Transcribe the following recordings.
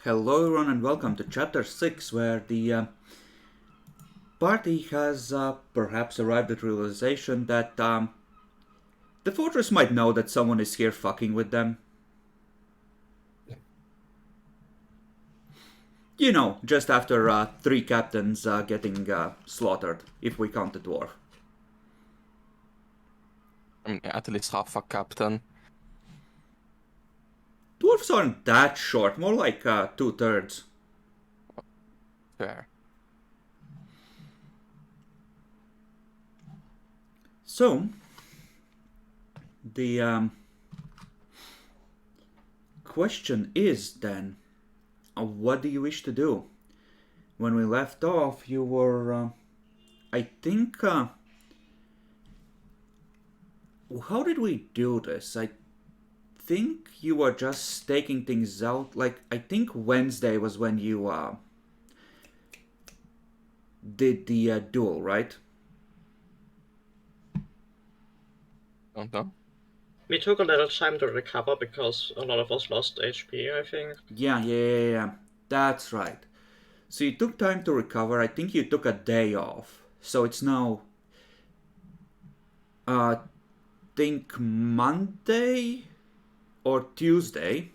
Hello everyone and welcome to Chapter 6 where the party has perhaps arrived at realization that the fortress might know that someone is here fucking with them. You know, just after three captains getting slaughtered, if we count the dwarf. I mean, at least half a captain. Dwarves aren't that short, more like 2/3. Fair. So, the question is then, what do you wish to do? When we left off, you were, I think, how did we do this? I think you were just staking things out. Like, I think Wednesday was when you did the duel, right? Don't know. We took a little time to recover because a lot of us lost HP, I think. Yeah. That's right. So you took time to recover. I think you took a day off. So it's now, think Monday or Tuesday.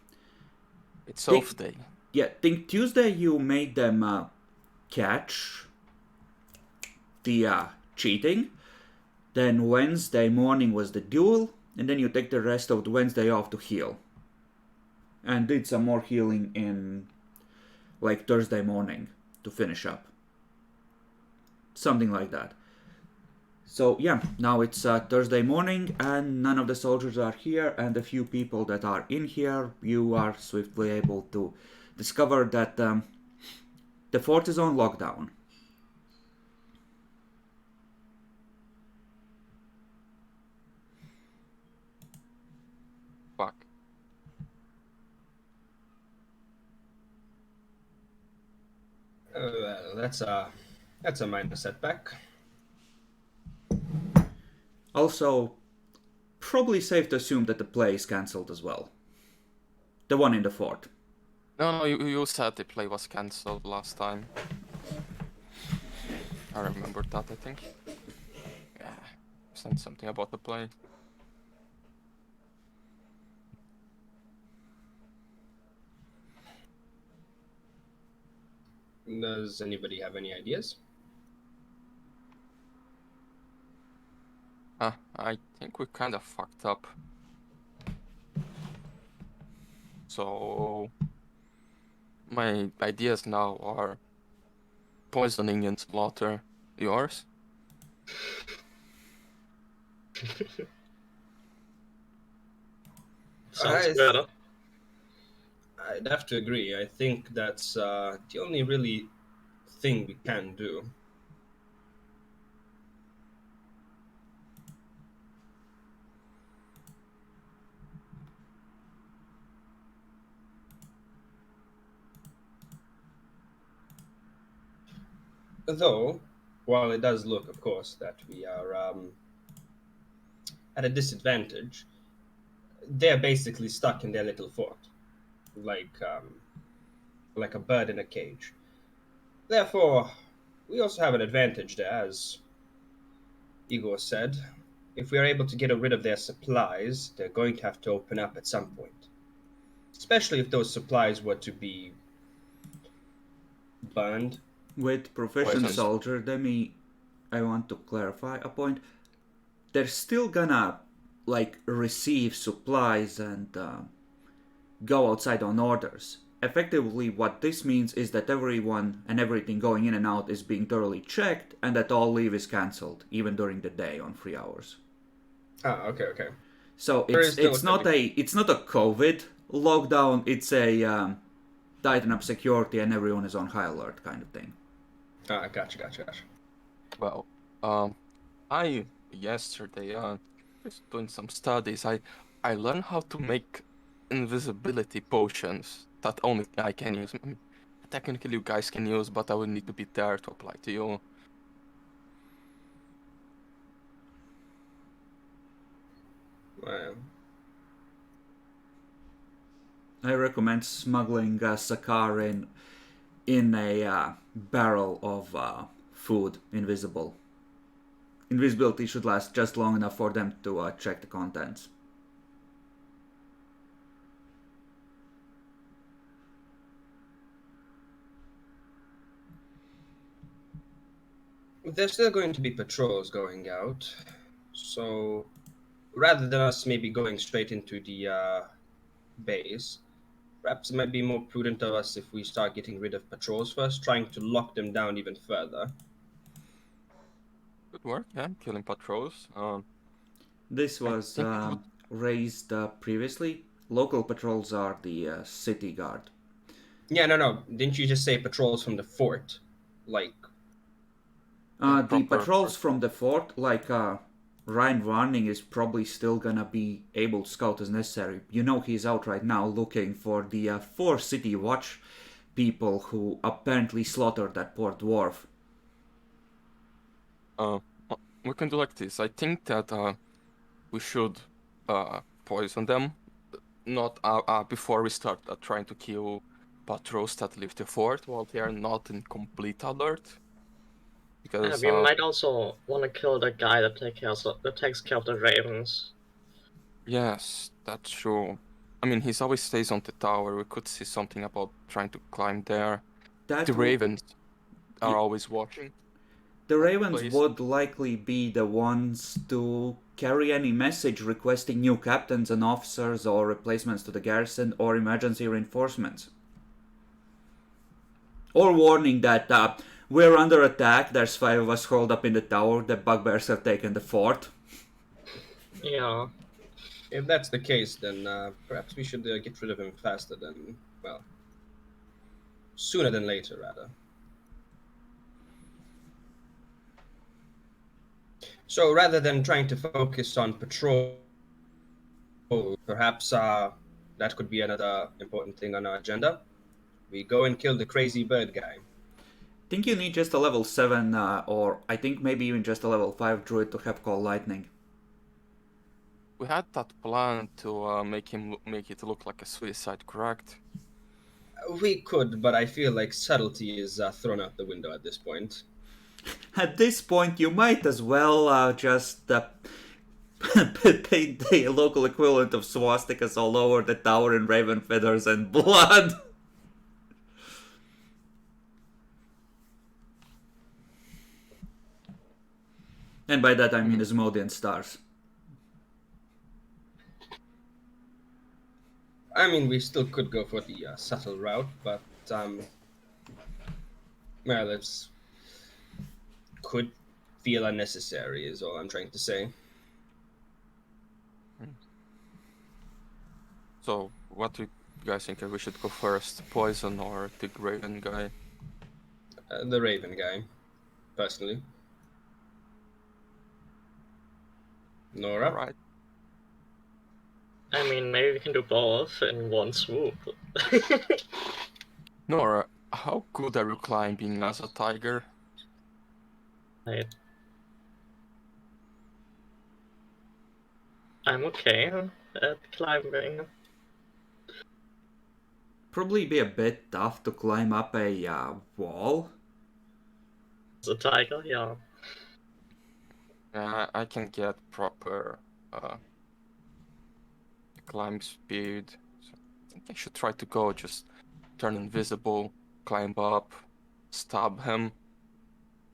It's Think, off day. yeah, think Tuesday you made them catch the cheating. Then Wednesday morning was the duel, and then you take the rest of the Wednesday off to heal. And did some more healing in like Thursday morning to finish up. Something like that. So yeah, now it's Thursday morning and none of the soldiers are here, and the few people that are in here, you are swiftly able to discover that the fort is on lockdown. Fuck. Well, that's a minor setback. Also, probably safe to assume that the play is cancelled as well. The one in the fort. No, you said the play was cancelled last time. I remember that, I think. Yeah, said something about the play. Does anybody have any ideas? I think we kind of fucked up. So, my ideas now are poisoning and slaughter. Yours? Sounds I- better. I'd have to agree. I think that's the only really thing we can do. Though, while it does look, of course, that we are at a disadvantage, they're basically stuck in their little fort, like a bird in a cage. Therefore, we also have an advantage there, as Igor said. If we are able to get rid of their supplies, they're going to have to open up at some point. Especially if those supplies were to be burned. With proficient Poisons. soldier, I want to clarify a point. They're still gonna like receive supplies and go outside on orders. Effectively, what this means is that everyone and everything going in and out is being thoroughly checked, and that all leave is cancelled, even during the day on free hours. Okay. So There it's is no- it's not a COVID lockdown. It's a tighten up security and everyone is on high alert kind of thing. Gotcha. Well, I yesterday just doing some studies. I learned how to make invisibility potions that only I can use. I mean, technically, you guys can use, but I would need to be there to apply to you. Well, I recommend smuggling Sakar in a barrel of food, invisible. Invisibility should last just long enough for them to check the contents. There's still going to be patrols going out, so rather than us maybe going straight into the base, perhaps it might be more prudent of us if we start getting rid of patrols first, trying to lock them down even further. Good work, yeah, killing patrols. This I was think it would- raised previously. Local patrols are the city guard. Yeah, no. Didn't you just say patrols from the fort? Like, The proper- patrols from the fort, like Ryan Warning, is probably still gonna be able to scout as necessary. You know he's out right now looking for the 4 city watch people who apparently slaughtered that poor dwarf. We can do like this. I think that we should poison them, not before we start trying to kill patrols that leave the fort while they are not in complete alert. Because We might also want to kill the guy that takes care of the ravens. yes, that's true. I mean, he always stays on the tower. We could see something about trying to climb there. That The w- ravens are Ye- always watching. The Ravens place. would likely be the ones to carry any message requesting new captains and officers or replacements to the garrison or emergency reinforcements. Or warning that we're under attack, there's 5 of us holed up in the tower, the bugbears have taken the fort. Yeah. if that's the case, then perhaps we should get rid of him faster than, well, sooner than later, rather. So rather than trying to focus on patrol, perhaps that could be another important thing on our agenda. We go and kill the crazy bird guy. Think you need just a level 7 or I think maybe even just a level 5 druid to have call lightning. We had that plan to make it look like a suicide, correct? We could, but I feel like subtlety is thrown out the window at this point. At this point, you might as well just paint the local equivalent of swastikas all over the tower in raven feathers and blood. And by that I mean Asmodean stars. I mean, we still could go for the subtle route, but well, it's could feel unnecessary, is all I'm trying to say. So, what do you guys think? We should go first, poison or the raven guy? The Raven guy, personally. Nora? Right. I mean, maybe we can do both in one swoop. Nora, how good are you climbing as a tiger? Right. I'm okay at climbing. Probably be a bit tough to climb up a wall. As a tiger, yeah. Yeah, I can get proper climb speed. So I think I should try to go, just turn invisible, climb up, stab him.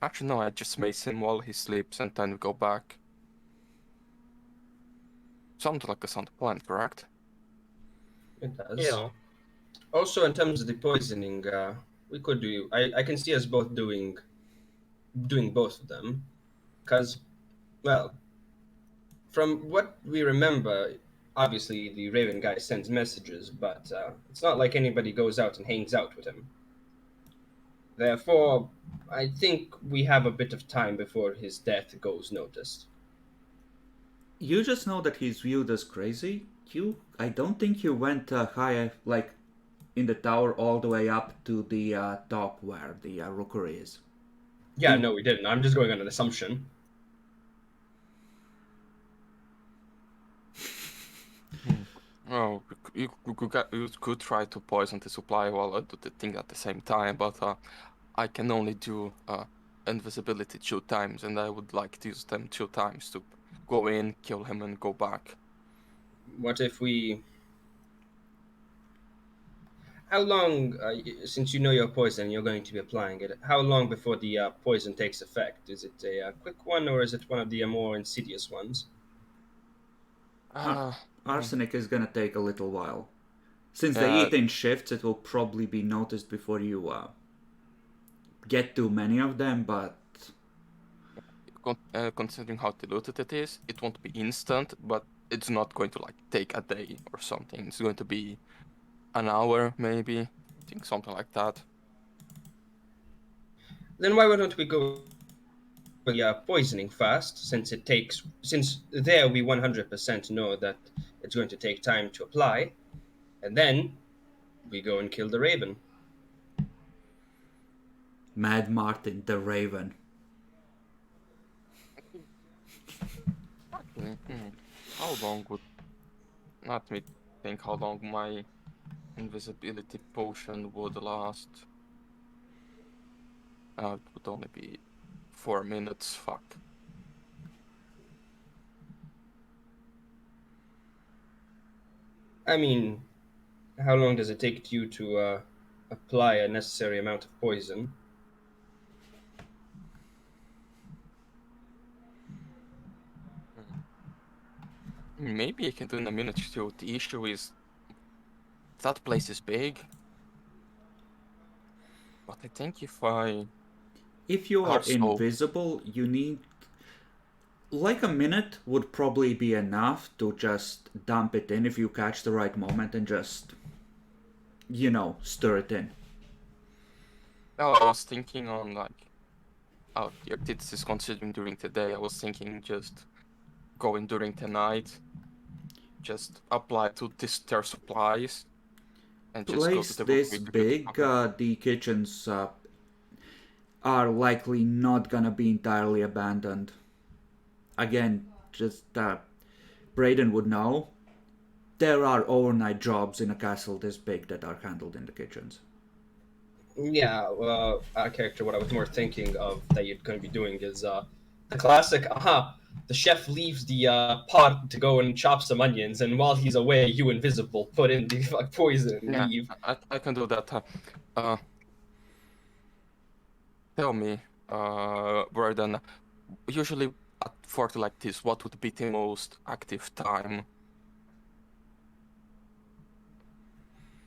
Actually, no, I just mace him while he sleeps and then go back. Sounds like a sound plan, correct? It does. Yeah. Also, in terms of the poisoning, we could do. I can see us both doing both of them, because, well, from what we remember, obviously the Raven guy sends messages, but it's not like anybody goes out and hangs out with him. Therefore, I think we have a bit of time before his death goes noticed. You just know that he's viewed as crazy. I don't think you went high, like in the tower all the way up to the top where the rookery is. Yeah, no, we didn't. I'm just going on an assumption. Oh, You could try to poison the supply while I do the thing at the same time, but I can only do invisibility 2 times, and I would like to use them 2 times to go in, kill him, and go back. What if we? How long, since you know your poison, you're going to be applying it? How long before the poison takes effect? Is it a quick one, or is it one of the more insidious ones? Arsenic is gonna take a little while. Since they eat in shifts, it will probably be noticed before you get too many of them, but... Considering how diluted it is, it won't be instant, but it's not going to like take a day or something. It's going to be an hour, maybe. I think something like that. Then why wouldn't we go poisoning fast, since there we 100% know that it's going to take time to apply, and then we go and kill the raven. Mad Martin, the Raven. How long would... Let me think how long my invisibility potion would last. It would only be 4 minutes, fuck. I mean, how long does it take you to apply a necessary amount of poison? Maybe I can do in a minute too. The issue is that place is big. But I think if you are also... invisible, you need... Like a minute would probably be enough to just dump it in if you catch the right moment and just, stir it in. No, I was thinking on like... Oh, this is considering during the day. I was thinking just going during the night. Just apply to their supplies. And just go to the this big, the kitchens are likely not gonna be entirely abandoned. Again, just Brayden would know. There are overnight jobs in a castle this big that are handled in the kitchens. Yeah, our character, what I was more thinking of that you're going to be doing is the classic, the chef leaves the pot to go and chop some onions, and while he's away, you invisible put in the poison and leave. I can do that. Tell me, Brayden, usually at 40 like this, what would be the most active time?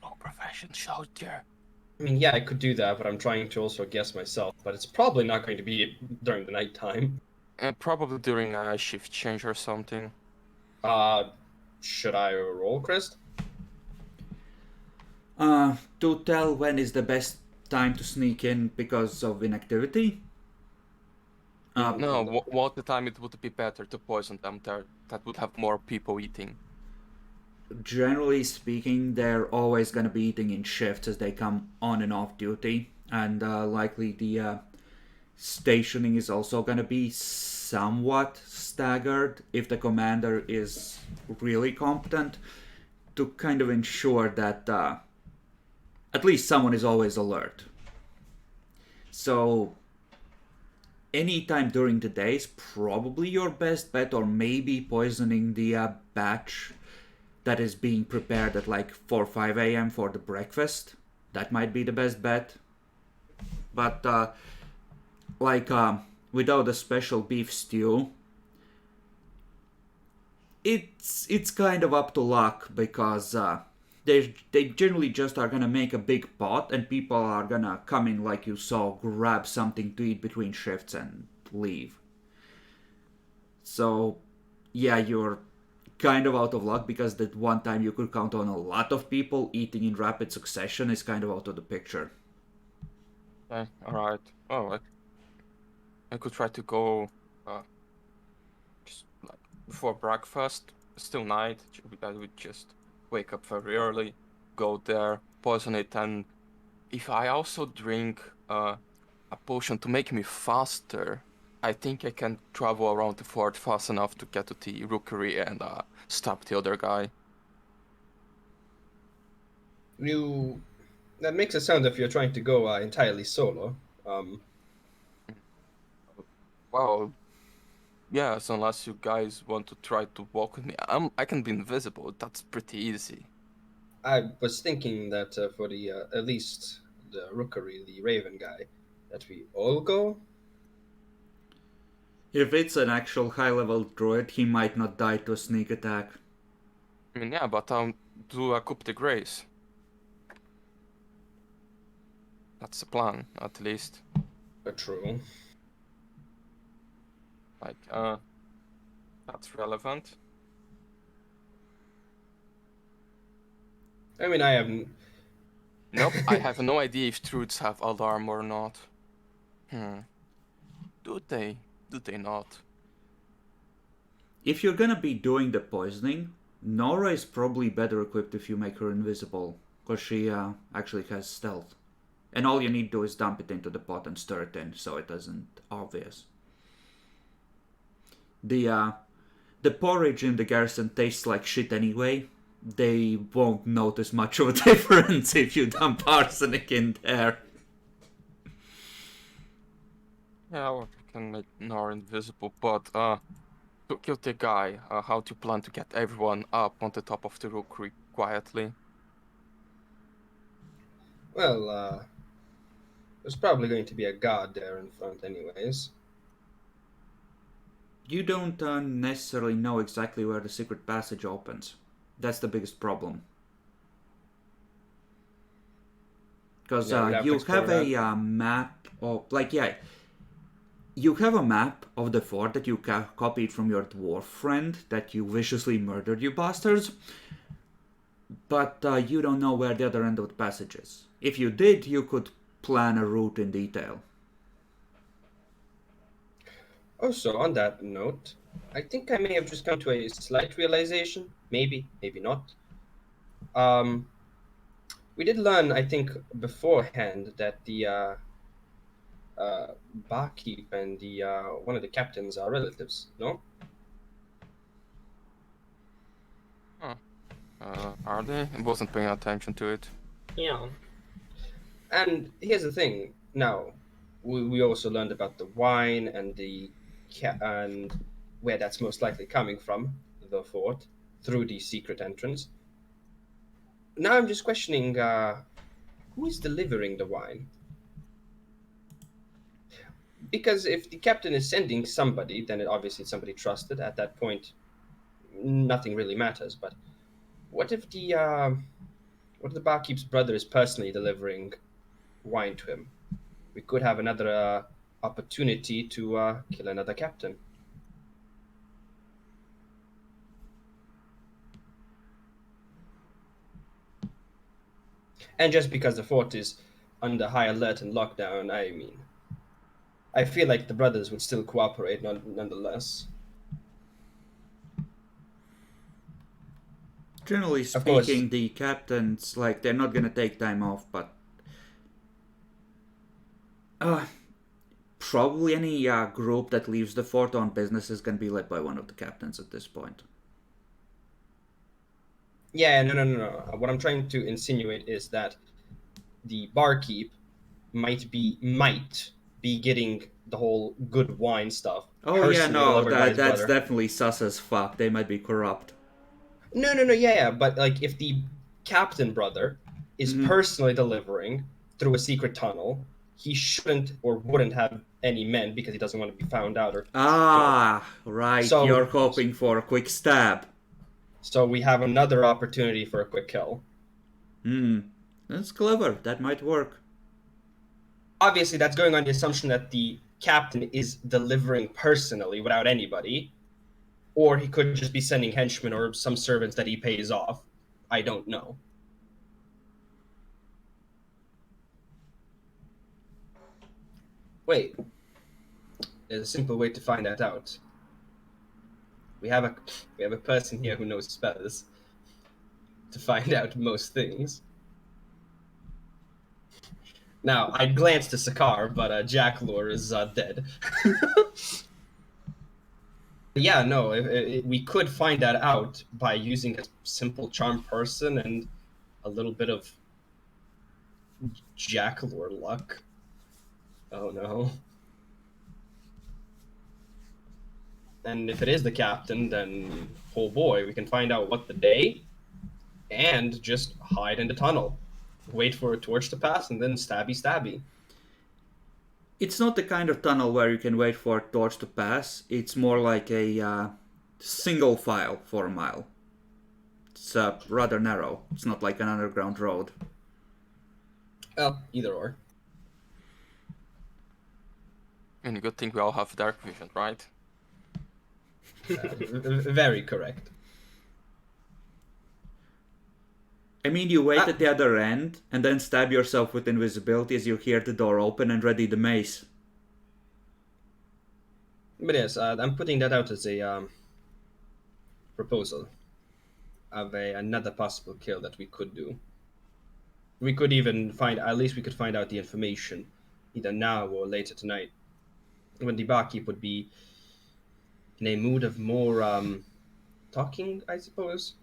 No profession soldier. I mean, yeah, I could do that, but I'm trying to also guess myself. But it's probably not going to be during the nighttime. Probably during a shift change or something. Should I roll, Chris? To tell when is the best time to sneak in because of inactivity? No, what the time it would be better to poison them there that would have more people eating? Generally speaking, they're always going to be eating in shifts as they come on and off duty, and likely the stationing is also going to be somewhat staggered if the commander is really competent to kind of ensure that at least someone is always alert. So anytime during the day is probably your best bet, or maybe poisoning the batch that is being prepared at like 4 or 5 a.m. for the breakfast. That might be the best bet. But without a special beef stew, it's kind of up to luck, because they generally just are gonna make a big pot and people are gonna come in, like you saw, grab something to eat between shifts and leave. So yeah, you're kind of out of luck, because that one time you could count on a lot of people eating in rapid succession is kind of out of the picture. Okay, alright. I could try to go just like before breakfast, still night. I would just wake up very early, go there, poison it, and if I also drink a potion to make me faster, I think I can travel around the fort fast enough to get to the rookery and stop the other guy. You. That makes it sound as if you're trying to go entirely solo. Well, yes, unless you guys want to try to walk with me. I can be invisible. That's pretty easy. I was thinking that for the at least the Rookery, the Raven guy, that we all go. If it's an actual high-level druid, he might not die to a sneak attack. I mean, yeah, but do a coup de grace. That's the plan, at least. True. Like, that's relevant. I mean, I haven't. Nope, I have no idea if truths have alarm or not. Do they? Do they not? If you're gonna be doing the poisoning, Nora is probably better equipped if you make her invisible, because she actually has stealth. And all you need to do is dump it into the pot and stir it in, so it isn't obvious. The porridge in the garrison tastes like shit anyway. They won't notice much of a difference if you dump arsenic in there. Yeah, well, we can make Nor invisible, but to kill the guy, how do you plan to get everyone up on the top of the rookery quietly? Well, there's probably going to be a god there in front, anyways. You don't necessarily know exactly where the secret passage opens. That's the biggest problem. Because Yeah, we'd have to you explore have a map of, you have a map of the fort that you copied from your dwarf friend that you viciously murdered, you bastards. But you don't know where the other end of the passage is. If you did, you could plan a route in detail. Also, on that note, I think I may have just come to a slight realization. Maybe, maybe not. Um, we did learn, I think, beforehand that the barkeep and the one of the captains are relatives. No? Huh. Are they? I wasn't paying attention to it. Yeah. And here's the thing. Now, we also learned about the wine and and where that's most likely coming from, the fort, through the secret entrance. Now I'm just questioning who is delivering the wine? Because if the captain is sending somebody, then obviously it's somebody trusted. At that point, nothing really matters. But what if the barkeep's brother is personally delivering wine to him? We could have another opportunity to kill another captain. And just because the fort is under high alert and lockdown, I mean, I feel like the brothers would still cooperate nonetheless. Generally Of course. speaking, the captains, they're not gonna take time off, but probably any group that leaves the fort on business is gonna be led by one of the captains at this point. Yeah, no. What I'm trying to insinuate is that the barkeep might be getting the whole good wine stuff. Oh yeah, personally no, delivered by his that's brother. definitely sus as fuck. They might be corrupt. No, yeah, but like if the captain brother is personally delivering through a secret tunnel, he shouldn't or wouldn't have any men because he doesn't want to be found out or Right. So- You're hoping for a quick stab. So we have another opportunity for a quick kill. That's clever. That might work. Obviously, that's going on the assumption that the captain is delivering personally without anybody, or he could just be sending henchmen or some servants that he pays off. I don't know. Wait, there's a simple way to find that out. We have a person here who knows spells to find out most things. Now, I glanced to Sakar, but Jacklore is dead. Yeah, no, we could find that out by using a simple charm person and a little bit of Jack Lord Luck. Oh no. And if it is the captain, then oh boy, we can find out what the day, and just hide in the tunnel, wait for a torch to pass, and then stabby. It's not the kind of tunnel where you can wait for a torch to pass. It's more like a single file for a mile. It's rather narrow. It's not like an underground road. Well, either or. And good thing we all have dark vision, right? Very correct. I mean, you wait at the other end and then stab yourself with invisibility as you hear the door open and ready the mace. But yes, I'm putting that out as a proposal of another possible kill that we could do. We could even at least we could find out the information either now or later tonight, when the barkeep would be in a mood of more talking, I suppose.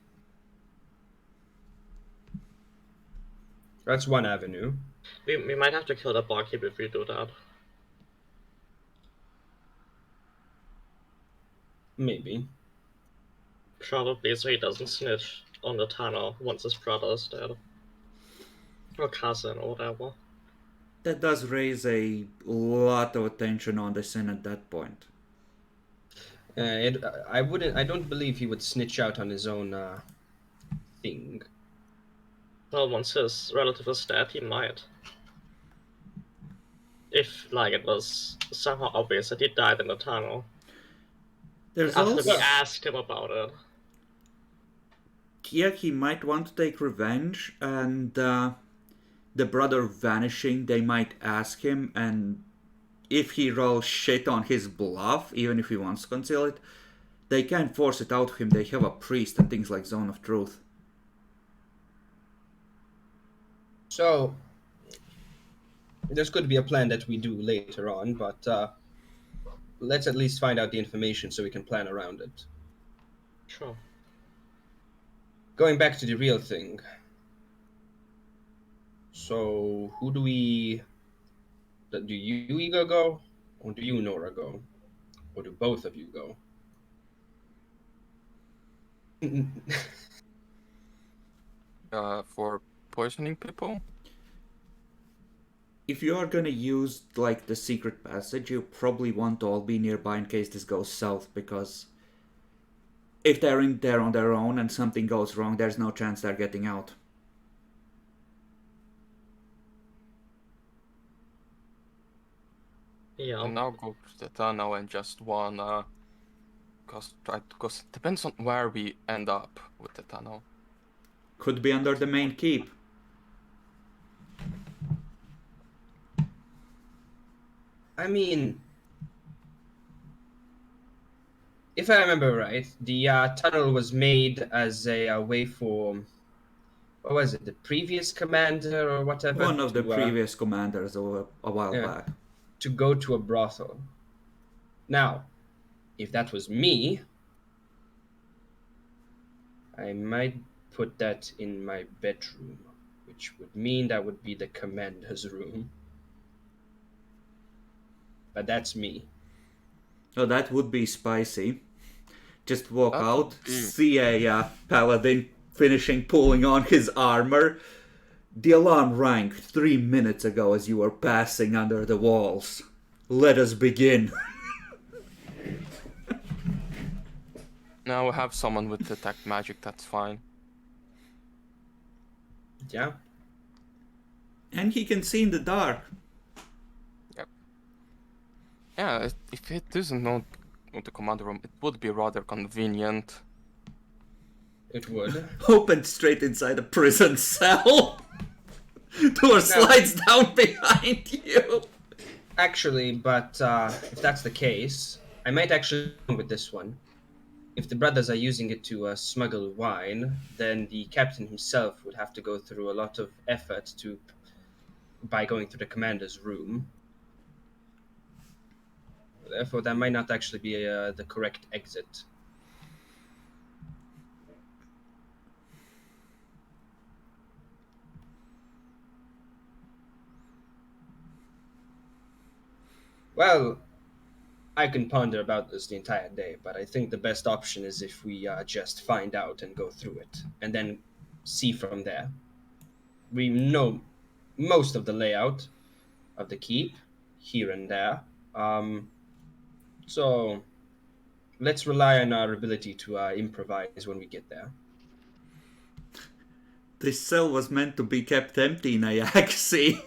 That's one avenue. We might have to kill the barkeep if we do that. Maybe. Probably so he doesn't snitch on the tunnel once his brother is dead. Or cousin or whatever. That does raise a lot of attention on the sin at that point. I don't believe he would snitch out on his own thing. Well, once his relative is dead, he might. If, like, it was somehow obvious that he died in the tunnel. There's After also... we asked him about it. Yeah, he might want to take revenge, and the brother vanishing, they might ask him, and if he rolls shit on his bluff, even if he wants to conceal it, they can't force it out of him. They have a priest and things like Zone of Truth. So, this could be a plan that we do later on, but let's at least find out the information so we can plan around it. Sure. Going back to the real thing. So, who do we... Do you, Ego, go? Or do you, Nora, go? Or do both of you go? For poisoning people? If you are gonna use, like, the secret passage, you probably want to all be nearby in case this goes south, because if they're in there on their own and something goes wrong, there's no chance they're getting out. Yeah. And now go to the tunnel and just one, because it depends on where we end up with the tunnel. Could be under the main keep. I mean, if I remember right, the tunnel was made as a way for, what was it, the previous commander or whatever? One of the previous commanders a while back. To go to a brothel. Now, if that was me, I might put that in my bedroom, which would mean that would be the commander's room. But that's me. Oh, that would be spicy. Just walk That out, would be- see a paladin finishing pulling on his armor. The alarm rang 3 minutes ago as you were passing under the walls. Let us begin. Now we have someone with detect magic, that's fine. Yeah? And he can see in the dark. Yeah, if it isn't known to the commander room, it would be rather convenient. It would. Opened straight inside a prison cell. Door slides down behind you. Actually, but if that's the case, I might actually go with this one. If the brothers are using it to smuggle wine, then the captain himself would have to go through a lot of effort by going through the commander's room. Therefore, that might not actually be the correct exit. Well, I can ponder about this the entire day, but I think the best option is if we just find out and go through it, and then see from there. We know most of the layout of the keep, here and there. Um, so let's rely on our ability to improvise when we get there. This cell was meant to be kept empty, Nyaxi.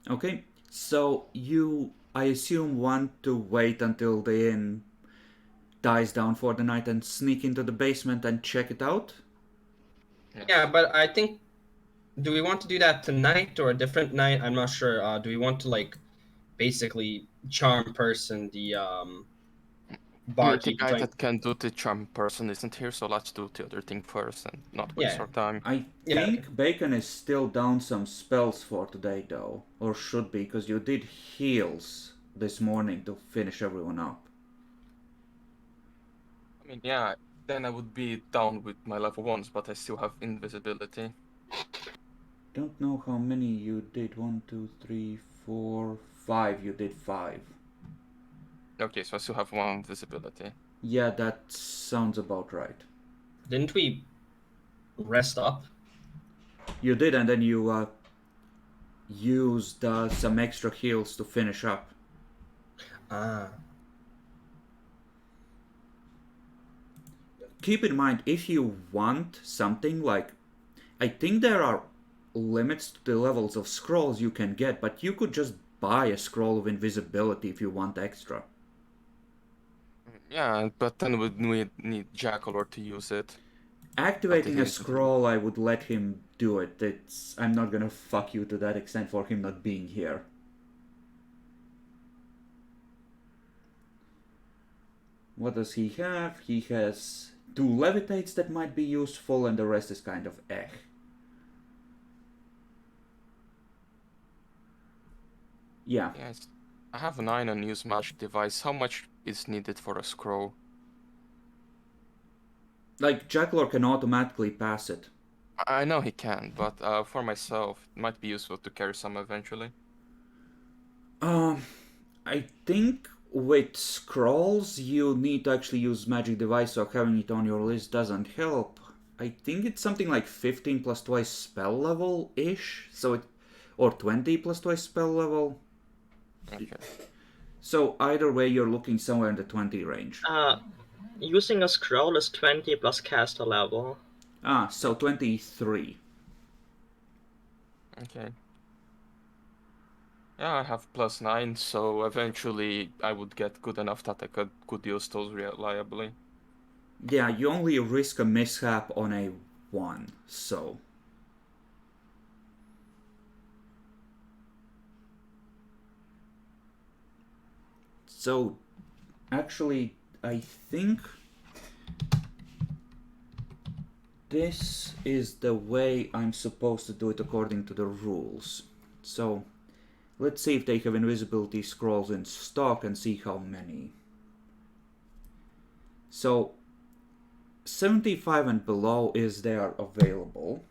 Okay, so you, I assume, want to wait until the inn dies down for the night and sneak into the basement and check it out? Yeah, but I think, do we want to do that tonight or a different night? I'm not sure. Do we want to like basically charm person the The barkeep? guy that can do the charm person isn't here, so let's do the other thing first and not waste Yeah. our time. I Yeah, think okay. Bacon is still down some spells for today, though. Or should be, because you did heals this morning to finish everyone up. I mean, yeah, then I would be down with my level 1s, but I still have invisibility. Don't know how many you did. 1, 2, 3, 4, 5. You did 5. Okay, so I still have 1 invisibility. Yeah, that sounds about right. Didn't we rest up? You did, and then you used some extra heals to finish up. Ah. Keep in mind, if you want something like, I think there are limits to the levels of scrolls you can get, but you could just buy a scroll of invisibility if you want extra. Yeah, but then we need Jackalor to use it. Activating a But scroll, I would let him do it. I'm not gonna fuck you to that extent for him not being here. What does he have? He has 2 levitates that might be useful, and the rest is kind of eh. Yeah. Yes, I have a 9 on use magic device. How much is needed for a scroll? Like, Jackalor can automatically pass it. I know he can, but for myself, it might be useful to carry some eventually. I think with scrolls you need to actually use magic device, so having it on your list doesn't help. I think it's something like 15 plus twice spell level ish, or 20 plus twice spell level. Okay. So either way, you're looking somewhere in the 20 range. Using a scroll is 20 plus caster level. So 23. Okay. Yeah, I have +9, so eventually I would get good enough that I could use those reliably. Yeah, you only risk a mishap on a 1, so. So, actually, I think this is the way I'm supposed to do it according to the rules. So, let's see if they have Invisibility Scrolls in stock and see how many. So, 75 and below is there available.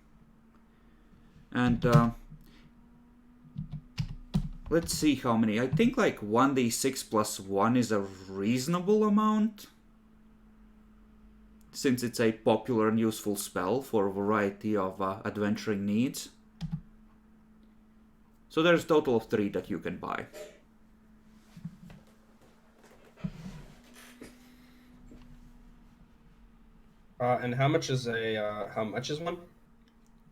And let's see how many. I think like 1d6 plus 1 is a reasonable amount, since it's a popular and useful spell for a variety of adventuring needs. So there's a total of 3 that you can buy. And how much is one?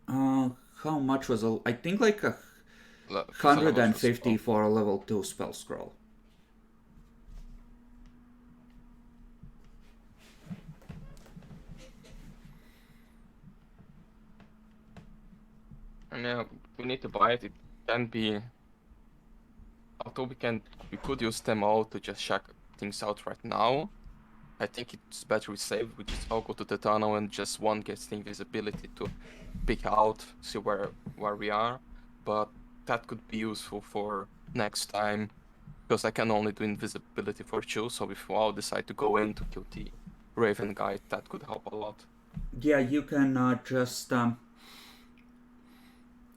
How much was I think like a It's a level 150 spell. for a level 2 spell scroll. And yeah, we need to buy it. It can be. Although we could use them all to just check things out right now. I think it's better we save. We just all go to the tunnel and just one gets the invisibility to pick out, see where we are. But that could be useful for next time, because I can only do invisibility for 2. So if we all decide to go in to kill the Raven guy, that could help a lot. Yeah, you can just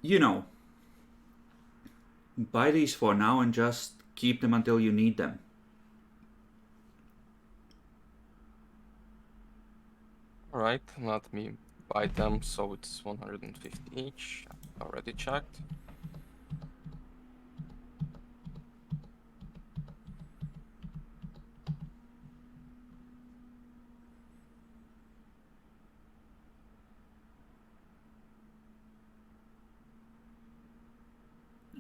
you know, buy these for now and just keep them until you need them. Alright, let me buy them, so it's 150 each. Already checked.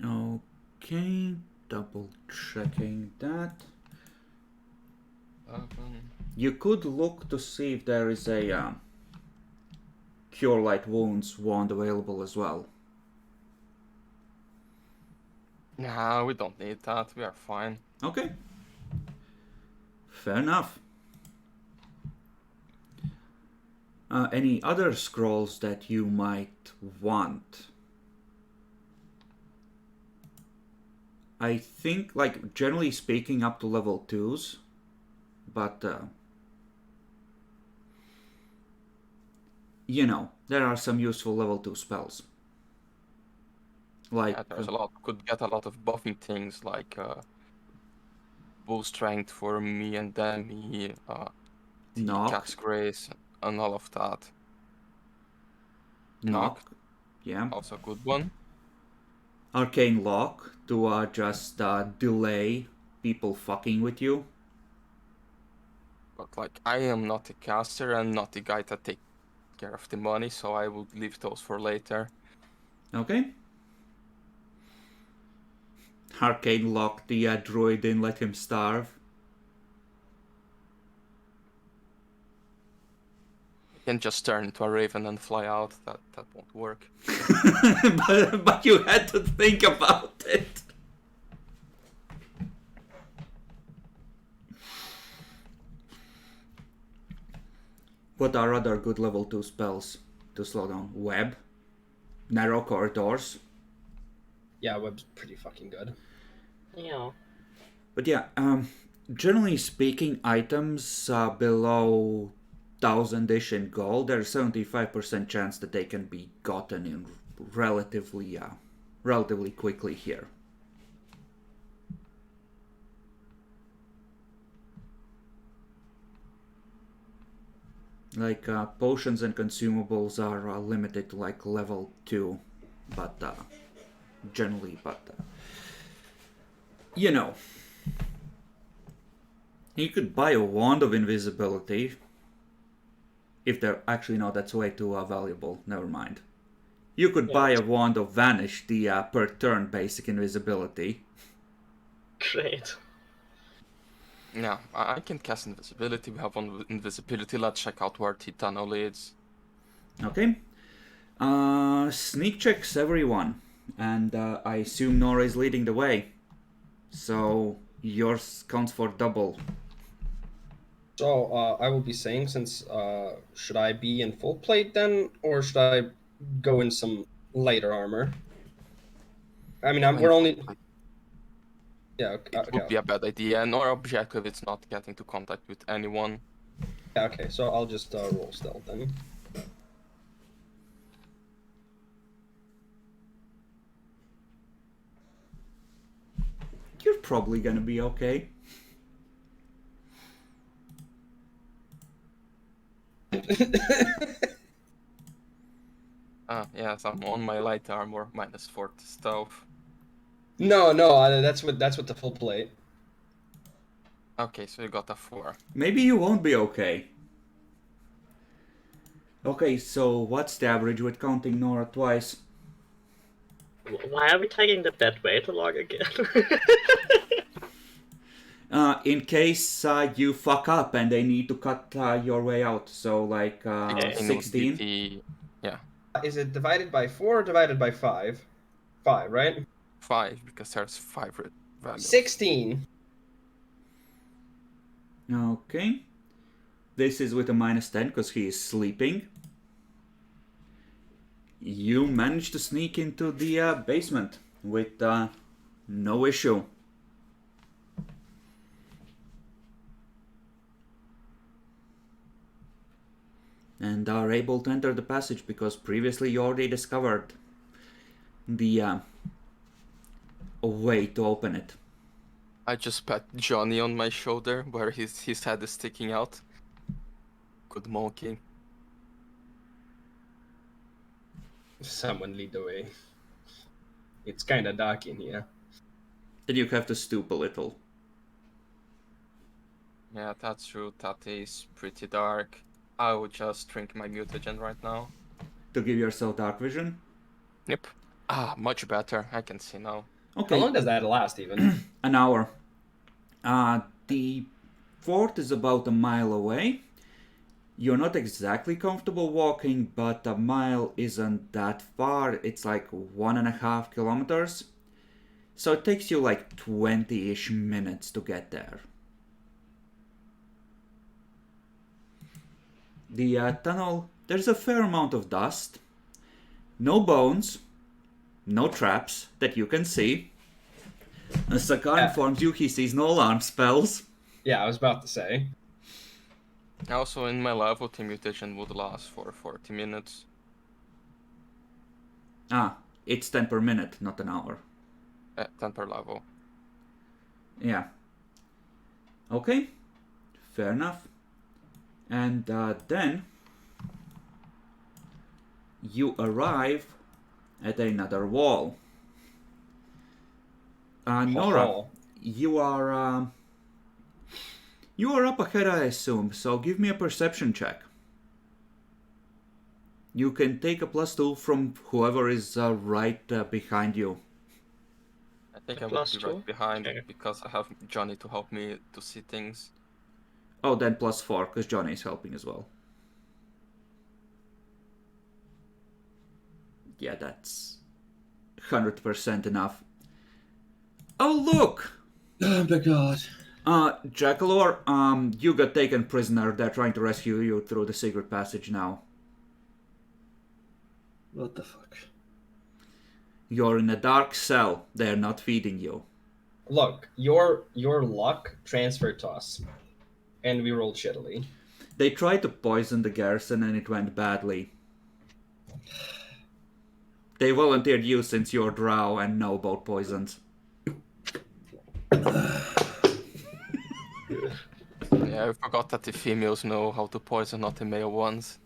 Okay, double checking that. You could look to see if there is a Cure Light Wounds wand available as well. Nah, we don't need that. We are fine. Okay. Fair enough. Any other scrolls that you might want? I think, like, generally speaking, up to level 2s. But, you know, there are some useful level 2 spells. Like, Yeah, there's a lot. Could get a lot of buffing things like bull strength for me and Demi, the knock. cat's grace, and all of that. Knock. Yeah. Also a good one. Arcane Lock to just delay people fucking with you. But like, I am not a caster and not the guy that takes care of the money, so I would leave those for later. Okay. Arcane Lock the druid in, let him starve. You can just turn into a raven and fly out. That won't work. but you had to think about it. What are other good level 2 spells to slow down? Web? Narrow corridors? Yeah, web's pretty fucking good. Yeah. But yeah, generally speaking, items below 1000-ish in gold, there's 75% chance that they can be gotten in relatively quickly here. Like, potions and consumables are limited to, like, level 2, but, generally, you know. You could buy a wand of invisibility. If they're, actually, no, that's way too valuable, never mind. You could buy a wand of vanish, the per turn basic invisibility. Great. Yeah, I can cast invisibility. We have one invisibility. Let's check out where the tunnel leads. Okay. Sneak checks everyone. And I assume Nora is leading the way. So yours counts for double. So, I will be saying, since, should I be in full plate then, or should I go in some lighter armor? I mean, we're only... Yeah, It would be a bad idea, and our objective is not getting to contact with anyone. Yeah, okay, so I'll just roll stealth then. You're probably gonna be okay. Yes, I'm on my light armor, -4 to stealth. No, that's with the full plate. Okay, so you got a 4. Maybe you won't be okay. Okay, so what's the average with counting Nora twice? Why are we taking the dead weight along again? In case you fuck up and they need to cut your way out. So, like, 16? Yeah. Is it divided by 4 or divided by 5? 5, right? 5, because there's 5 values. 16. Okay. This is with a -10 because he is sleeping. You managed to sneak into the basement with no issue. And are able to enter the passage because previously you already discovered the way to open it. I just pat Johnny on my shoulder where his head is sticking out. Good monkey. Someone lead the way. It's kind of dark in here. Then you have to stoop a little. Yeah, that's true. That is pretty dark. I would just drink my mutagen right now. To give yourself dark vision. Yep. Ah, much better. I can see now. Okay. How long does that last, even? An hour. The fort is about a mile away. You're not exactly comfortable walking, but a mile isn't that far. It's like 1.5 kilometers. So it takes you like 20-ish minutes to get there. The tunnel, there's a fair amount of dust. No bones. No traps that you can see. Sakar informs you he sees no alarm spells. Yeah, I was about to say. Also, in my level, the mutation would last for 40 minutes. It's 10 per minute, not an hour. 10 per level. Yeah. Okay. Fair enough. And then you arrive at another wall. Nora, you are up ahead, I assume, so give me a perception check. You can take a +2 from whoever is right behind you. I think I would be right behind because I have Johnny to help me to see things. Oh, then +4, because Johnny is helping as well. Yeah, that's 100% enough. Oh, look! Oh my god. Jackalor, you got taken prisoner. They're trying to rescue you through the secret passage now. What the fuck? You're in a dark cell. They're not feeding you. Look, your luck transferred to us, and we rolled shittily. They tried to poison the garrison and it went badly. They volunteered you since you're drow and know about poisons. Yeah, I forgot that the females know how to poison, not the male ones.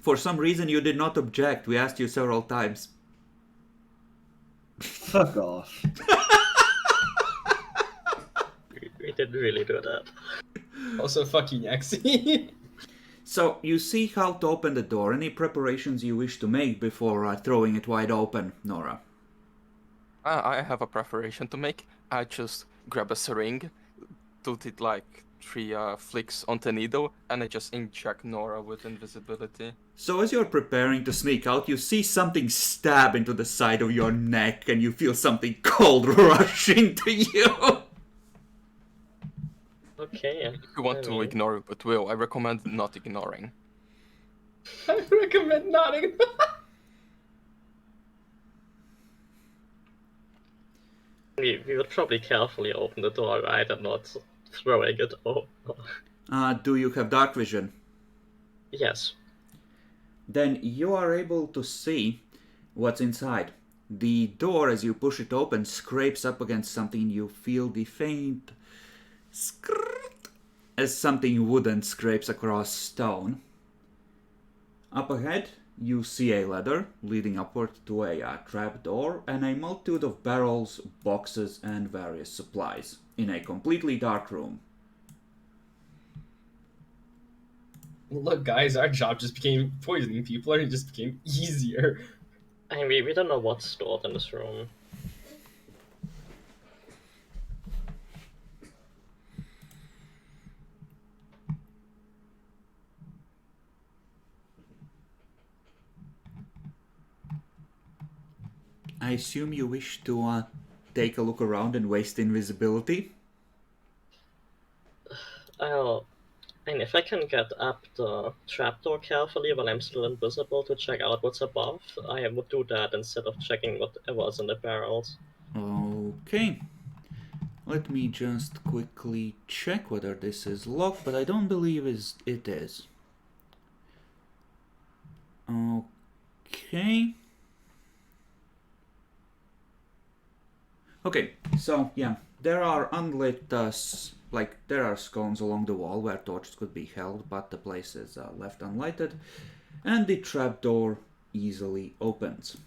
For some reason you did not object. We asked you several times. Fuck off. We didn't really do that. Also, fucking Yaxie. So, you see how to open the door. Any preparations you wish to make before throwing it wide open, Nora? I have a preparation to make. I just grab a syringe, do it like 3 flicks on the needle, and I just inject Nora with invisibility. So as you're preparing to sneak out, you see something stab into the side of your neck, and you feel something cold rushing to you. Okay. If you want to ignore it but will, I recommend not ignoring. I recommend nodding. We would probably carefully open the door, right, and not throwing it over. Do you have dark vision? Yes. Then you are able to see what's inside. The door, as you push it open, scrapes up against something. You feel the faint skrrt as something wooden scrapes across stone. Up ahead, you see a ladder leading upward to a trapdoor and a multitude of barrels, boxes, and various supplies in a completely dark room. Look, guys, our job just became poisoning people, and it just became easier. I mean, we don't know what's stored in this room. I assume you wish to take a look around and waste invisibility? And if I can get up the trapdoor carefully while I'm still invisible to check out what's above, I would do that instead of checking what was in the barrels. Okay. Let me just quickly check whether this is locked, but I don't believe it is. Okay. Okay, so yeah, there are unlit, there are scones along the wall where torches could be held, but the place is left unlighted, and the trapdoor easily opens.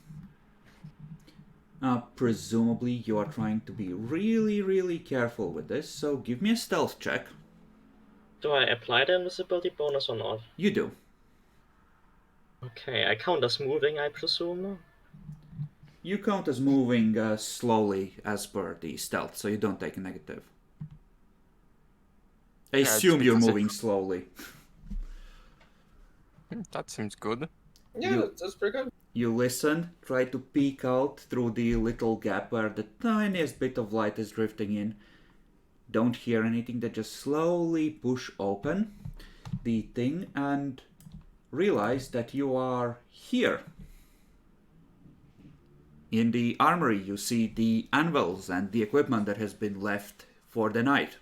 Presumably you are trying to be really, really careful with this, so give me a stealth check. Do I apply the invisibility bonus or not? You do. Okay, I count as moving, I presume. You count as moving slowly as per the stealth, so you don't take a negative. I Yeah, it's assume you're because moving slowly. That seems good. Yeah, You- that's pretty good. You listen, try to peek out through the little gap where the tiniest bit of light is drifting in. Don't hear anything, that just slowly push open the thing and realize that you are here. In the armory, you see the anvils and the equipment that has been left for the night.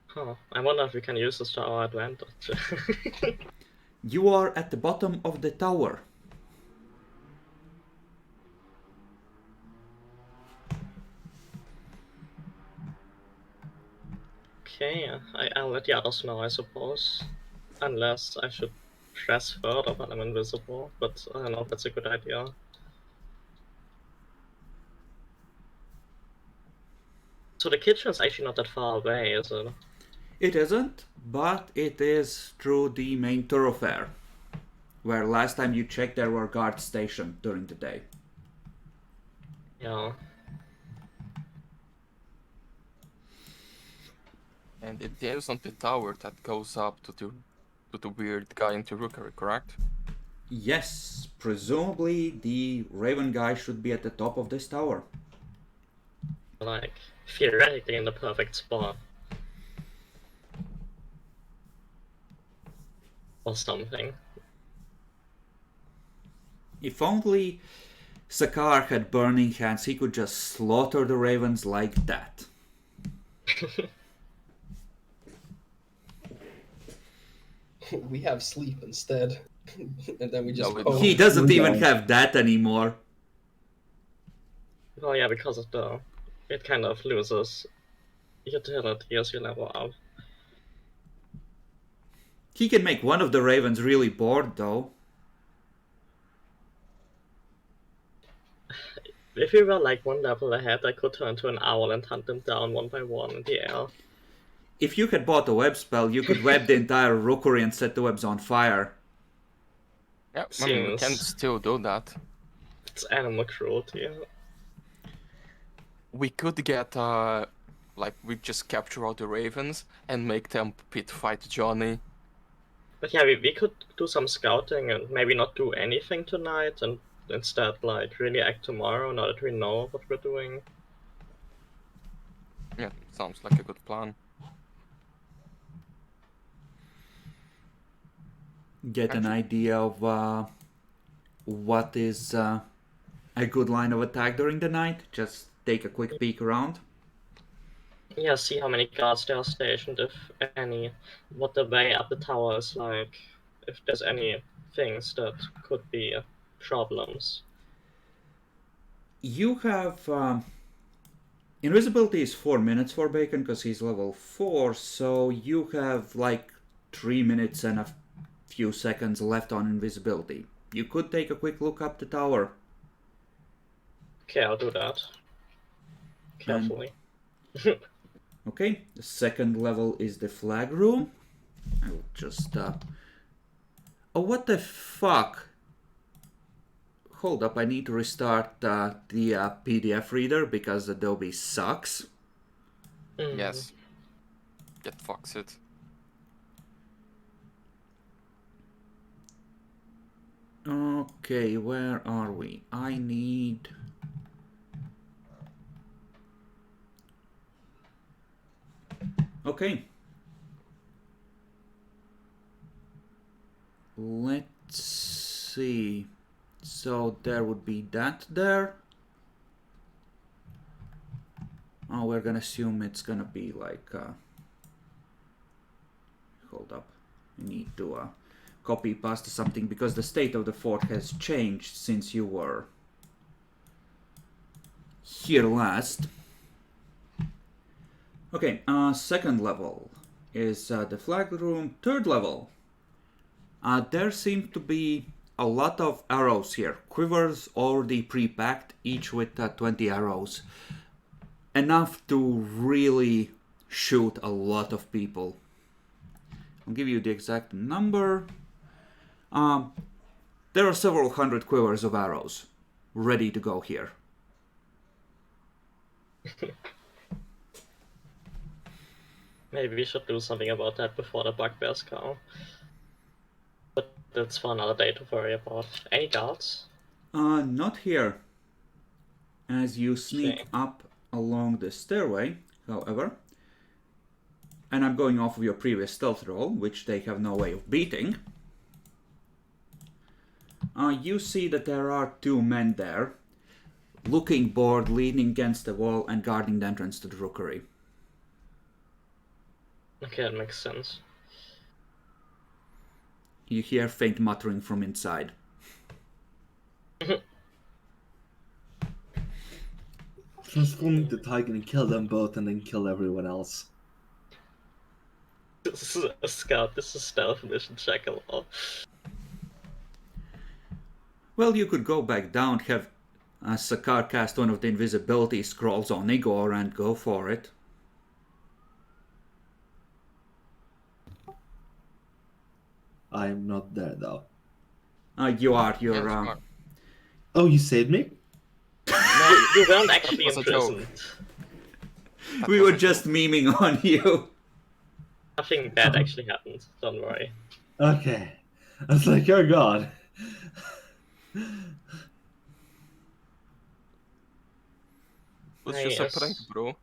Huh. I wonder if we can use this to our advantage. You are at the bottom of the tower. Okay, I'll let the others know, I suppose. Unless I should press further when I'm invisible, but I don't know if that's a good idea. So the kitchen is actually not that far away, is it? It isn't, but it is through the main thoroughfare, where last time you checked there were guards stationed during the day. Yeah. And it is on the tower that goes up to the weird guy in the rookery, correct? Yes, presumably the Raven guy should be at the top of this tower. Like, theoretically in the perfect spot. Or something. If only Sakar had burning hands, he could just slaughter the ravens like that. We have sleep instead. And then we just No, poke. He doesn't Okay. even have that anymore. Oh yeah, because of the... It kind of loses utility as you level up. He can make one of the ravens really bored, though. If we were like one level ahead, I could turn to an owl and hunt them down one by one in the air. If you had bought a web spell, you could web the entire rookery and set the webs on fire. Yeah, I mean, we can Seems- still do that. It's animal cruelty. We could get, we just capture all the ravens and make them pit fight Johnny. But yeah, we could do some scouting and maybe not do anything tonight and instead like really act tomorrow now that we know what we're doing. Yeah, sounds like a good plan. Get an idea of what is a good line of attack during the night. Just take a quick peek around. Yeah, see how many guards there are stationed, if any, what the way up the tower is like, if there's any things that could be problems. You have invisibility is 4 minutes for Bacon because he's level 4, so you have like 3 minutes and a few seconds left on invisibility. You could take a quick look up the tower. Okay, I'll do that. Carefully. Okay, the second level is the flag room. I will just oh, what the fuck? Hold up, I need to restart the PDF reader because Adobe sucks. Mm. Yes. Get fucks it. Okay, where are we? I need... Okay. Let's see. So there would be that there. Oh, we're gonna assume it's gonna be like... Hold up. I need to copy pasta something because the state of the fort has changed since you were here last. Okay, second level is the flag room. Third level, there seem to be a lot of arrows here. Quivers already pre-packed, each with 20 arrows. Enough to really shoot a lot of people. I'll give you the exact number. There are several hundred quivers of arrows ready to go here. Maybe we should do something about that before the bugbears come. But that's for another day to worry about. Any guards? Not here. As you sneak Okay. up along the stairway, however, and I'm going off of your previous stealth roll, which they have no way of beating, you see that there are two men there, looking bored, leaning against the wall and guarding the entrance to the rookery. Okay, that makes sense. You hear faint muttering from inside. Transforming the tiger and kill them both and then kill everyone else. This is a scout, this is stealth mission check a lot. Well, you could go back down, have Sakar cast one of the Invisibility Scrolls on Igor and go for it. I'm not there though. You are. You're. Yes, you are. Oh, you saved me? No, you weren't actually That was a joke. imprisoned. We were just memeing on you. Nothing bad actually happened, don't worry. Okay. I was like, oh god. Was just a Yes. prank, bro.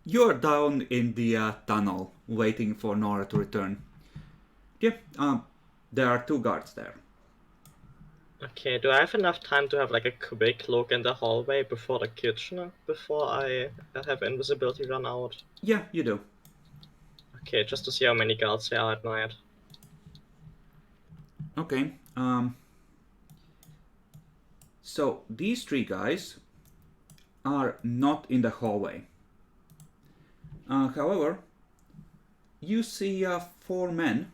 You're down in the tunnel, waiting for Nora to return. Yep. There are two guards there. Okay, do I have enough time to have like a quick look in the hallway before the kitchen, before I have invisibility run out? Yeah, you do. Okay, just to see how many guards there are at night. Okay. So these three guys are not in the hallway. However, you see four men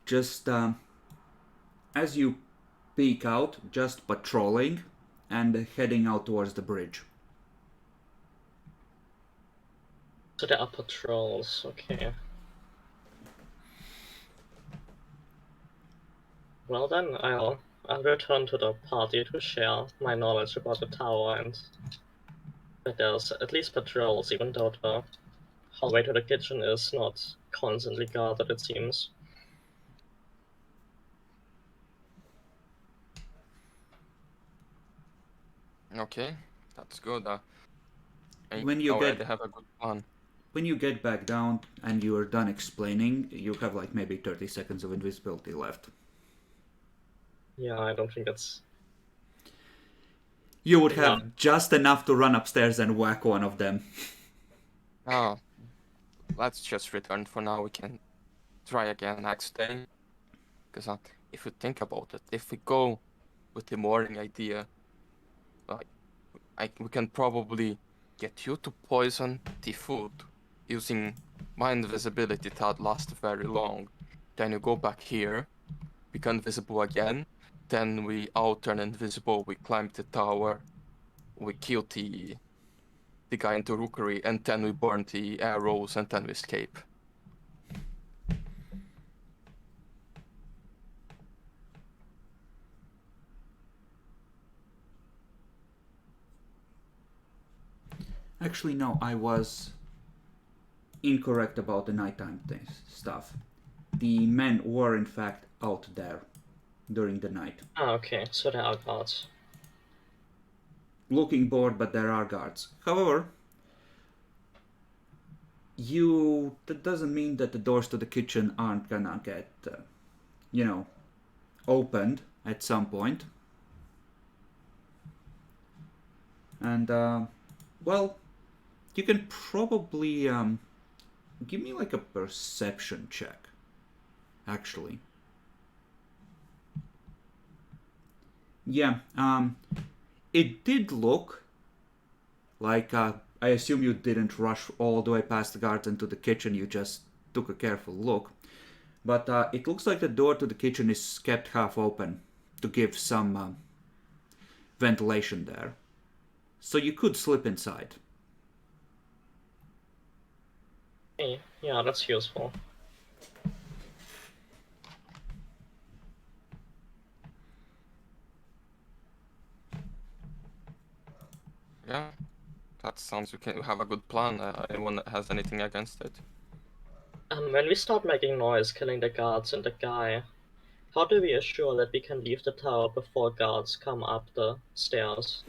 just as you peek out, just patrolling and heading out towards the bridge. So there are patrols, okay. Well then, I'll return to the party to share my knowledge about the tower and that there's at least patrols, even though the hallway to the kitchen is not constantly guarded, it seems. Okay, that's good. I When you already get- have a good plan. When you get back down and you are done explaining, you have like maybe 30 seconds of invisibility left. Yeah, I don't think that's... You would have Yeah. just enough to run upstairs and whack one of them. Oh, let's just return for now. We can try again next day. Because if you think about it, if we go with the morning idea, we can probably get you to poison the food using my invisibility that lasts very long. Then you go back here, become invisible again. Then we all turn invisible. We climb the tower. We kill the guy in the rookery, and then we burn the arrows, and then we escape. Actually, no, I was incorrect about the nighttime stuff. The men were in fact out there during the night. Ah, okay, so there are guards. Looking bored, but there are guards. However, that doesn't mean that the doors to the kitchen aren't gonna get, opened at some point. And, well, you can probably, give me like a perception check. actually. Yeah, it did look like, I assume you didn't rush all the way past the guards into the kitchen, you just took a careful look. But it looks like the door to the kitchen is kept half open to give some ventilation there. So you could slip inside. Hey, yeah, that's useful. Yeah, that sounds we have a good plan. Anyone that has anything against it? When we start making noise, killing the guards and the guy, how do we assure that we can leave the tower before guards come up the stairs?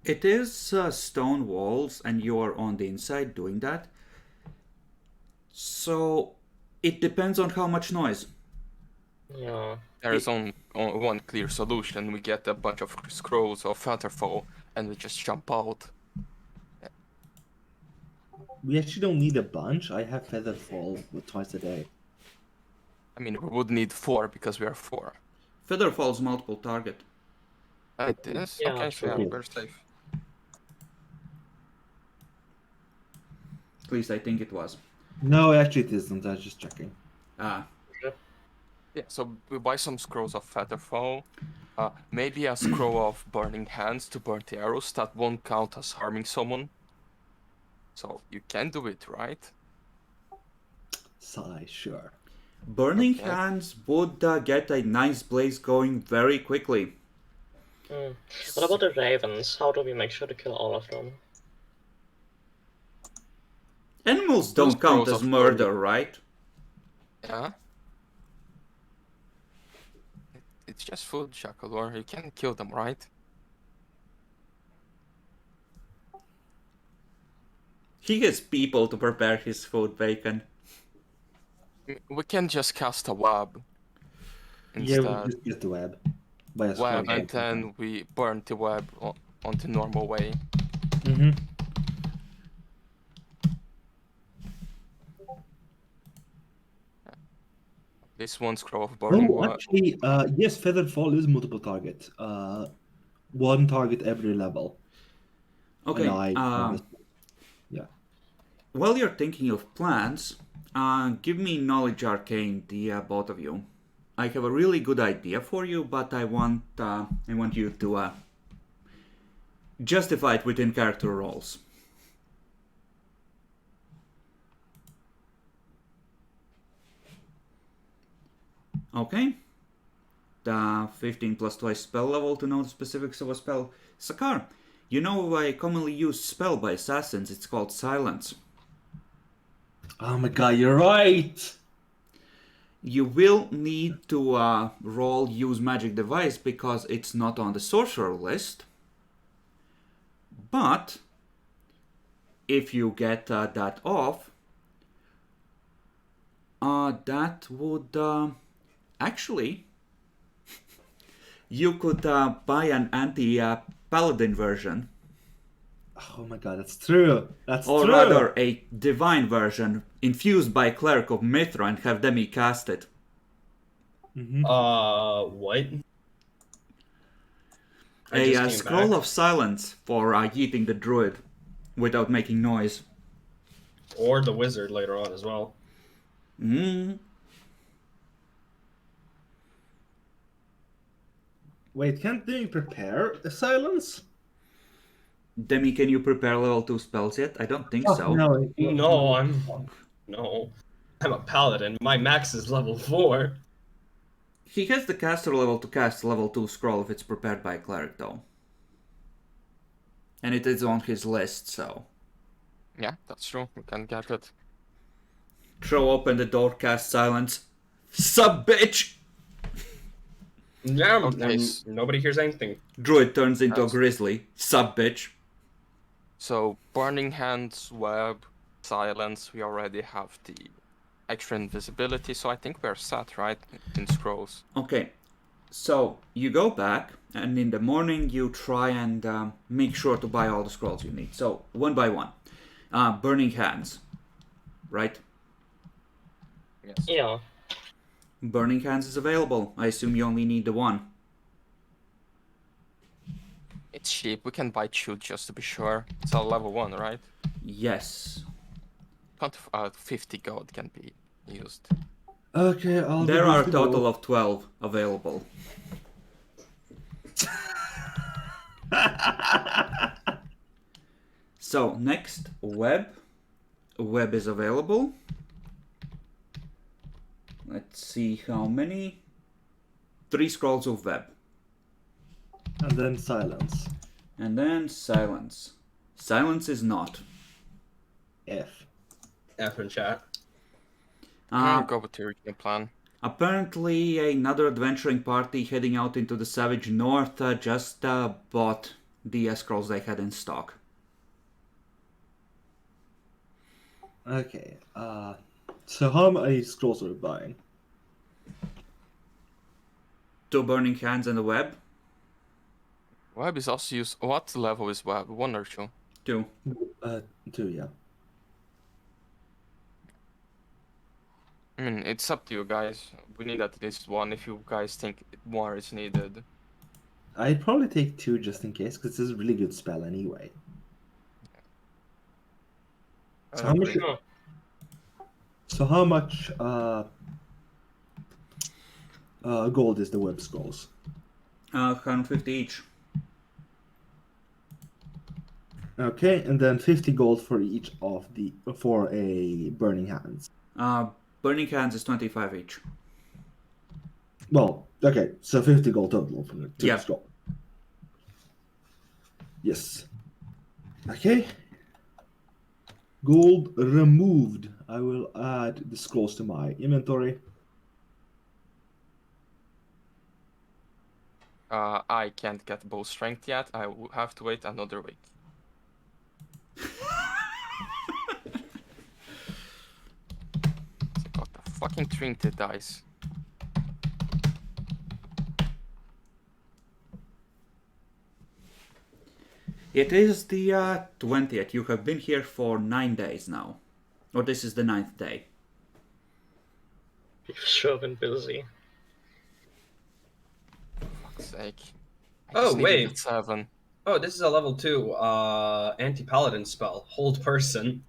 It is stone walls, and you are on the inside doing that. So it depends on how much noise. Yeah. There is only one clear solution. We get a bunch of scrolls or Featherfall, and we just jump out. We actually don't need a bunch. I have Featherfall twice a day. I mean, we would need 4 because we are 4. Featherfall's multiple target. It is? Yeah, Okay, so yeah, true. we're safe. At least I think it was. No, actually it isn't. I was just checking. Ah, Yeah, so we buy some scrolls of Featherfall. Maybe a scroll of Burning Hands to burn the arrows. That won't count as harming someone. So you can do it, right? Sigh, sure. Burning Okay. Hands would get a nice blaze going very quickly. What about the ravens? How do we make sure to kill all of them? Animals Those don't count scrolls as of murder, right? Yeah. It's just food, Shakalor. You can kill them, right? He has people to prepare his food, Bacon. We can just cast a web Yeah, instead. we just get the web. By a Web, scroll. and then we burn the web on the normal way. Mm-hmm. This one scroll of burning Oh, web. actually, yes, Featherfall is multiple target. One target every level. Okay, And yeah. while you're thinking of plans, give me Knowledge Arcane, the both of you. I have a really good idea for you, but I want you to justify it within character roles. Okay. The 15 plus twice spell level to know the specifics of a spell. Sakar, you know a commonly used spell by assassins, it's called Silence. Oh my god, you're right! You will need to roll Use Magic Device because it's not on the sorcerer list. But if you get that off, that would actually you could buy an anti-paladin version, Oh my god, that's true. That's or true. rather a divine version infused by Cleric of Mithra and have them cast it. Mhm. What? I A just came scroll back. of silence for eating the druid without making noise. Or the wizard later on as well. Wait, can't they prepare a silence? Demi, can you prepare level 2 spells yet? I don't think Oh, so. no. No, I'm a paladin. My max is level 4. He has the caster level to cast level 2 scroll if it's prepared by a cleric though. And it is on his list, so. Yeah, that's true. We can get it. Throw open the door, cast silence. Sup, bitch! Yeah, Okay, and nobody hears anything. Druid turns into a Yes. grizzly. Sup, bitch. So, Burning Hands, Web, Silence, we already have the extra invisibility, so I think we're set, right? In scrolls. Okay, so you go back, and in the morning you try and make sure to buy all the scrolls you need. So, one by one. Burning Hands, right? Yes. Yeah. Burning Hands is available. I assume you only need the one. It's cheap. We can buy two just to be sure. It's a level 1, right? Yes. 50 gold can be used. Okay, I'll There are a remove the total gold. of 12 available. So, next, web. Web is available. Let's see how many. 3 scrolls of web. And then silence. And then silence. Silence is not. F. F in chat. I'll go with the original plan. Apparently, another adventuring party heading out into the Savage North just bought the scrolls they had in stock. Okay, so how many scrolls are we buying? 2 Burning Hands and a web. Web is also used. What level is web? 1 or 2? 2. 2, yeah. I mean, it's up to you guys. We need at least 1 if you guys think more is needed. I'd probably take 2 just in case, because it's a really good spell anyway. I So how much? agree. Huh. So how much gold is the web scrolls? 150 each. Okay, and then 50 gold for each of the for a burning hands. Burning Hands is 25 each. Well, okay, so 50 gold total for the Yeah. scroll. Yes. Okay. Gold removed. I will add the scrolls to my inventory. I can't get bow strength yet. I will have to wait another week. I got the fucking Trinity dice. It is the 20th. You have been here for 9 days now. Or this is the 9th day. You've sure been busy. Fuck's sake. I Oh, just needed wait. the 7. Oh, this is a level 2 anti-paladin spell. Hold person.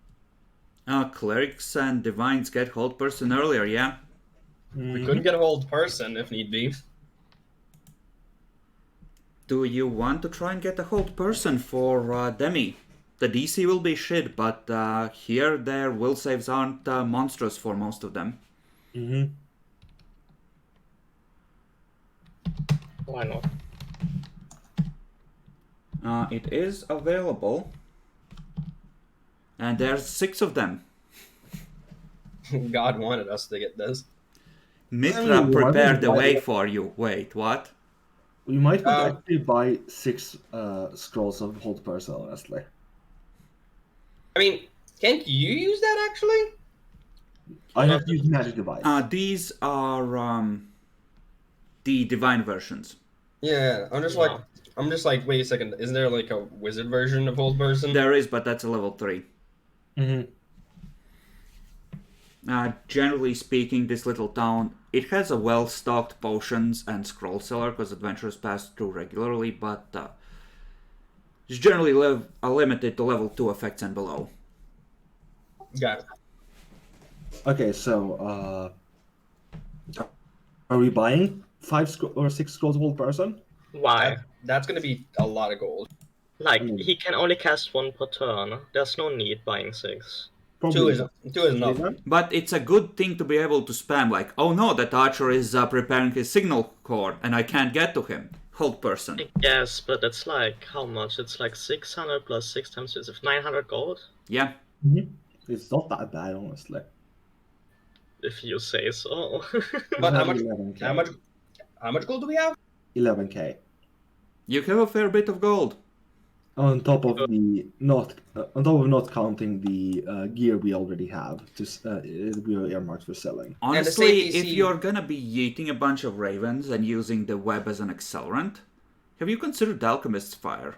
Clerics and divines get hold person earlier, yeah? We could get a hold person if need be. Do you want to try and get a hold person for Demi? The DC will be shit, but here their will saves aren't monstrous for most of them. Mm-hmm. Why not? It is available. And there's 6 of them. God wanted us to get this. Mithra why prepared the would way I- for you. Wait, what? We might want to actually buy 6 scrolls of hold person, honestly. I mean, can't you use that actually? I have to use magic device. These are the divine versions. Yeah, I'm just like, wait a second. Isn't there like a wizard version of hold person? There is, but that's a level 3. Mm-hmm. Generally speaking, this little town, it has a well-stocked potions and scroll cellar because adventurers pass through regularly, but it's generally limited to level 2 effects and below. Got it. Okay, so are we buying 5 or 6 scrolls of hold person? Why? That's gonna be a lot of gold. Like, Mm. he can only cast 1 per turn. There's no need buying 6. Two is enough. But it's a good thing to be able to spam, like, oh no, that archer is preparing his signal cord and I can't get to him. Hold person. Yes, but it's like, how much? It's like 600 plus 6 times 6, 900 gold? Yeah. Mm-hmm. It's not that bad, honestly. If you say so. But how much? 11K. How much gold do we have? 11K. You have a fair bit of gold. On top of not counting the gear we already have, we are earmarked for selling. Honestly, same if DC you're gonna be yeeting a bunch of ravens and using the web as an accelerant, have you considered Alchemist's Fire?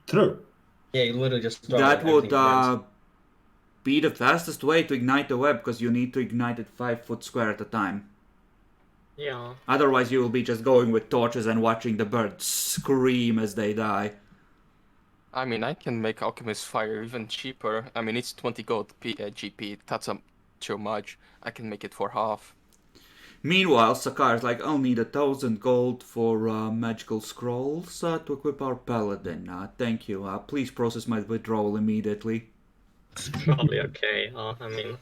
True. Yeah, you literally just throw That would everything against. be the fastest way to ignite the web, because you need to ignite it 5 foot square at a time. Yeah. Otherwise, you will be just going with torches and watching the birds scream as they die. I mean, I can make Alchemist Fire even cheaper. I mean, it's 20 gold GP. That's too much. I can make it for half. Meanwhile, Sakar's like, I'll need 1,000 gold for magical scrolls to equip our paladin. Thank you. Please process my withdrawal immediately. It's probably okay. I mean,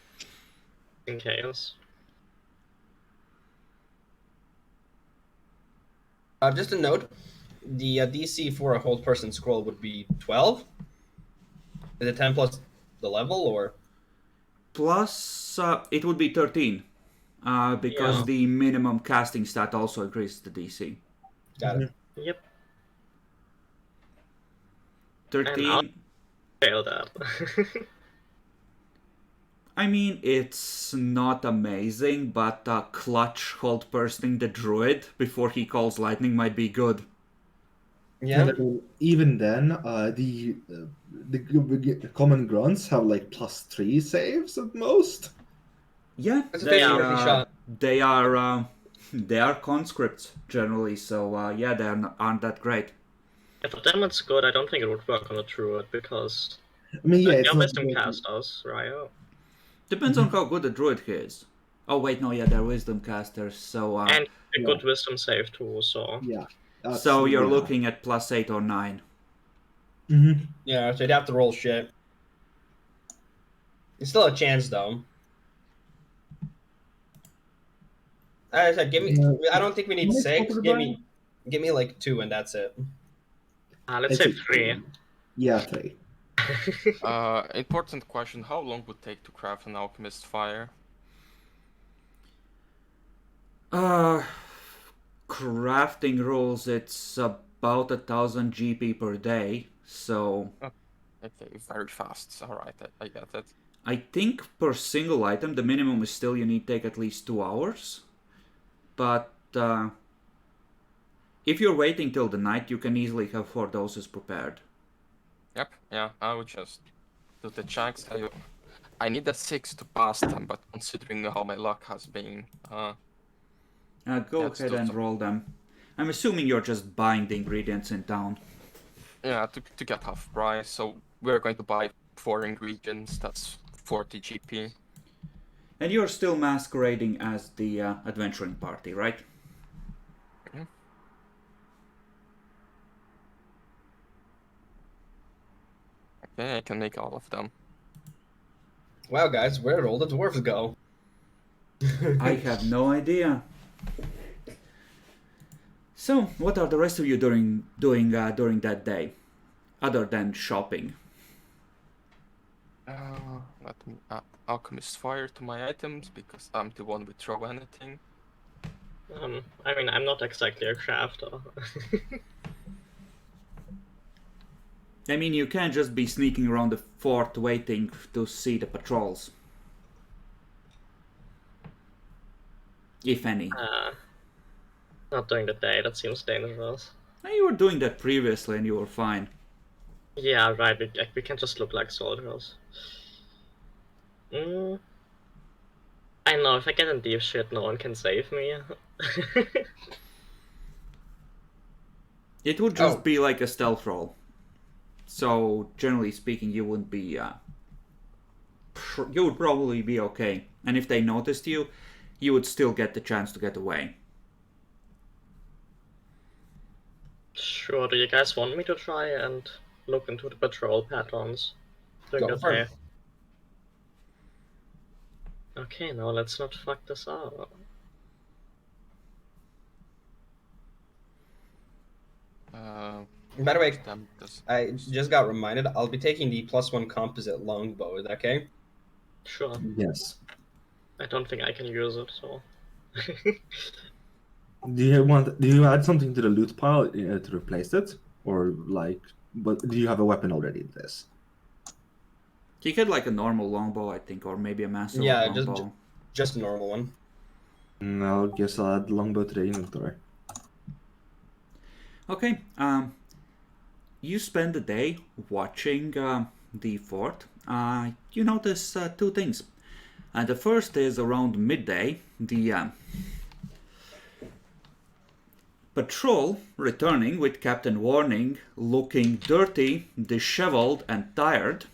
in case. Just a note, the DC for a whole person scroll would be 12. Is it 10 plus the level, or? Plus, it would be 13. Because Yeah. the minimum casting stat also increases the DC. Got it. Yep. 13. Fail that. I mean, it's not amazing, but clutch hold bursting the druid before he calls lightning might be good. Yeah. And I mean, even then, the common grunts have like +3 saves at most. Yeah, That's a they 50-50 shot. they are conscripts generally, so yeah, they aren't that great. Yeah, for them it's good. I don't think it would work on a druid because I mean, yeah, it's your not wisdom good. casters, right? Depends on how good the druid is. Oh wait, no, yeah, they're wisdom casters, so And a yeah. good wisdom save too, so Yeah. so you're yeah. looking at +8 or 9. Mm-hmm. Yeah, so you'd have to roll shit. It's still a chance, though. As I said, give me. I don't think we need How much 6. gold Give me like 2, and that's it. let's say 3. Yeah, 3. Important question: how long would it take to craft an Alchemist Fire? Crafting rules, it's about 1,000 GP per day, so Okay, very fast. All right, I get it. I think per single item the minimum is still you need to take at least 2 hours. But if you're waiting till the night, you can easily have 4 doses prepared. Yep. Yeah, I would just do the checks. I need a 6 to pass them, but considering how my luck has been, Go Let's ahead do and some. roll them. I'm assuming you're just buying the ingredients in town. yeah, to get half price. So we're going to buy 4 ingredients. That's 40 GP. And you're still masquerading as the adventuring party, right? Okay, I can make all of them. Wow, guys, where did all the dwarves go? I have no idea. So, what are the rest of you doing during that day, other than shopping? Let me add Alchemist Fire to my items because I'm the one with throw anything. I mean, I'm not exactly a crafter. I mean, you can't just be sneaking around the fort waiting to see the patrols. If any. Not during the day, that seems dangerous. You were doing that previously and you were fine. Yeah, right, we can just look like soldiers. I know, if I get in deep shit, no one can save me. It would just Oh. be like a stealth roll. So, generally speaking, you wouldn't be... you would probably be okay. And if they noticed you, you would still get the chance to get away. Sure, do you guys want me to try and look into the patrol patterns during Go the for day? it. Okay, now let's not fuck this up. By the way, Damn this. I just got reminded. I'll be taking the +1 composite longbow. Is that okay? Sure, Yes. I don't think I can use it, so... Do you add something to the loot pile to replace it, or like? But do you have a weapon already? In this. He had like a normal longbow, I think, or maybe a massive Yeah, longbow. just a normal one. No, I guess I'll add longbow to the inventory. Okay, you spend the day watching the fort. you notice two things. The first is around midday, the patrol returning with Captain Warning, looking dirty, disheveled, and tired.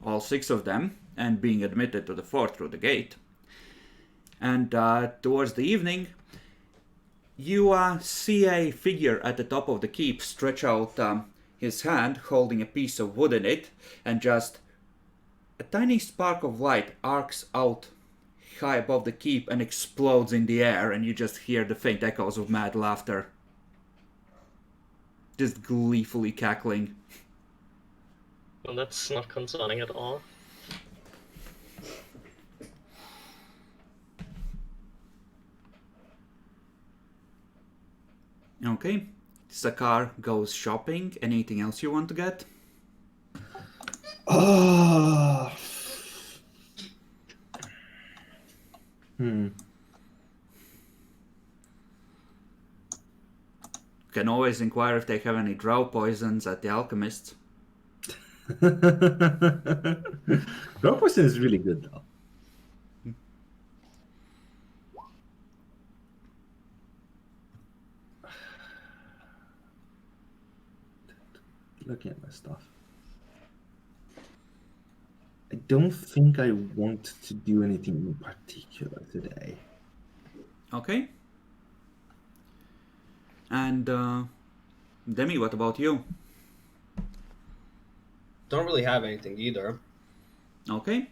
All 6 of them, and being admitted to the fort through the gate. And towards the evening, you see a figure at the top of the keep stretch out his hand, holding a piece of wood in it, and just a tiny spark of light arcs out high above the keep and explodes in the air, and you just hear the faint echoes of mad laughter. Just gleefully cackling. Well, that's not concerning at all. Okay. Sakar goes shopping. Anything else you want to get? Can always inquire if they have any drow poisons at the alchemists. Drow poison is really good though. Looking at my stuff. I don't think I want to do anything in particular today. Okay. And Demi, what about you? Don't really have anything either. Okay.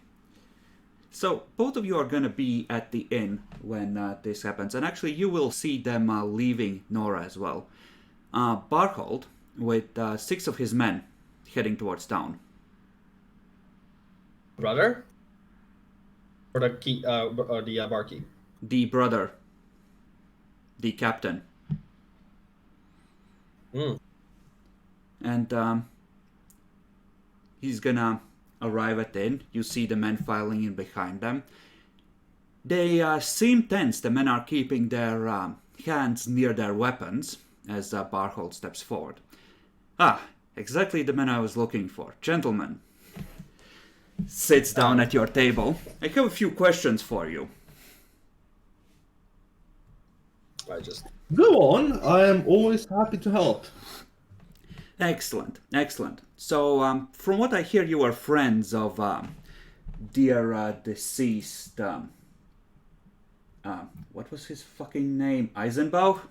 So both of you are gonna be at the inn when this happens, and actually you will see them leaving Nora as well. Barhold with 6 of his men heading towards town. Brother? Or the key, or the barkeep? The brother. The captain. And he's gonna arrive at the inn. You see the men filing in behind them. They seem tense. The men are keeping their hands near their weapons as Barhold steps forward. Exactly the men I was looking for. Gentlemen. Sits down at your table. I have a few questions for you. Go on. I am always happy to help. Excellent, excellent. So, from what I hear, you are friends of dear deceased. What was his fucking name? Eisenbach?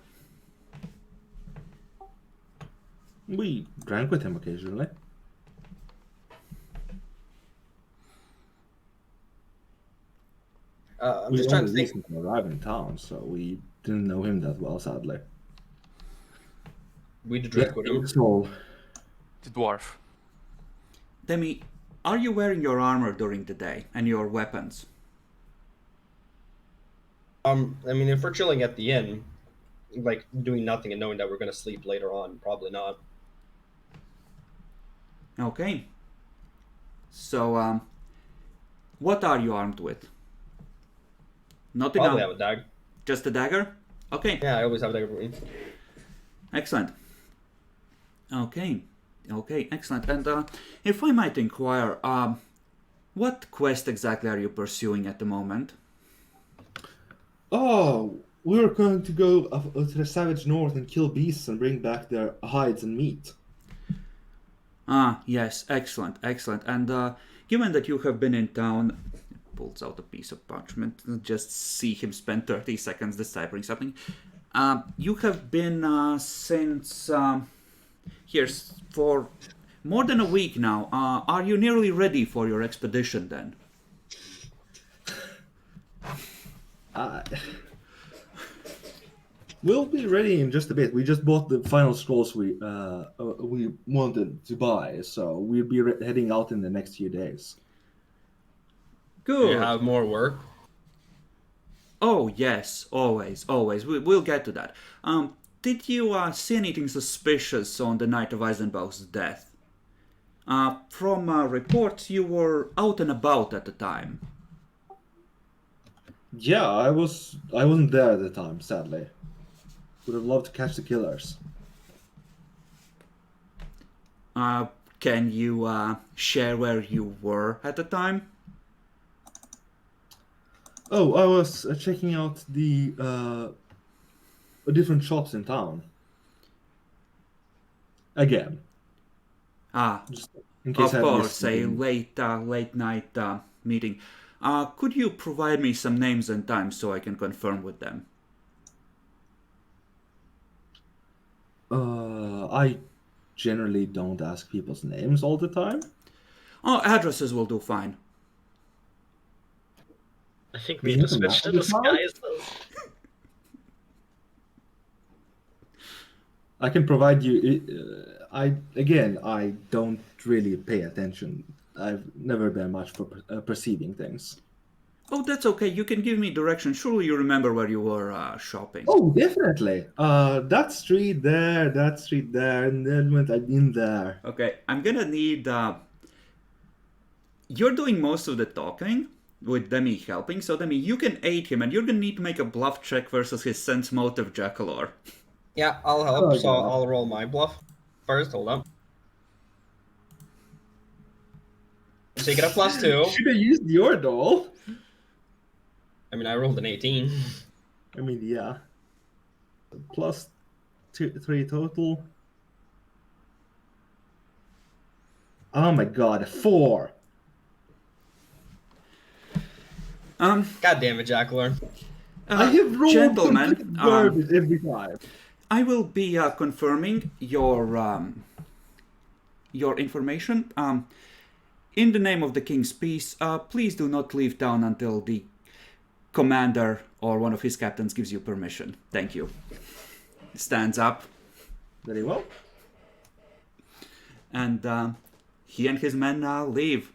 We drank with him occasionally. I'm just trying to think. Recently arrived in town, so we didn't know him that well, sadly. We did drink with him. So, The dwarf. Demi, are you wearing your armor during the day and your weapons? I mean, if we're chilling at the inn, like doing nothing and knowing that we're gonna sleep later on, probably not. Okay. So, what are you armed with? Not Probably enough. have a dagger. Just a dagger? Okay. Yeah, I always have a dagger for me. Excellent. Okay. Okay, excellent. And if I might inquire, what quest exactly are you pursuing at the moment? oh, we're going to go to the Savage North and kill beasts and bring back their hides and meat. Yes, excellent, excellent. And given that you have been in town, pulls out a piece of parchment, just see him spend 30 seconds deciphering something. You have been since here for more than a week now. Are you nearly ready for your expedition then? We'll be ready in just a bit. We just bought the final scrolls we wanted to buy, so we'll be heading out in the next few days. Do Good. you have more work? Oh yes, always, always. We'll get to that. Did you see anything suspicious on the night of Eisenbach's death? From reports, you were out and about at the time. Yeah, I wasn't there at the time, sadly. Would have loved to catch the killers. can you share where you were at the time? Oh, I was checking out the different shops in town. Again, just in case Of I course, missed a anything. late night meeting. Could you provide me some names and times so I can confirm with them? I generally don't ask people's names all the time. Oh, addresses will do fine. I think Do we you need to have a switch to map of the town? disguises. I can provide you. I don't really pay attention. I've never been much for perceiving things. Oh, that's okay. You can give me direction. Surely you remember where you were shopping. Oh, definitely. That street there, and then went in there. Okay, I'm gonna need... You're doing most of the talking, with Demi helping, so Demi, you can aid him, and you're gonna need to make a bluff check versus his sense motive Jackalor. Yeah, I'll help. Oh, So God. I'll roll my bluff first. Hold up. So you get a +2. Should have used your doll. I mean, I rolled an 18. I mean, yeah. Plus 3 total. Oh my god, 4. God damn it, Jackalor. I have rolled Gentlemen, complete garbage every time. I will be confirming your information. In the name of the King's peace, please do not leave town until the commander or one of his captains gives you permission. Thank you. Stands up, Very well. and he and his men leave.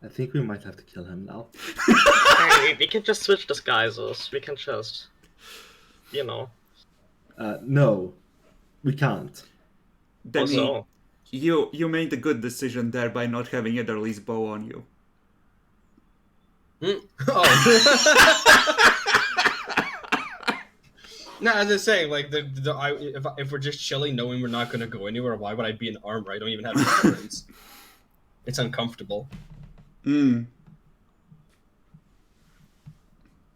I think we might have to kill him now. Hey, we can just switch disguises. We can just, you know. No, we can't. Demi, Also, you made a good decision there by not having Ederly's bow on you. Oh. No, as I say, like if we're just chilling, knowing we're not gonna go anywhere, why would I be in armor? I don't even have insurance. It's uncomfortable.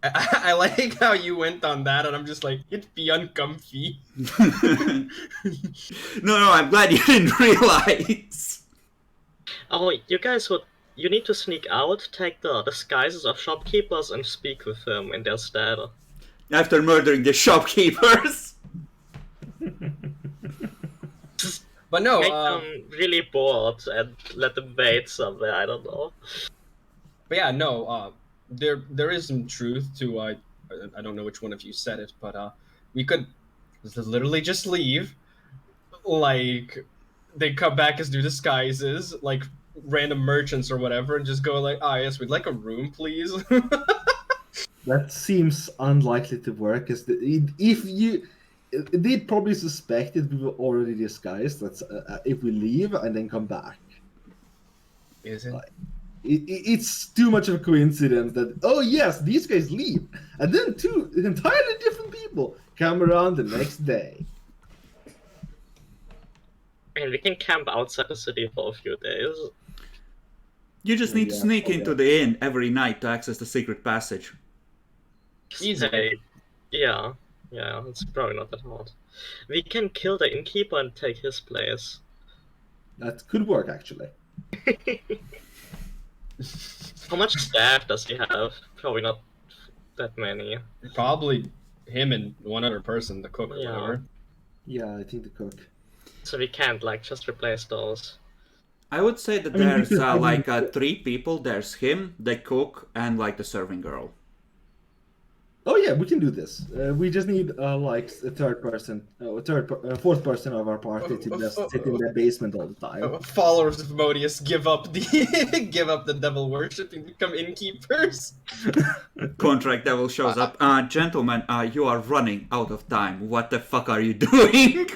I like how you went on that, and I'm just like, it'd be uncomfy. No, I'm glad you didn't realize. oh, you need to sneak out, take the disguises of shopkeepers, and speak with them in their stead. After murdering the shopkeepers. But no, Make them really bored and let them wait somewhere. I don't know. but yeah, no. There is some truth to I don't know which one of you said it, but we could literally just leave. Like they come back as new disguises, like random merchants or whatever, and just go like, yes, we'd like a room, please. That seems unlikely to work, because they'd probably suspect that we were already disguised. That's if we leave and then come back. Is it? It's too much of a coincidence that, oh yes, these guys leave, and then two entirely different people come around the next day. And we can camp outside the city for a few days. You just need to Yeah, sneak okay. into the inn every night to access the secret passage. Easy. Hey, yeah, it's probably not that hard. We can kill the innkeeper and take his place. That could work, actually. How much staff does he have? Probably not that many. Probably him and one other person, the cook or Yeah. whatever. Yeah, I think the cook. So we can't just replace those. I would say that I mean, there's because 3 people. There's him, the cook, and the serving girl. Oh yeah, we can do this. We just need a fourth person of our party to just sit in the basement all the time. Followers of Modius give up the devil worship and become innkeepers. Contract devil shows up. Gentlemen, you are running out of time. What the fuck are you doing?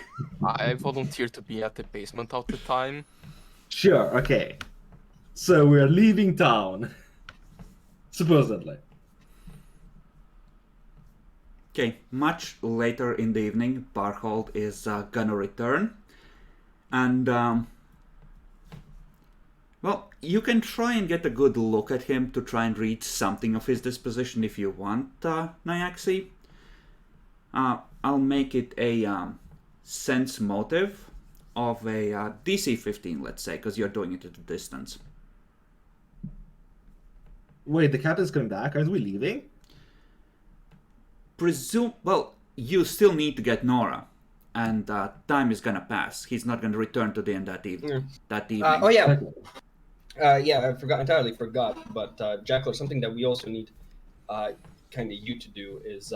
I volunteer to be at the basement all the time. Sure, okay. So we're leaving town. Supposedly. Okay, much later in the evening, Barhold is gonna return. And, well, you can try and get a good look at him to try and read something of his disposition if you want, Nyaxi. I'll make it a sense motive of a DC 15, let's say, because you're doing it at a distance. Wait, the captain's coming back? Aren't we leaving? Well, you still need to get Nora, and time is gonna pass. He's not gonna return to the end that evening. Oh yeah. Yeah, entirely forgot. But Jackler, something that we also need, kind of you to do is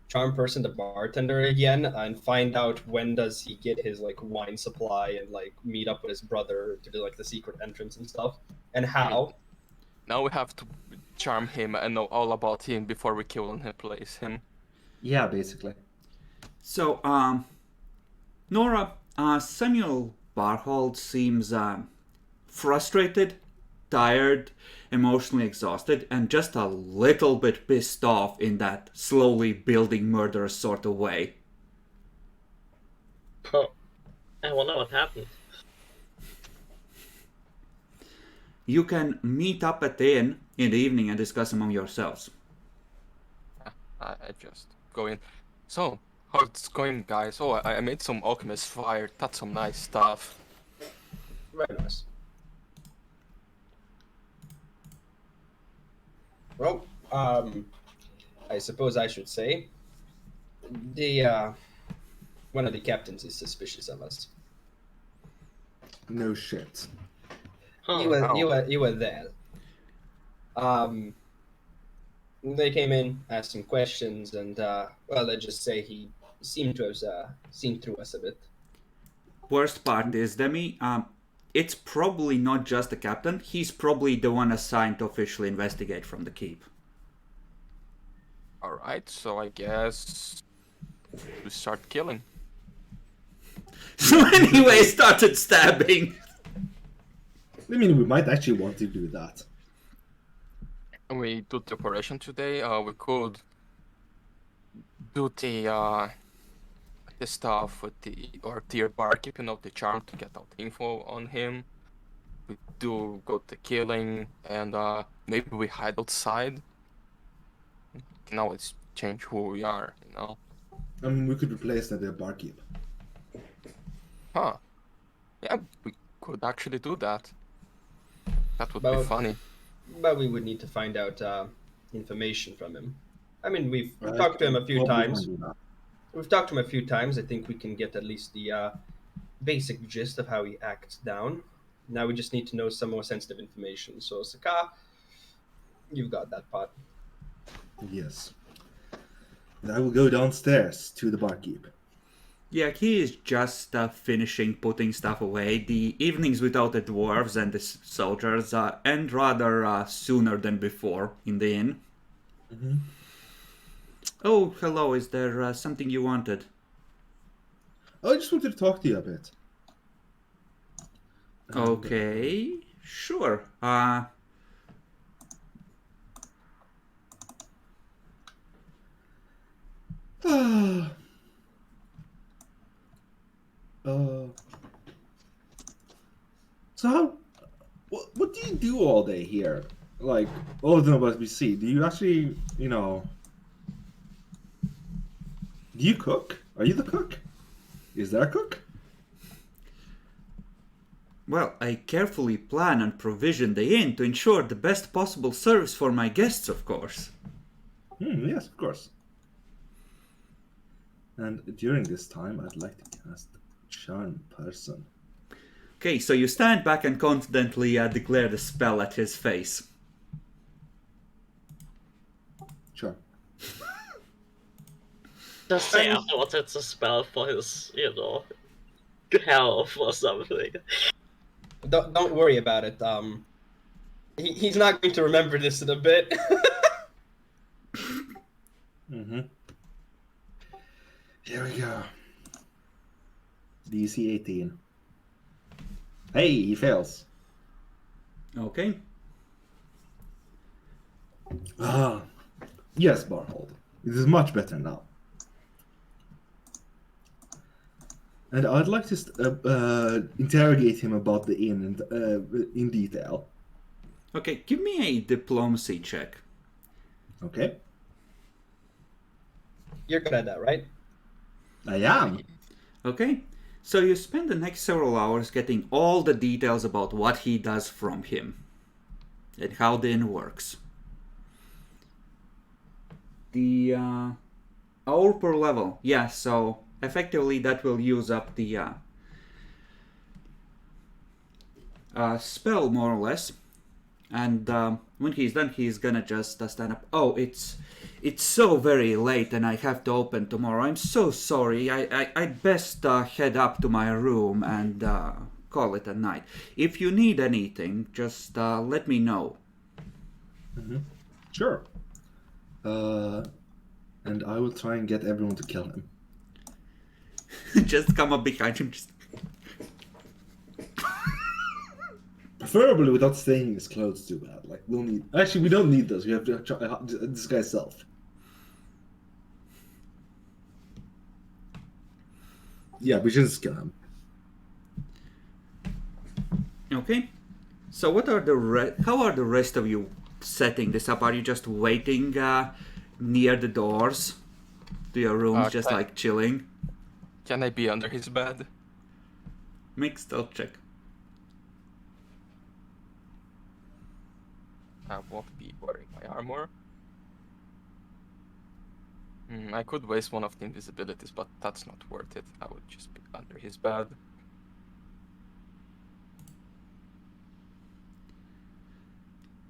charm person the bartender again and find out when does he get his like wine supply and like meet up with his brother to do like the secret entrance and stuff, and how. Now we have to charm him and know all about him before we kill and replace him. Yeah, basically. So, Nora, Samuel Barhold seems frustrated, tired, emotionally exhausted, and just a little bit pissed off in that slowly building murderous sort of way. Oh, I wonder what happened. You can meet up at the inn in the evening and discuss among yourselves. I just go in. So, how it's going, guys? Oh, I made some alchemist fire. That's some nice stuff. Very nice. Well, I suppose I should say the one of the captains is suspicious of us. No shit. Huh. You were there. They came in, asked some questions, and well, let's just say he seemed to have seen through us a bit. Worst part is, Demi, it's probably not just the captain. He's probably the one assigned to officially investigate from the keep. Alright, so I guess we start killing. So anyway, started stabbing. I mean, we might actually want to do that. We do the operation today. We could do the stuff with the tier barkeep, the charm to get out info on him. We do go to killing, and maybe we hide outside. Now let's change who we are, I mean, we could replace the barkeep. Huh. Yeah, we could actually do that. That would be But- funny. But we would need to find out information from him. I mean, we've Right. talked to him a few Probably times. can't do that. We've talked to him a few times. I think we can get at least the basic gist of how he acts down. Now we just need to know some more sensitive information. So, Saka, you've got that part. Yes. And I will go downstairs to the barkeep. Yeah, he is just finishing putting stuff away. The evenings without the dwarves and the soldiers end rather sooner than before in the inn. Mm-hmm. Oh, hello, is there something you wanted? I just wanted to talk to you a bit. Okay, sure. So how, what do you do all day here? Like, all of them what we see. Do you actually, do you cook? Are you the cook? Is there a cook? Well, I carefully plan and provision the inn to ensure the best possible service for my guests, of course. Yes, of course. And during this time, I'd like to cast Charm Person. Okay, so you stand back and confidently declare the spell at his face. Sure. Just say afterwards it's a spell for his, health or something. Don't worry about it. He's not going to remember this in a bit. Mm-hmm. Here we go. DC 18. Hey, he fails. Okay. Ah, yes, Barhold. It is much better now. And I'd like to interrogate him about the inn in detail. Okay, give me a diplomacy check. Okay, You're good at that, right? I am. Okay, so you spend the next several hours getting all the details about what he does from him and how the inn works. The hour per level, yeah, so effectively that will use up the spell more or less. And when he's done, he's gonna just stand up. Oh, it's so very late and I have to open tomorrow. I'm so sorry. I'd best head up to my room and call it a night. If you need anything, just let me know. Mm-hmm. Sure. And I will try and get everyone to kill him. Just come up behind him. Just... Preferably without staining his clothes too bad. Like, we'll need. Actually, we don't need those. We have to disguise self. Yeah, we should just kill him. Okay. So what are how are the rest of you setting this up? Are you just waiting near the doors to your rooms, just like chilling? Can I be under his bed? Make stealth check. I won't be wearing my armor. I could waste one of the invisibilities, but that's not worth it. I would just be under his bed.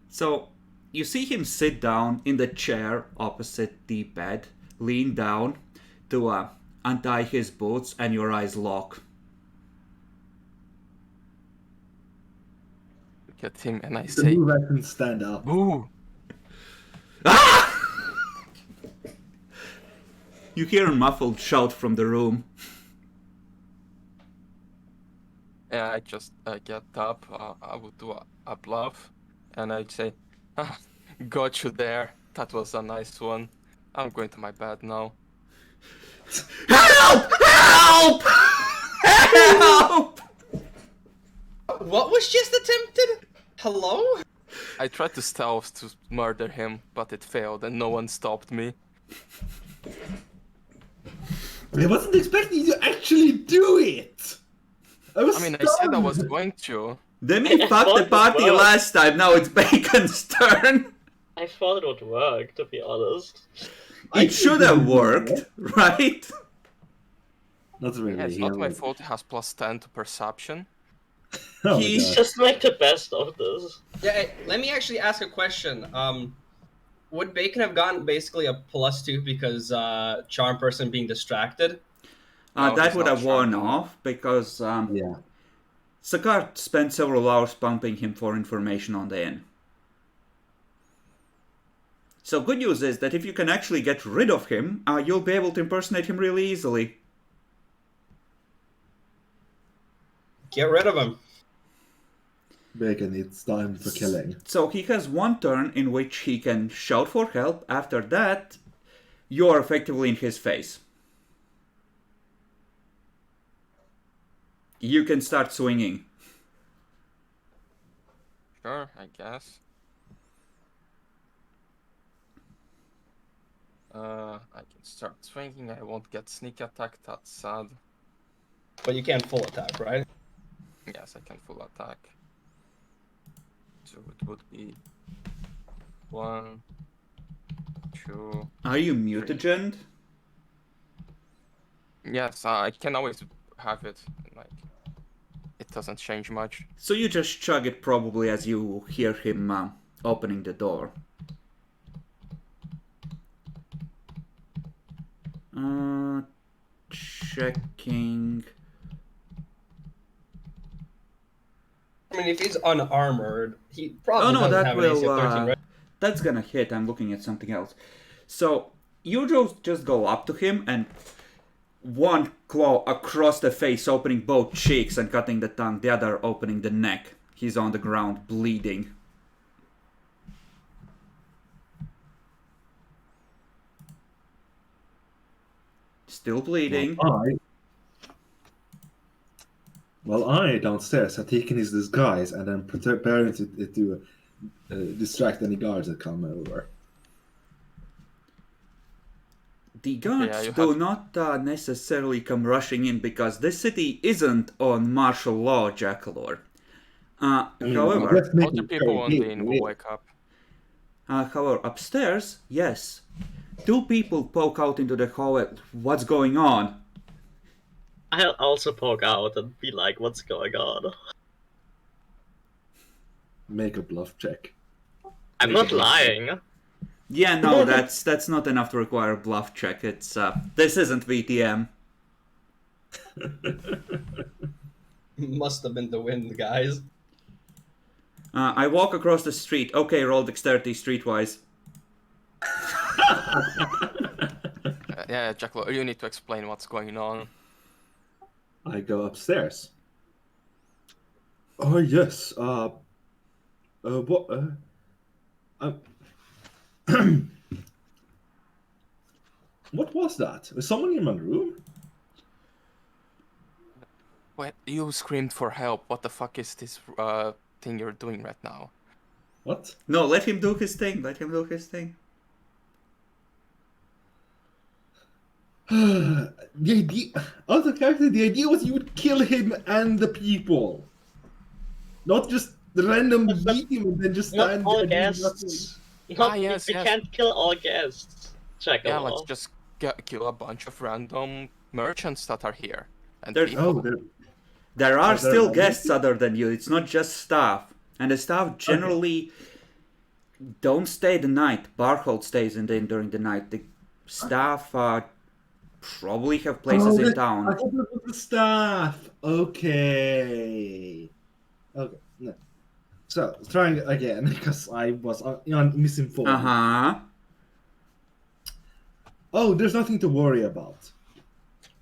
So you see him sit down in the chair opposite the bed, lean down to untie his boots, and your eyes lock. Look at him and I The say, move I can stand up. "Ooh!" Ah! You hear a muffled shout from the room. And I just get up. I would do a bluff, and I'd say, "Got you there. That was a nice one. I'm going to my bed now." Help! Help! Help! What was just attempted? Hello? I tried to stealth to murder him, but it failed, and no one stopped me. I wasn't expecting you to actually do it. I mean, I said I was going to. Demi fucked the party last time, now it's Bacon's turn. I thought it would work, to be honest. It should have worked, right? That's really Yeah, it's not my hero. fault he has +10 to perception. Oh my He's God. Just make the best of this. Yeah, let me actually ask a question. Would Bacon have gotten basically a +2 because charm person being distracted? No, That he's would not have worn sharp. off because Yeah. Sakar spent several hours pumping him for information on the inn. So good news is that if you can actually get rid of him, you'll be able to impersonate him really easily. Get rid of him. Bacon, it's time for killing. So he has one turn in which he can shout for help. After that, you're effectively in his face. You can start swinging. Sure, I guess. I can start swinging. I won't get sneak attack. That's sad. But you can't full attack, right? Yes, I can full attack. So it would be 1, 2. Are you mutagen? Yes, I can always have it. Like, it doesn't change much. So you just chug it probably as you hear him opening the door. Checking. I mean, if he's unarmored, he probably Oh no, doesn't that have an AC will. of 13, right? That's gonna hit. I'm looking at something else. So you just go up to him and one claw across the face, opening both cheeks and cutting the tongue. The other opening the neck. He's on the ground, bleeding. Still bleeding. Well, I downstairs have taken his disguise and then preparing to distract any guards that come over. The guards you do have- not necessarily come rushing in because this city isn't on martial law, Jackalor. However, let's make All the it people on the very inn clear. will wake up. however, upstairs, yes. 2 people poke out into the hallway. What's going on? I'll also poke out and be like, what's going on? Make a bluff check. I'm Make a not bluff check. lying. Yeah, no, that's not enough to require a bluff check. It's this isn't VTM. Must have been the wind, guys. I walk across the street. Okay, roll dexterity streetwise. Yeah, Jackal, you need to explain what's going on. I go upstairs. Oh yes. What? What was that? Was someone in my room? Wait, you screamed for help. What the fuck is this thing you're doing right now? What? No, let him do his thing. Let him do his thing. The idea, out of character, the idea was you would kill him and the people, not just random beat him and then just Not stand all there doing guests. nothing. Not, yes, we yes. can't kill all guests. Check Yeah, it let's out. just kill a bunch of random merchants that are here. And There's- people. Oh, There are Are there still other guests other than you. It's not just staff. And the staff generally don't stay the night. Barhold stays in the inn during the night. The staff probably have places in I town. thought that was the staff. Okay. Okay. No. So trying again because I was misinformed. Uh-huh. Oh, there's nothing to worry about.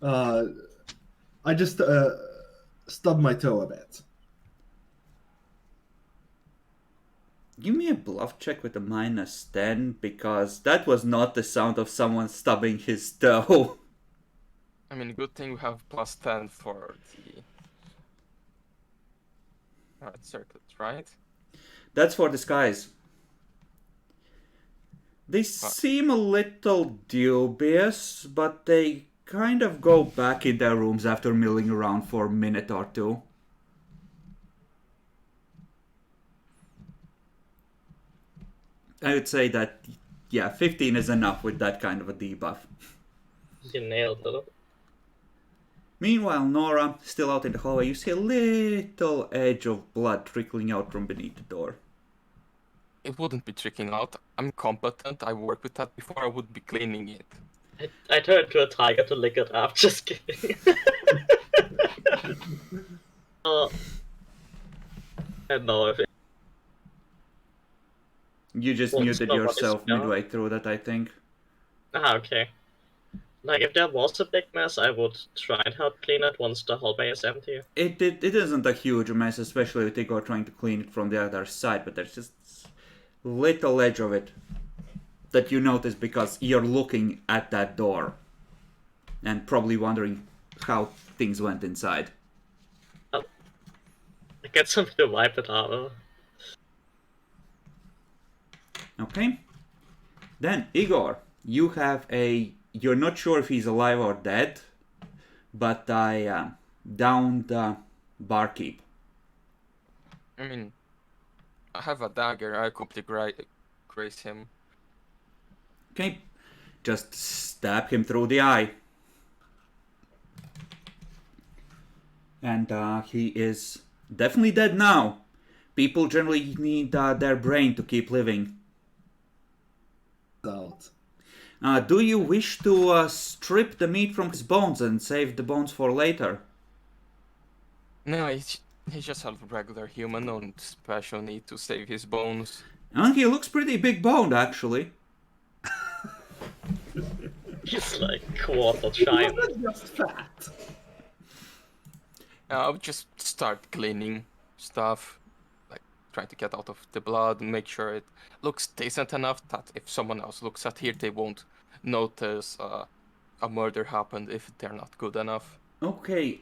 I just stubbed my toe a bit. Give me a bluff check with a -10 because that was not the sound of someone stubbing his toe. I mean, good thing we have +10 for the circuit, right? That's for disguise. They seem a little dubious, but they kind of go back in their rooms after milling around for a minute or two. I would say that, yeah, 15 is enough with that kind of a debuff. You nailed it. Meanwhile, Nora, still out in the hallway, you see a little edge of blood trickling out from beneath the door. It wouldn't be tricking out. I'm competent. I worked with that before. I would be cleaning it. I turned to a tiger to lick it up. Just kidding. I don't know if it, You just Well, muted so what is yourself now? midway through that, I think. okay. Like, if there was a big mess, I would try and help clean it once the hallway is empty. It isn't a huge mess, especially if they go trying to clean it from the other side, but there's just little edge of it that you notice because you're looking at that door and probably wondering how things went inside. I get something to wipe it out. Okay? Then, Igor, you have you're not sure if he's alive or dead, but I downed barkeep. I mean, I have a dagger. I could grace him. Okay? Just stab him through the eye. And he is definitely dead now. People generally need their brain to keep living. Out. Do you wish to strip the meat from his bones and save the bones for later? No, he's just a regular human, no special need to save his bones. He looks pretty big boned, actually. He's like quarter He giant. wasn't just fat. I'll just start cleaning stuff, like trying to get out of the blood and make sure it looks decent enough that if someone else looks at here, they won't notice a a murder happened if they're not good enough. Okay,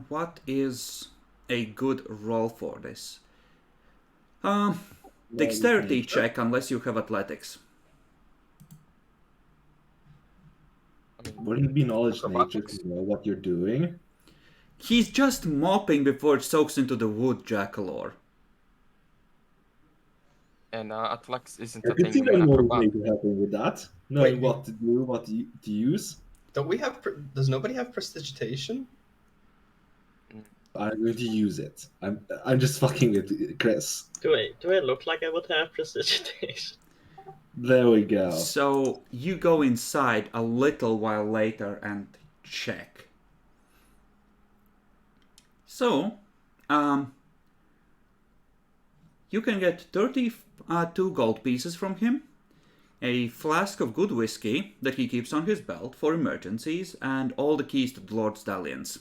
what is a good roll for this? Dexterity check, unless you have athletics. I mean, Wouldn't it be knowledge nature acrobatics? to know what you're doing? He's just mopping before it soaks into the wood, Jackalor. And athletics isn't I a could thing see in that knowledge acrobatics. nature helping with that. Knowing Wait. what to do, what to use. Don't we have? Does nobody have prestidigitation? I'm going to use it. I'm just fucking with Chris. Do I look like I would have prestidigitation? There we go. So you go inside a little while later and check. So, you can get 32 gold pieces from him, a flask of good whiskey that he keeps on his belt for emergencies, and all the keys to the Lord's Stallions.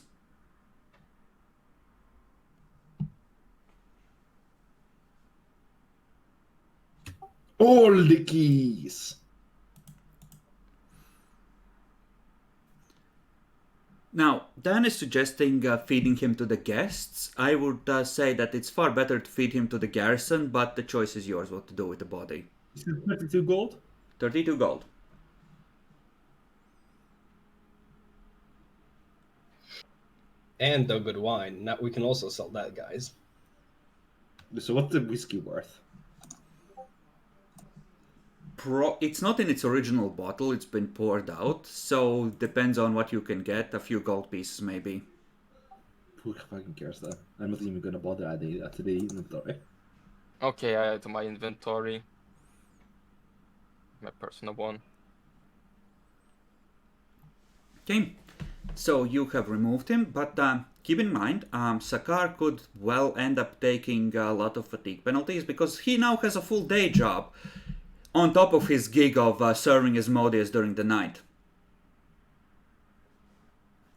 All the keys. Now, Dan is suggesting feeding him to the guests. I would say that it's far better to feed him to the garrison, but the choice is yours what to do with the body. Is it 32 gold? 32 gold. And the good wine. Now we can also sell that, guys. So what's the whiskey worth? It's not in its original bottle, it's been poured out, so depends on what you can get, a few gold pieces maybe. Who fucking cares though? I'm not even gonna bother adding that to the inventory. Okay, I add to my inventory. My personal one. Okay, so you have removed him, but keep in mind, Sakar could well end up taking a lot of fatigue penalties because he now has a full day job on top of his gig of serving Asmodeus during the night.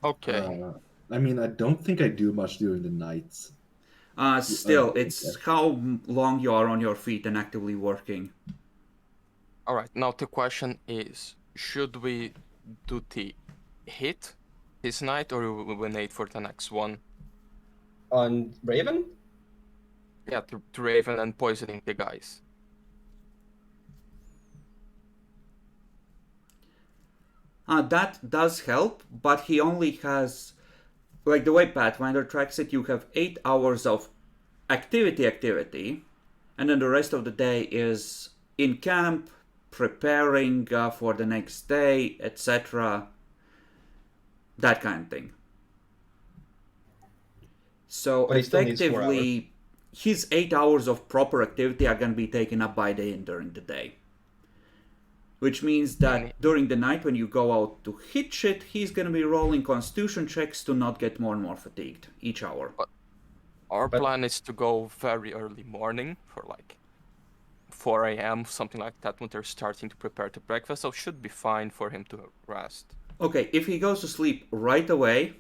Okay. I mean, I don't think I do much during the nights. Still, okay. it's how long you are on your feet and actively working. Alright, now the question is, should we do the hit this night or will we wait for the next one? On Raven? Yeah, to Raven and poisoning the guys. That does help, but he only has, like the way Pathfinder tracks it, you have 8 hours of activity, and then the rest of the day is in camp, preparing for the next day, etc. That kind of thing. So But he still needs 4 effectively, his 8 hours of proper activity are going to be taken up by the inn during the day. Which means that during the night when you go out to hit shit, he's going to be rolling constitution checks to not get more and more fatigued each hour. Our plan is to go very early morning for like 4 a.m., something like that, when they're starting to prepare the breakfast, so should be fine for him to rest. Okay, if he goes to sleep right away,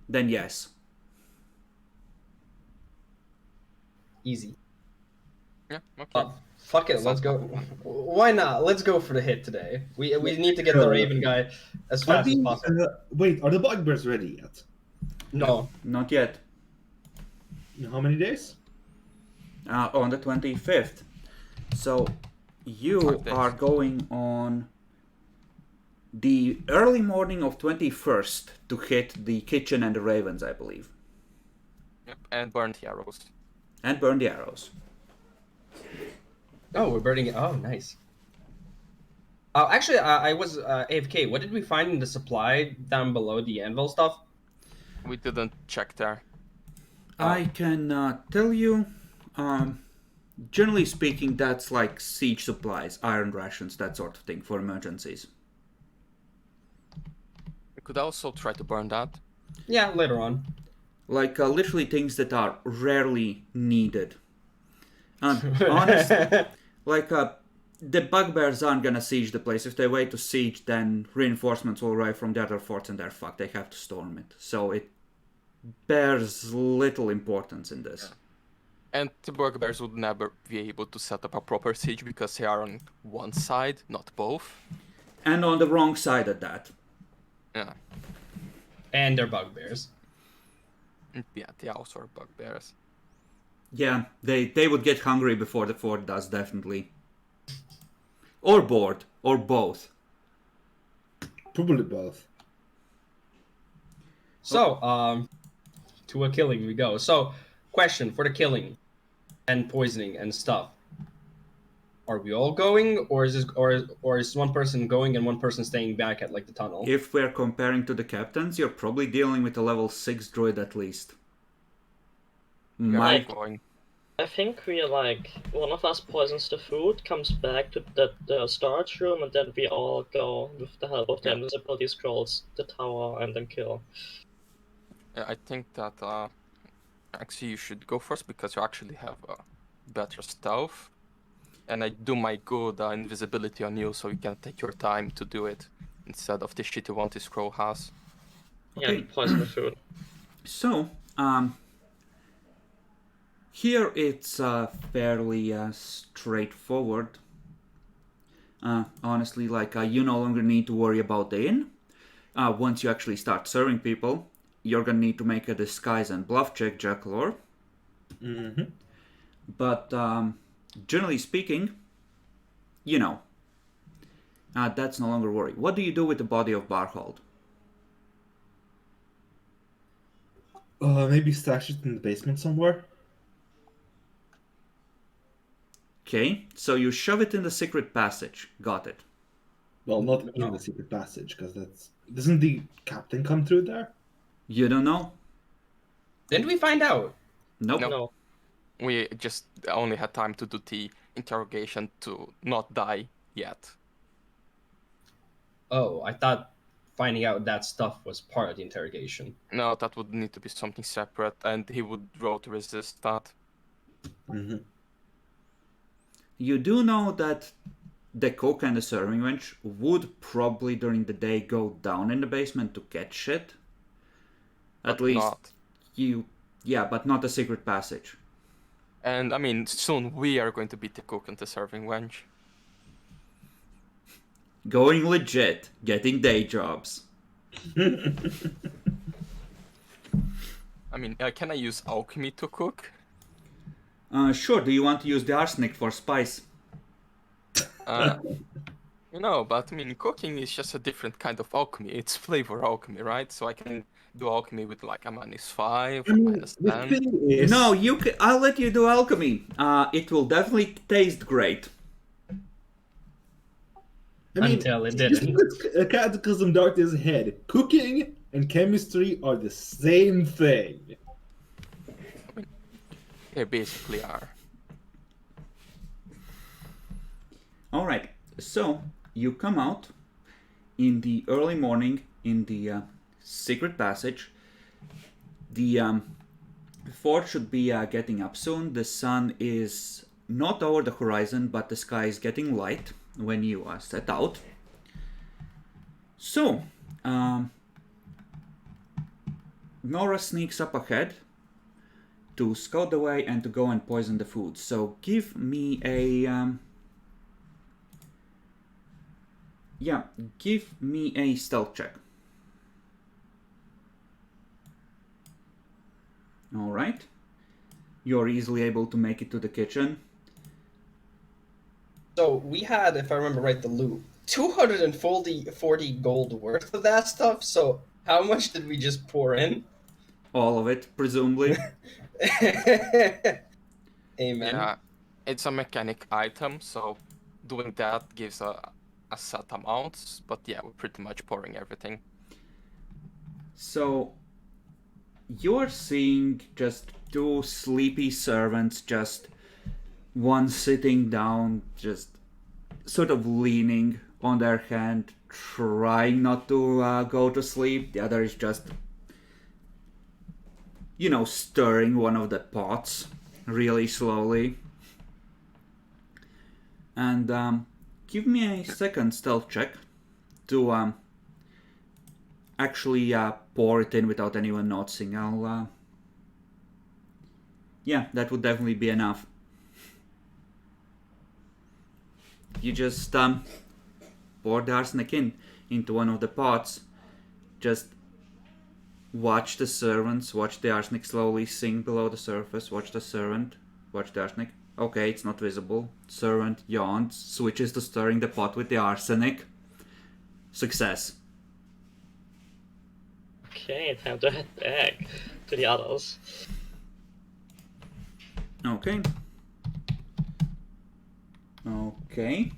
then yes. Easy. Yeah, okay. Fuck it, let's go. Why not? Let's go for the hit today. We need to get the Raven guy as fast as possible. Wait, are the bugbears ready yet? No. Not yet. How many days? On the 25th. So you 5 days. are going on the early morning of 21st to hit the kitchen and the ravens, I believe. Yep, and burn the arrows. And burn the arrows. Oh, we're burning it. Oh, nice. Actually, I was AFK. What did we find in the supply down below the anvil stuff? We didn't check there. I can tell you, generally speaking, that's like siege supplies, iron rations, that sort of thing for emergencies. We could also try to burn that. Yeah, later on. Like literally things that are rarely needed. And honestly, like the bugbears aren't gonna siege the place. If they wait to siege, then reinforcements will arrive from the other forts and they're fucked. They have to storm it. So it bears little importance in this. And the bugbears would never be able to set up a proper siege because they are on one side, not both. And on the wrong side of that. Yeah. And they're bugbears. Yeah, they also are bugbears. Yeah, they would get hungry before the fort does, definitely. Or bored, or both. Probably both. So, to a killing we go. So, question for the killing and poisoning and stuff. Are we all going, or is one person going and one person staying back at like the tunnel? If we're comparing to the captains, you're probably dealing with a level 6 druid at least. We are Mike, going. I think we one of us poisons the food, comes back to the storage room, and then we all go with the help of the Invisibility Scrolls, the tower, and then kill. Yeah, I think that actually you should go first because you actually have better stealth. And I do my good invisibility on you so you can take your time to do it instead of the shitty one this scroll has. Yeah, Okay. and poison the food. so, here it's fairly straightforward. Honestly, you no longer need to worry about the inn. Once you actually start serving people, you're gonna need to make a disguise and bluff check, Jackalor. Mm-hmm. But generally speaking, that's no longer worry. What do you do with the body of Barhold? Maybe stash it in the basement somewhere. Okay, so you shove it in the secret passage. Got it. Well, not in the secret passage, because doesn't the captain come through there? You don't know? Didn't we find out? Nope. No. We just only had time to do the interrogation to not die yet. Oh, I thought finding out that stuff was part of the interrogation. No, that would need to be something separate, and he would roll to resist that. Mm-hmm. You do know that the cook and the serving wench would probably during the day go down in the basement to get shit. At But least not. but not the secret passage. And I mean, soon we are going to be the cook and the serving wench. Going legit, getting day jobs. I mean, can I use alchemy to cook? Sure, do you want to use the arsenic for spice? But I mean, cooking is just a different kind of alchemy. It's flavor alchemy, right? So I can do alchemy with like a -5, I mean, -10. the thing is, No, I'll let you do alchemy. It will definitely taste great. I mean, Until it just didn't. put a cataclysm dark to his head. Cooking and chemistry are the same thing. They basically are. Alright, so you come out in the early morning in the secret passage. The fort should be getting up soon. The sun is not over the horizon, but the sky is getting light when you set out. So, Nora sneaks up ahead to scout the way and to go and poison the food. So give me a give me a stealth check. All right, you're easily able to make it to the kitchen. So we had, if I remember right, the loot. 240 gold worth of that stuff. So how much did we just pour in? All of it, presumably. Amen. Yeah, it's a mechanic item, so doing that gives a set amount. But yeah, we're pretty much pouring everything. So you're seeing just two sleepy servants, just one sitting down, just sort of leaning on their hand, trying not to go to sleep. The other is just, stirring one of the pots really slowly. And give me a second stealth check to actually pour it in without anyone noticing. That would definitely be enough. You just pour the arsenic into one of the pots, Just watch the servants, watch the arsenic slowly sink below the surface, watch the servant, watch the arsenic. Okay, it's not visible. Servant yawns, switches to stirring the pot with the arsenic. Success. Okay, time to head back to the others. Okay. Okay.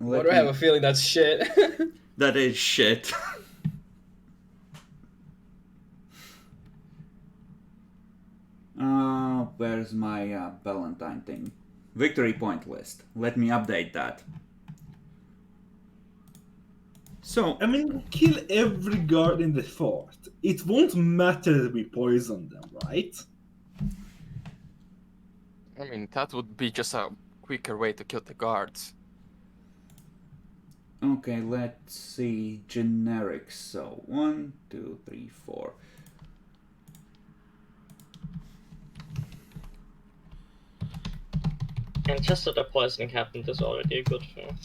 Why do I have a feeling that's shit? That is shit. Where's my Valentine thing? Victory point list. Let me update that. So, I mean, kill every guard in the fort. It won't matter that we poison them, right? I mean, that would be just a quicker way to kill the guards. okay, let's see generics. So, 1, 2, 3, 4. And just that the poisoning happened is already a good thing.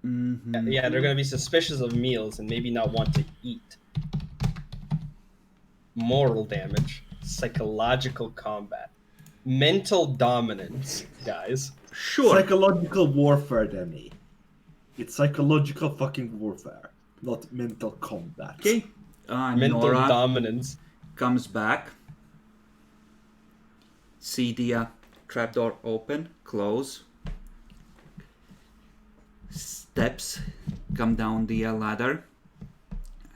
Mm-hmm. Yeah, they're gonna be suspicious of meals and maybe not want to eat. Moral damage, psychological combat, mental dominance, guys. Sure. Psychological warfare, Demi. It's psychological fucking warfare, not mental combat. Okay. Mental Nora dominance. comes back. See the trapdoor open, close. Steps come down the ladder.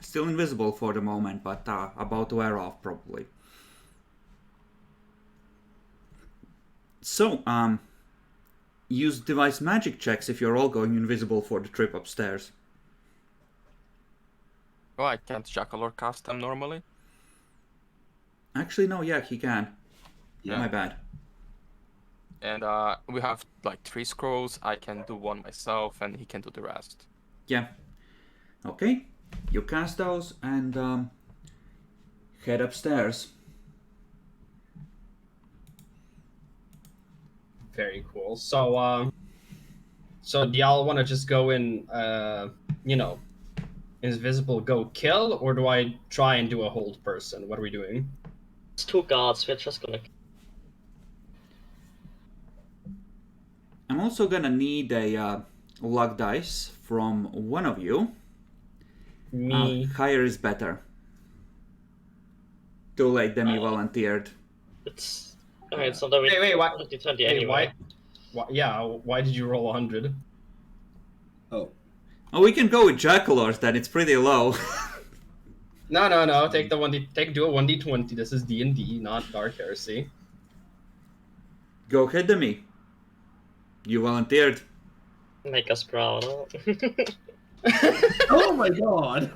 Still invisible for the moment, but about to wear off probably. So, use device magic checks if you're all going invisible for the trip upstairs. Oh, I can't jackal or cast them normally. Actually, no, yeah, he can. Yeah. My bad. And we have like 3 scrolls. I can do one myself, and he can do the rest. Yeah. Okay. You cast those and head upstairs. Very cool. So, so do y'all want to just go in, invisible, go kill, or do I try and do a hold person? What are we doing? It's 2 guards, we're just gonna... I'm also gonna need a luck dice from one of you. Me. Higher is better. Too late, Demi volunteered. It's... Alright, so then we... Wait, why- 20-20 Hey, anyway. why did you roll 100? Oh. Oh, we can go with Jackalors then, it's pretty low. No. Take the 1D. Do a 1D20. This is D&D, not Dark Heresy. Go ahead, Demi. You volunteered. Make us proud. Oh my god!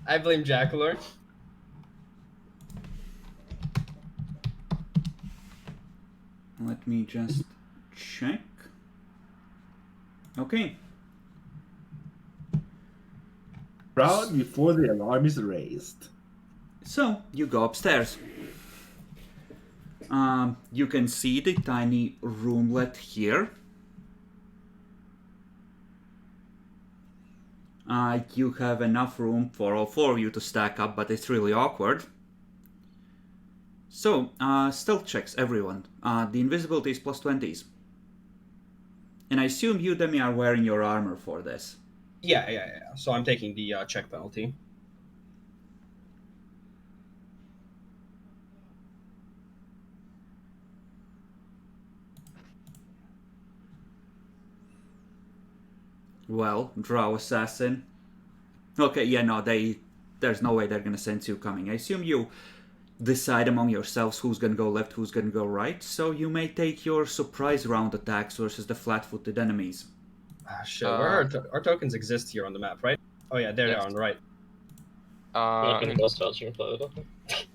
I blame Jackalor. Let me just check. Okay. Proud before the alarm is raised. So, you go upstairs. You can see the tiny roomlet here. You have enough room for all 4 of you to stack up, but it's really awkward. So, stealth checks, everyone. The invisibility is plus 20s. And I assume you, Demi, are wearing your armor for this. Yeah. So I'm taking the check penalty. Well, Drow Assassin. Okay, yeah, no, there's no way they're gonna sense you coming. I assume you decide among yourselves who's gonna go left, who's gonna go right, so you may take your surprise round attacks versus the flat-footed enemies. Ah, shit. Where our tokens exist here on the map, right? Oh yeah, there they are on the right. I'm I gonna mean, go searching for it.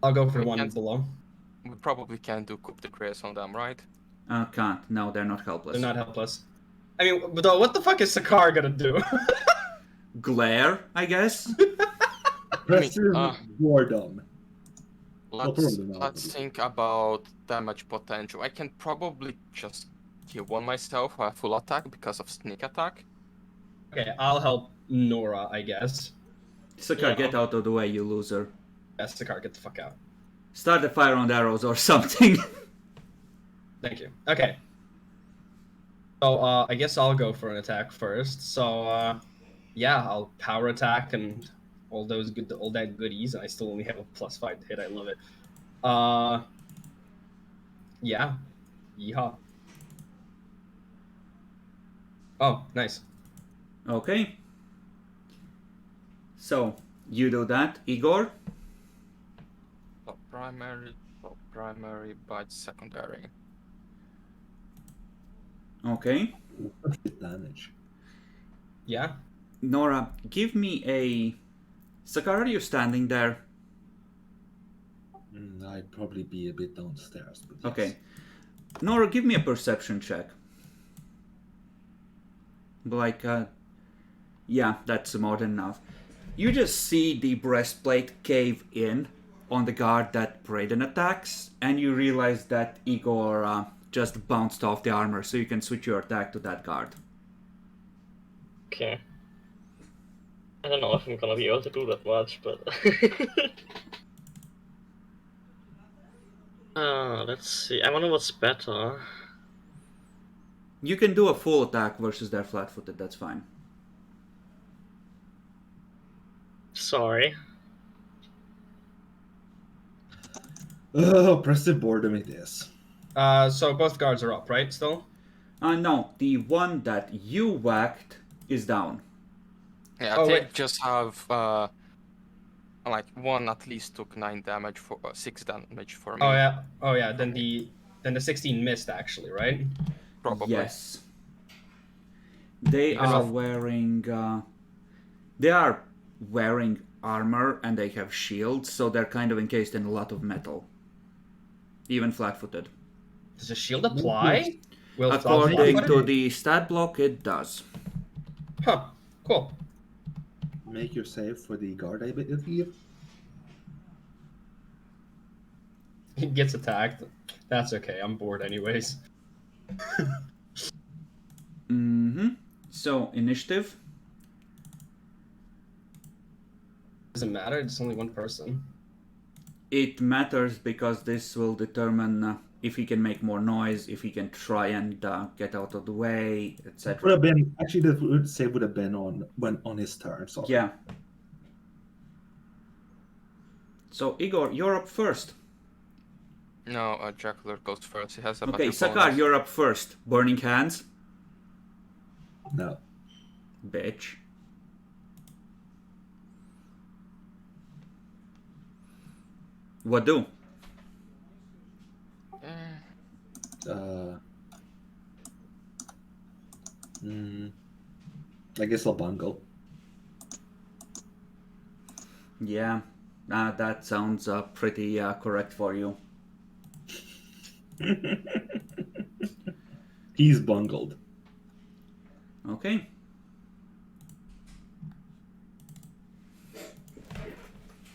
I'll go for We one can't- below. we probably can't do coup de grace on them, right? Can't. No, they're not helpless. They're not helpless. I mean, but though, what the fuck is Sakar gonna do? Glare, I guess? Oppressive boredom. Let's probably not. let's think about damage potential. I can probably just kill one myself a full attack because of sneak attack. Okay, I'll help Nora, I guess. Sakar, Yeah. get out of the way, you loser. Yes, the car, get the fuck out. Start the fire on arrows or something. Thank you. Okay. So, I guess I'll go for an attack first. So, yeah, I'll power attack and all that goodies, and I still only have a +5 to hit. I love it. Yeah. Yeehaw. Oh, nice. Okay. So, you do that. Igor? Top primary, bite secondary. Okay. Hit damage. Yeah. Nora, give me a... Sakar, are you standing there? I'd probably be a bit downstairs. But yes. Okay. Nora, give me a perception check. Like, yeah, that's more than enough. You just see the breastplate cave in on the guard that Braden attacks, and you realize that Igor just bounced off the armor, so you can switch your attack to that guard. Okay. I don't know if I'm gonna be able to do that much, but... let's see. I wonder what's better. You can do a full attack versus their flat-footed, that's fine. Sorry. Oh, oppressive boredom it is. So both guards are up, right? Still? No, the one that you whacked is down. Yeah, Oh, they wait. just have like one at least took 9 damage for 6 damage for me. Oh yeah. Oh yeah. Then the 16 missed actually, right? Probably. Yes. They Because are of- wearing armor and they have shields, so they're kind of encased in a lot of metal. Even flat-footed. Does a shield apply? Will According flat-footed? to the stat block, it does. Huh. Cool. Make your save for the guard, I believe. He gets attacked. That's okay. I'm bored anyways. Mm-hmm. So, initiative. Doesn't matter. It's only one person. It matters because this will determine if he can make more noise, if he can try and get out of the way, Would etc. have been actually the save would have been on his turn. So Yeah. So, Igor, you're up first. No, Jackler goes first. He has a Okay, better Sakar, bonus. you're up first. Burning hands. no. Bitch. What do? I guess I'll bungle. Yeah, that sounds pretty correct for you. He's bungled. Okay.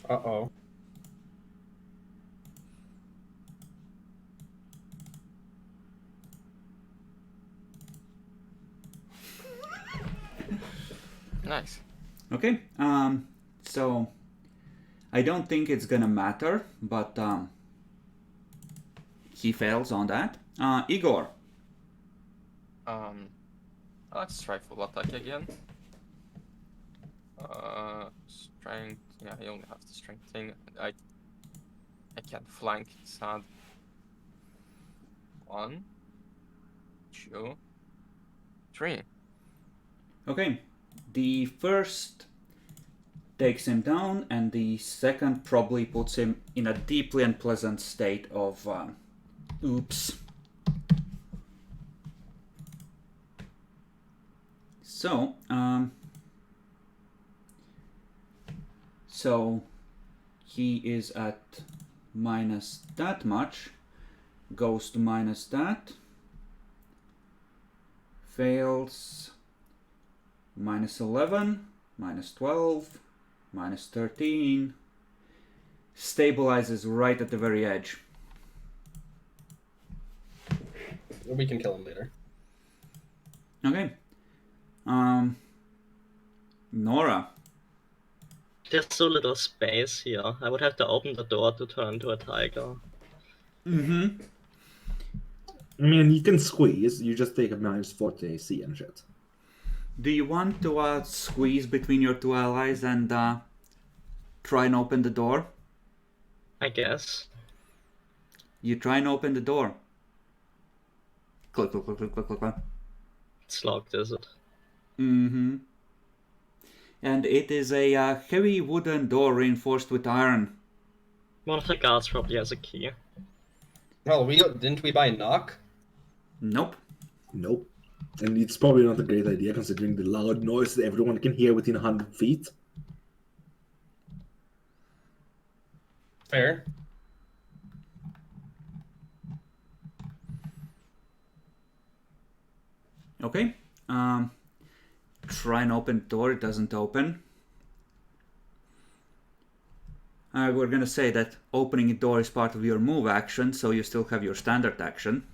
Uh-oh. Nice. Okay. So I don't think it's gonna matter, but he fails on that. Igor. Let's try full attack again. Strength. Yeah, I only have the strength thing. I can't flank. It's sad. 1, 2, 3. Okay. The first takes him down, and the second probably puts him in a deeply unpleasant state of oops. So, so he is at minus that much, goes to minus that, fails, minus 11, minus 12, minus 13, stabilizes right at the very edge. We can kill him later. Okay. Nora. There's so little space here. I would have to open the door to turn into a tiger. Mm-hmm. I mean, you can squeeze. You just take a -40 AC and shit. Do you want to squeeze between your two allies and try and open the door? I guess. You try and open the door. Click, click, click, click, click, click, click. It's locked, is it? Mm-hmm. And it is a heavy wooden door reinforced with iron. One of the guards probably has a key. Well, didn't we buy knock? Nope. Nope. And it's probably not a great idea considering the loud noise that everyone can hear within 100 feet. Fair. Okay. Try and open the door. It doesn't open. We're gonna say that opening a door is part of your move action, so you still have your standard action.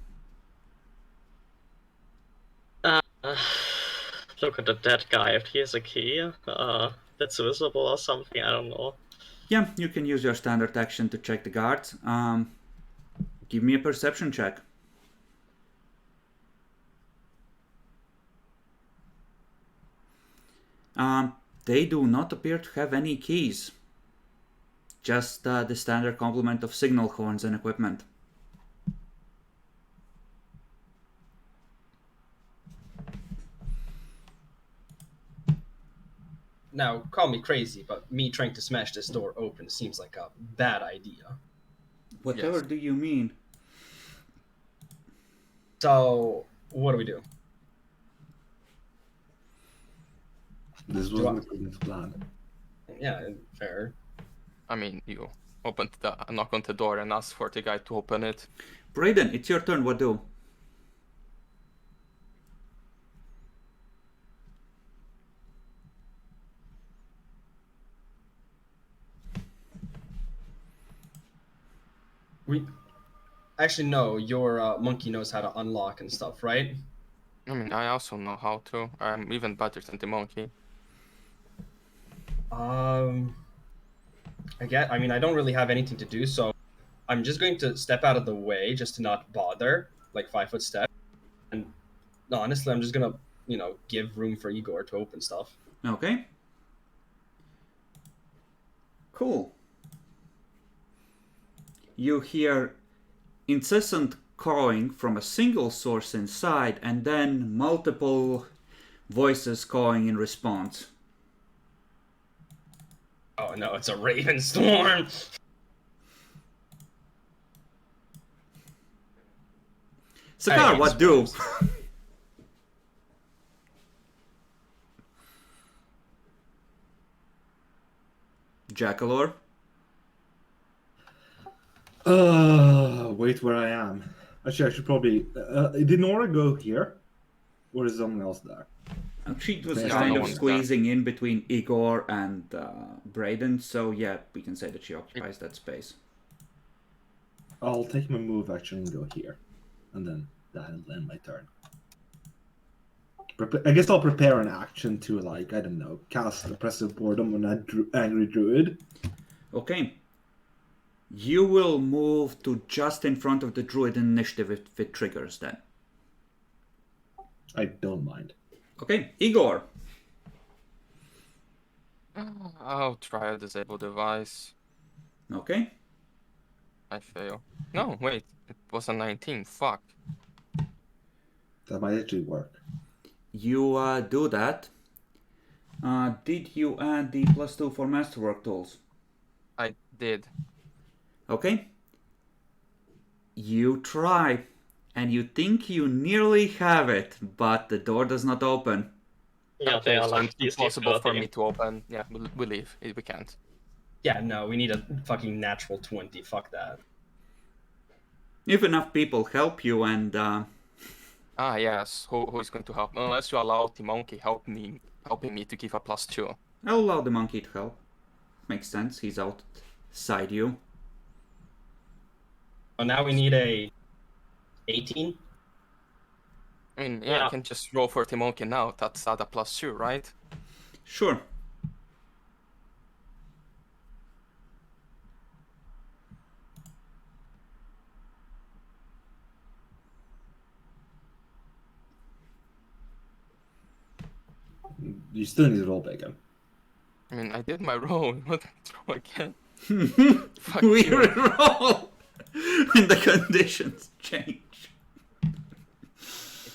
Look at the dead guy. If he has a key that's visible or something, I don't know. Yeah, you can use your standard action to check the guards. Give me a perception check. They do not appear to have any keys. Just the standard complement of signal horns and equipment. Now, call me crazy, but me trying to smash this door open seems like a bad idea. Whatever do you mean? So, what do we do? This was the plan. Yeah, fair. I mean, you knock on the door and ask for the guy to open it. Brayden, it's your turn. What do? Actually, no, your monkey knows how to unlock and stuff, right? I mean, I also know how to. I'm even better than the monkey. I mean, I don't really have anything to do, so I'm just going to step out of the way just to not bother, like 5-foot step. And honestly, I'm just gonna, give room for Igor to open stuff. Okay. Cool. You hear incessant cawing from a single source inside, and then multiple voices cawing in response. Oh no, it's a raven storm! Sakar, what do? Jackalor? Wait where I am. Actually, I should probably... did Nora go here? Or is someone else there? She was Yeah, kind no of one's squeezing in between Igor and Brayden, so yeah, we can say that she occupies that space. I'll take my move action and go here. And then that'll end my turn. I guess I'll prepare an action to, like, I don't know, cast Oppressive Boredom on that angry druid. Okay. You will move to just in front of the druid initiative if it triggers then. I don't mind. Okay, Igor. I'll try a disable device. Okay. I fail. No, wait. It was a 19. Fuck. That might actually work. You do that. Did you add the +2 for Masterwork tools? I did. Okay. You try, and you think you nearly have it, but the door does not open. Yeah, they are so like it's impossible for 30. me to open. Yeah, we'll leave. We can't. Yeah, no, we need a fucking natural 20. Fuck that. If enough people help you and Ah, yes. Who is going to help? Unless you allow the monkey helping me to give a +2. I'll allow the monkey to help. Makes sense, he's out beside you. Oh, now we need a 18. I mean, I Yeah. can just roll for Timonkin now. That's at a +2, right? Sure. You still need to roll back again. I mean, I did my roll. What roll again? Fuck We you. roll when the conditions change.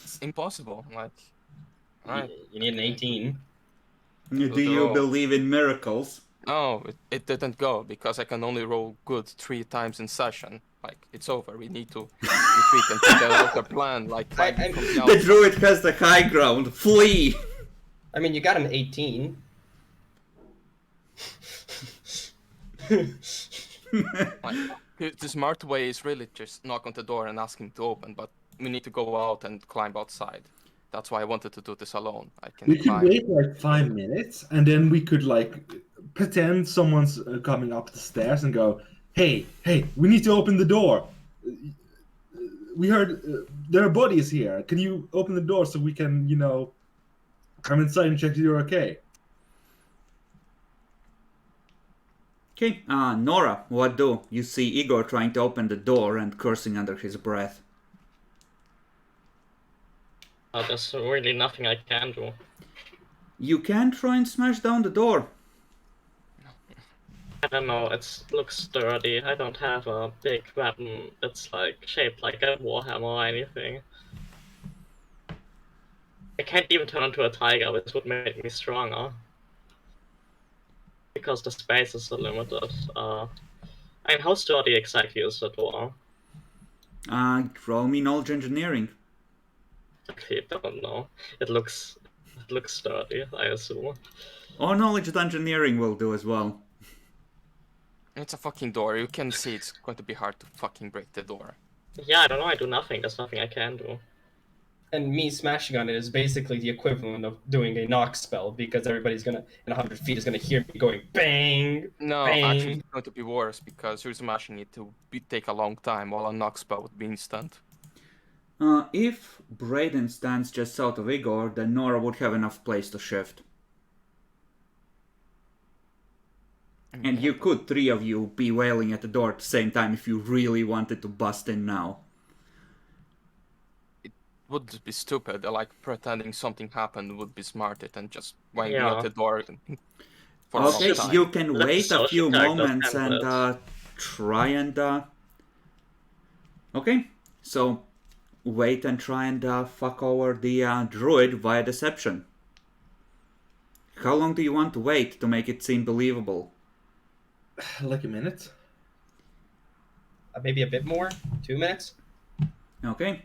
It's impossible. Like, alright. You need an 18. Do the you roll. believe in miracles? Oh, it didn't go because I can only roll good 3 times in session. Like, it's over. We need to retreat and figure out the plan. Like, climbing from the The outside. druid has the high ground. Flee! I mean, you got an 18. Like, the smart way is really just knock on the door and ask him to open, but we need to go out and climb outside. That's why I wanted to do this alone. I can We could climb. wait like 5 minutes, and then we could like pretend someone's coming up the stairs and go, "Hey, we need to open the door. We heard there are bodies here. Can you open the door so we can, come inside and check that you're okay?" Okay, Nora, what do? You see Igor trying to open the door and cursing under his breath. There's really nothing I can do. You can try and smash down the door. I don't know, it looks sturdy. I don't have a big weapon that's like shaped like a warhammer or anything. I can't even turn into a tiger, which would make me stronger. Because the space is so limited. I mean, how sturdy exactly is the door? Roll me knowledge engineering. Okay, don't know. It looks sturdy, I assume. Or knowledge engineering will do as well. It's a fucking door. You can see it's going to be hard to fucking break the door. Yeah, I don't know, I do nothing. There's nothing I can do. And me smashing on it is basically the equivalent of doing a knock spell because everybody's gonna, in 100 feet, is gonna hear me going bang. No, Bang. actually, it's going to be worse because you're smashing it to take a long time, while a knock spell would be instant. If Braden stands just south of Igor, then Nora would have enough place to shift. And you could, 3 of you, be wailing at the door at the same time if you really wanted to bust in now. Would be stupid. Like pretending something happened would be smarter than just waiting Yeah. at the door for a long Okay, time. you can Let's wait a social few character moments and templates. try and... Okay, so wait and try and fuck over the druid via deception. How long do you want to wait to make it seem believable? Like a minute. Maybe a bit more. 2 minutes. Okay.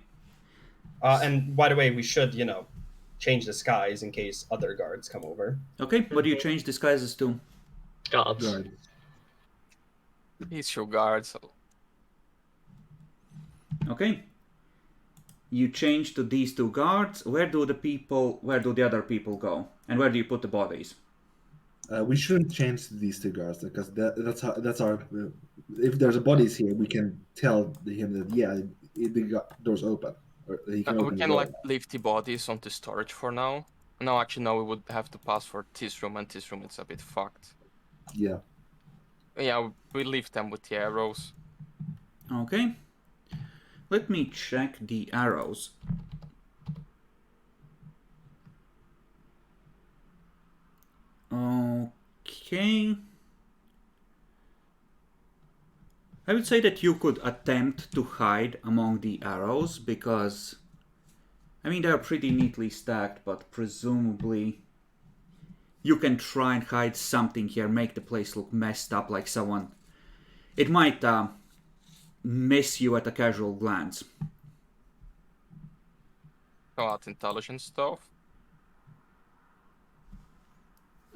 And by the way, we should, change disguise in case other guards come over. Okay, what do you change disguises to? Gods. Guard. He's your guards. Okay. You change to these 2 guards. Where do the other people go? And where do you put the bodies? We shouldn't change to these 2 guards because that's our. If there's bodies here, we can tell him that the door's open. Or he can We open the can door. like leave the bodies onto storage for now. No, actually, no. We would have to pass for this room, and this room is a bit fucked. Yeah. Yeah, we leave them with the arrows. Okay. Let me check the arrows. Okay. I would say that you could attempt to hide among the arrows because, I mean, they're pretty neatly stacked, but presumably you can try and hide something here, make the place look messed up like someone. It might miss you at a casual glance. Call out intelligence stuff.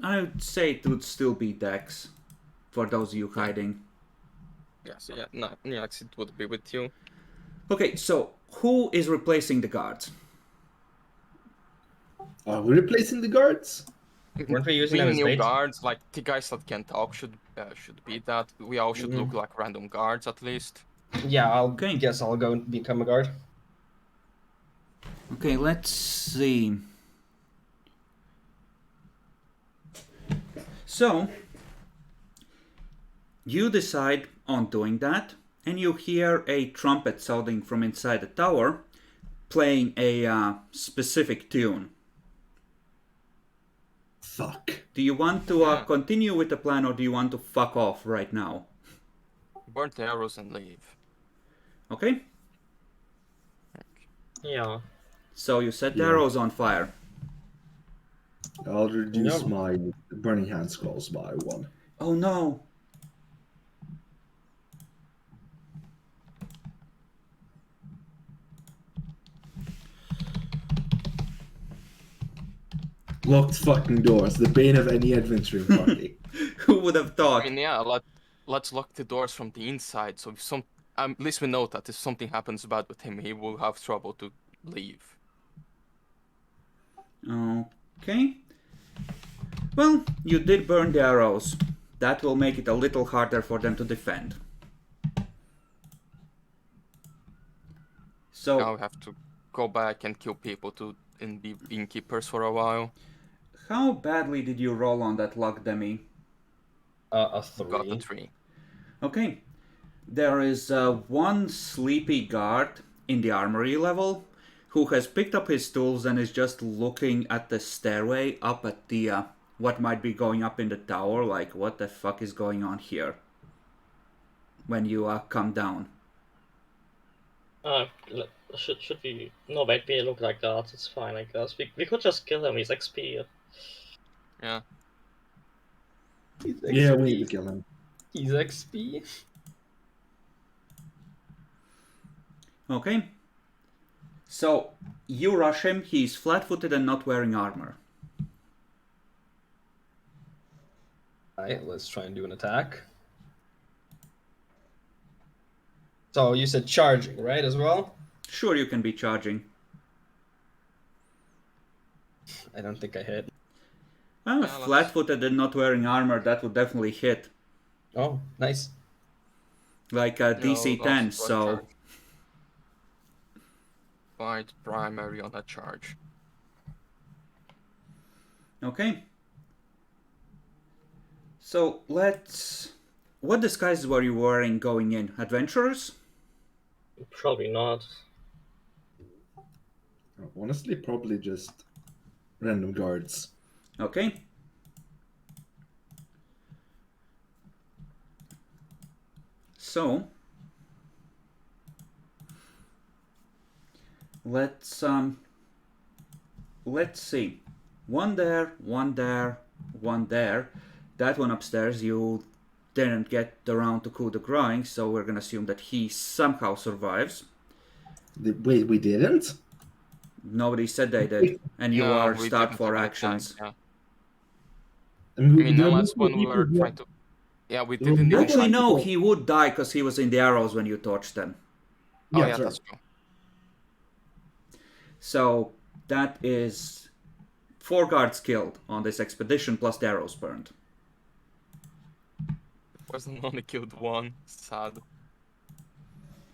I would say it would still be Dex for those of you hiding. Yes, yeah, no, yes, it would be with you. Okay, so who is replacing the guards? Are we replacing the guards? Weren't we using them Being as new bait? guards, like the guys that can talk should be that. We all should look Mhm. like random guards at least. Yeah, I'll Okay. guess I'll go and become a guard. Okay, let's see. So, you decide on doing that, and you hear a trumpet sounding from inside the tower, playing a specific tune. Fuck. Do you want to Yeah. continue with the plan, or do you want to fuck off right now? Burn the arrows and leave. Okay, Yeah. so you set the Yeah. arrows on fire. I'll reduce No. my burning hand scrolls by 1. Oh no! Locked fucking doors, the bane of any adventuring party. Who would have thought? I mean, yeah, let's lock the doors from the inside. So if at least we know that if something happens bad with him, he will have trouble to leave. Okay. Well, you did burn the arrows. That will make it a little harder for them to defend. So, Now we have to go back and kill people and be innkeepers for a while. how badly did you roll on that luck, Demi? A Got the 3. 3. Okay. There is one sleepy guard in the armory level who has picked up his tools and is just looking at the stairway up at the what might be going up in the tower, like what the fuck is going on here when you come down. Should we? No, wait. We look like guards. It's fine, I guess. We could just kill him. He's XP. Yeah. Yeah, we need to kill him. He's XP. Okay. So you rush him, he's flat-footed and not wearing armor. Alright, let's try and do an attack. So you said charging, right, as well? Sure, you can be charging. I don't think I hit. Flat-footed and not wearing armor, that would definitely hit. Oh, nice. Like a DC No, 10, lost so... charge. Fight primary on a charge. Okay. So, let's... What disguises were you wearing going in? Adventurers? Probably not. Honestly, probably just random guards. Okay. So... Let's see. One there, one there, one there. That one upstairs you didn't get around to coup de grace, so we're gonna assume that he somehow survives. Wait, we didn't? Nobody said they did, and you No, are we start didn't for have any actions. time, I mean, yeah. I mean, there are unless multiple when we were people trying to... Yeah, we There were didn't... multiple- Actually, no, Oh. he would die because he was in the arrows when you torched them. Oh, Yeah, yeah, sure. that's true. So that is 4 guards killed on this expedition plus the arrows burned. Wasn't only killed 1. Sad.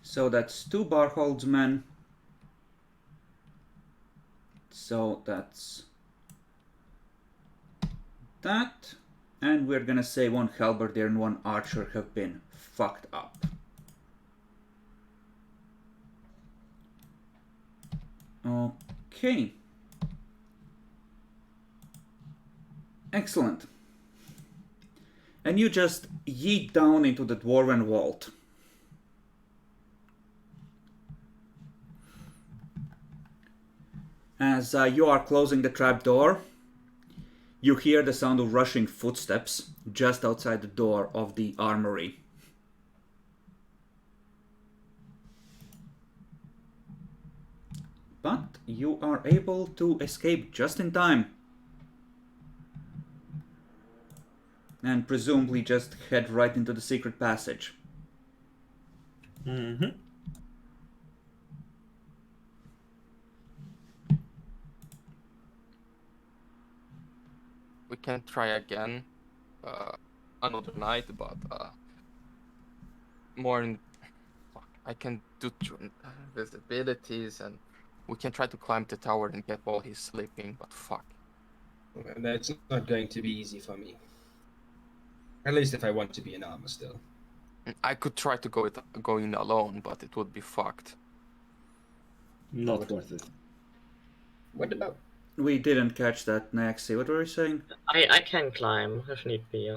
So that's 2 Barholdsmen. So that's that. And we're gonna say 1 halberdier and 1 archer have been fucked up. Okay. Excellent. And you just yeet down into the dwarven vault. As you are closing the trapdoor, you hear the sound of rushing footsteps just outside the door of the armory. But you are able to escape just in time. And presumably just head right into the secret passage. Mm-hmm. we can try again another night, but more in. Fuck, I can do visibilities, and we can try to climb the tower and get while he's sleeping. But fuck. That's not going to be easy for me. At least if I want to be in armor still. I could try to go in alone, but it would be fucked. Not worth it. What about? We didn't catch that, Naxi. What were you saying? I can climb if need be.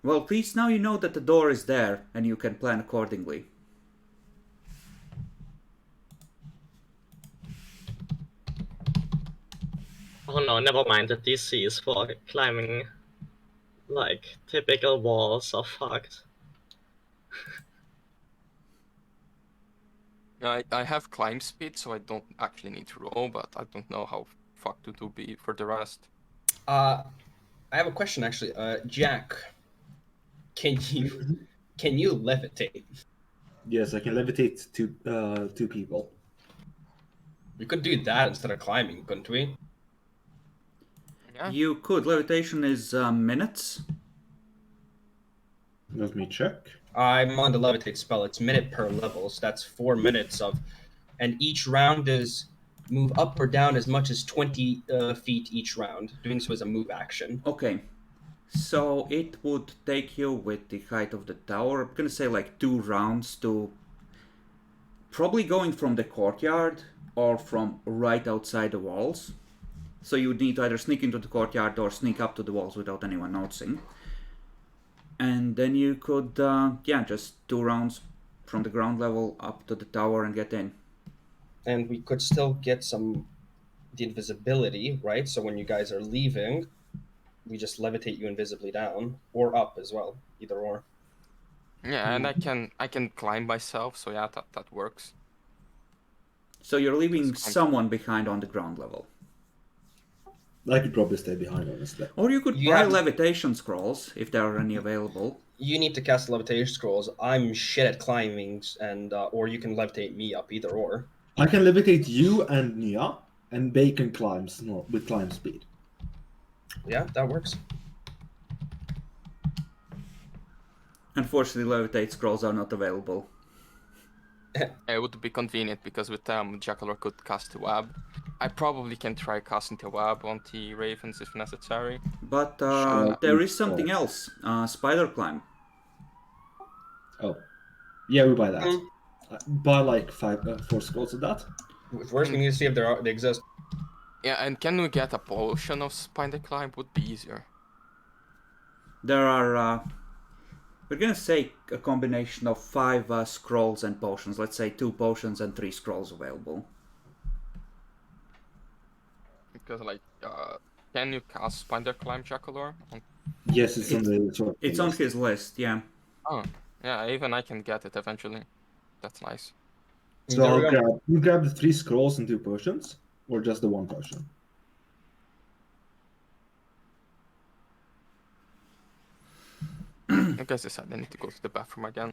Well, at least now you know that the door is there, and you can plan accordingly. Oh no, never mind. The DCs for climbing, like, typical walls are fucked. I have climb speed, so I don't actually need to roll, but I don't know how fucked it will be for the rest. I have a question actually. Jack, can you levitate? Yes, I can levitate two people. We could do that instead of climbing, couldn't we? Yeah. You could. Levitation is minutes. Let me check. I'm on the levitate spell. It's minute per level, so that's 4 minutes of, and each round is move up or down as much as 20 feet each round. Doing so as a move action. Okay. So it would take you with the height of the tower, I'm gonna say like 2 rounds to probably going from the courtyard or from right outside the walls. So you would need to either sneak into the courtyard or sneak up to the walls without anyone noticing. And then you could, just 2 rounds from the ground level up to the tower and get in. And we could still get the invisibility, right? So when you guys are leaving, we just levitate you invisibly down or up as well, either or. Yeah, and I can climb myself, so yeah, that works. So you're leaving someone behind on the ground level. I could probably stay behind, honestly. Or you could You buy have- Levitation Scrolls, if there are any available. You need to cast Levitation Scrolls. I'm shit at climbing, and or you can levitate me up, either or. I can levitate you and Nia, and Bacon climbs with climb speed. Yeah, that works. Unfortunately, Levitate Scrolls are not available. It would be convenient because with them, Jackalor could cast a web. I probably can try casting the web on the ravens if necessary. But Sure. there is something else. Spider Climb. Oh. Yeah, we buy that. Mm. Buy like 4 scrolls of that. First, we need to see if they exist. Yeah, and can we get a potion of spider climb? Would be easier. There are, we're gonna say a combination of 5 scrolls and potions. Let's say 2 potions and 3 scrolls available. Because like, can you cast spider climb, Jackalor? Yes, it's on the sort of It's on list. his list, yeah. Oh, yeah, even I can get it eventually. That's nice. So There we I'll go. you grab the 3 scrolls and 2 potions, or just the 1 potion? I guess I said I need to go to the bathroom again.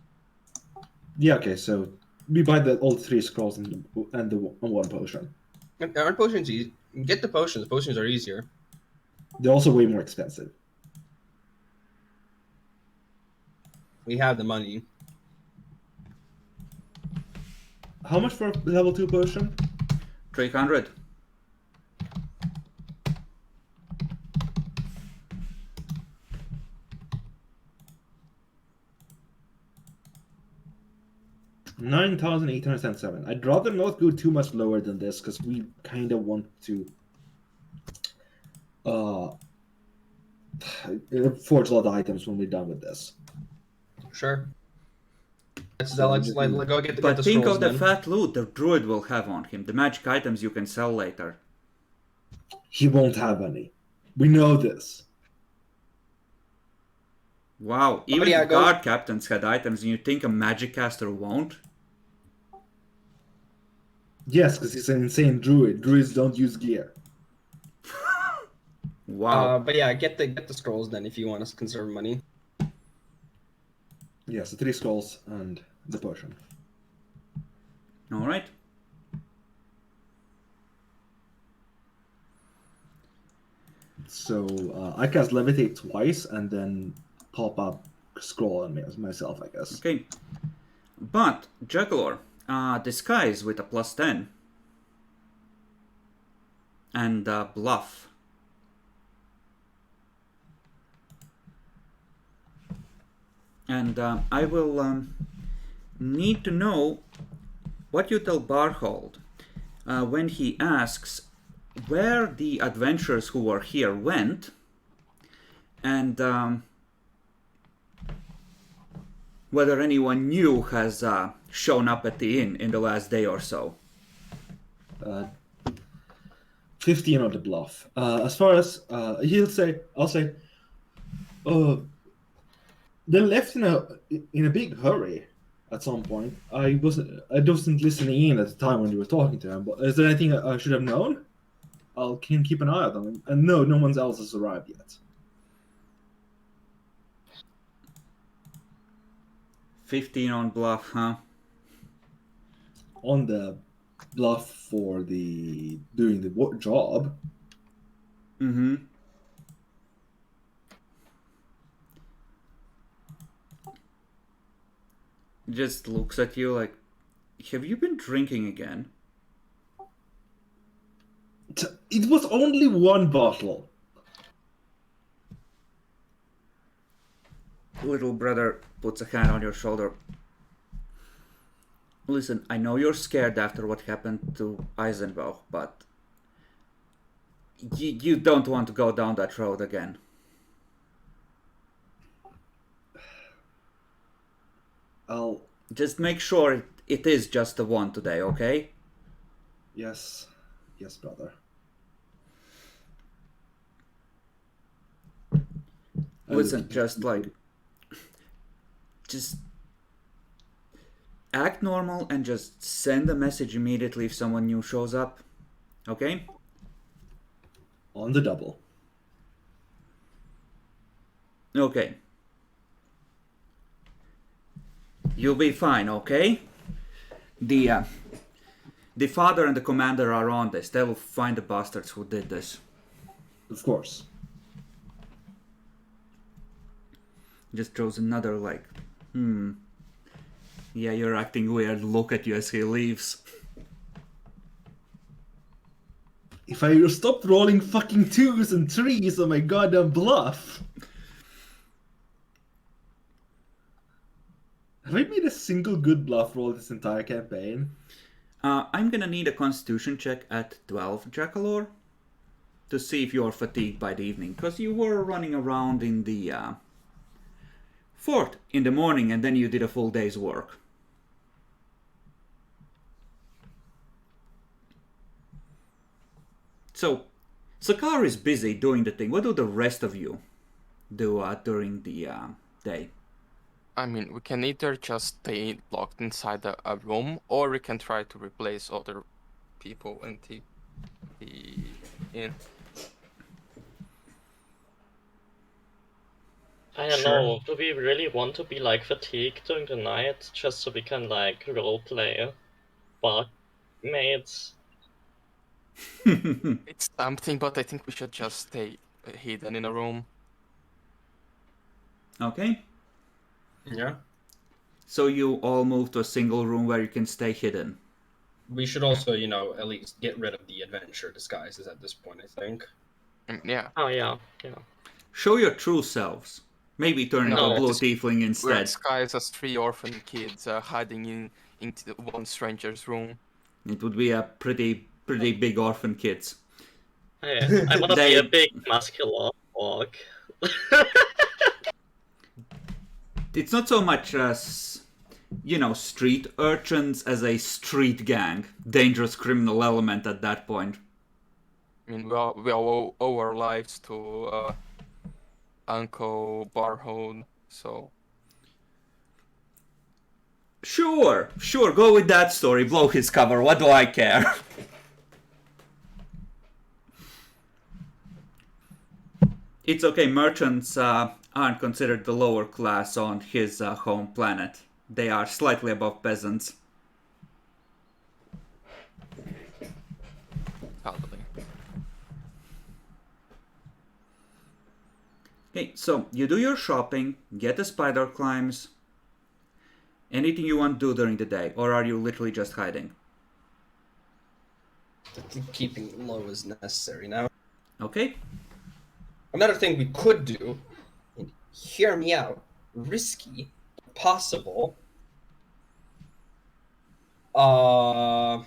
Yeah, okay, so we buy all 3 scrolls and the 1 potion. Aren't potions easy? Get the potions. Potions are easier. They're also way more expensive. We have the money. How much for a level 2 potion? 300. $9,877. I'd rather not go too much lower than this because we kind of want to forge a lot of items when we're done with this. Sure. Let's So go get But the think scrolls of the then. fat loot the druid will have on him. The magic items you can sell later. He won't have any. We know this. Wow, even yeah, the go- guard captains had items and you think a magic caster won't? Yes, because he's an insane druid. Druids don't use gear. Wow. But yeah, get the scrolls then if you want to conserve money. Yes, the 3 scrolls and the potion. Alright. So I cast Levitate twice and then pop up scroll on myself, I guess. Okay. But, Juggler, disguise with a +10. And bluff. And I will need to know what you tell Barhold when he asks where the adventurers who were here went, and whether anyone new has shown up at the inn in the last day or so. 15 on the bluff. As far as I'll say, they left in a big hurry at some point. I wasn't listening in at the time when you were talking to them. But is there anything I should have known? Can keep an eye on them. And no one else has arrived yet. 15 on bluff, huh? On the bluff for doing the job. Mm-hmm. Just looks at you like, have you been drinking again? It was only one bottle. Little brother puts a hand on your shoulder. Listen, I know you're scared after what happened to Eisenbach, but you don't want to go down that road again. I'll... Just make sure it is just the one today, okay? Yes, brother. Listen, just act normal and just send a message immediately if someone new shows up, okay? On the double. Okay. You'll be fine, okay? The father and the commander are on this. They will find the bastards who did this. Of course. Just throws another yeah, you're acting weird look at you as he leaves. If I stopped rolling fucking 2s and 3s on my goddamn bluff. Have I made a single good bluff roll this entire campaign? I'm gonna need a constitution check at 12, Jackalor, to see if you're fatigued by the evening, because you were running around in the fort in the morning and then you did a full day's work. So, Sakar is busy doing the thing. What do the rest of you do during the day? I mean, we can either just stay locked inside a room, or we can try to replace other people in the inn. I don't Sure. know, do we really want to be fatigued during the night just so we can roleplay bug mates? It's something, but I think we should just stay hidden in a room. Okay. Yeah. So you all move to a single room where you can stay hidden. We should also, at least get rid of the adventure disguises at this point, I think. Yeah. Oh yeah. Show your true selves. Maybe turn into No, a blue it's- tiefling We're instead. disguised as 3 orphan kids hiding into one stranger's room. It would be a pretty big orphan kids. Hey, I wanna They- be a big muscular orc. It's not so much as, street urchins as a street gang. Dangerous criminal element at that point. I mean, we all owe our lives to Uncle Barhold, so... Sure, go with that story. Blow his cover. What do I care? It's okay. Merchants aren't considered the lower class on his home planet. They are slightly above peasants. Totally. Okay, so you do your shopping, get the spider climbs. Anything you want to do during the day, or are you literally just hiding? I think keeping low is necessary now. Okay. Another thing we could do, and hear me out, risky, possible. Rather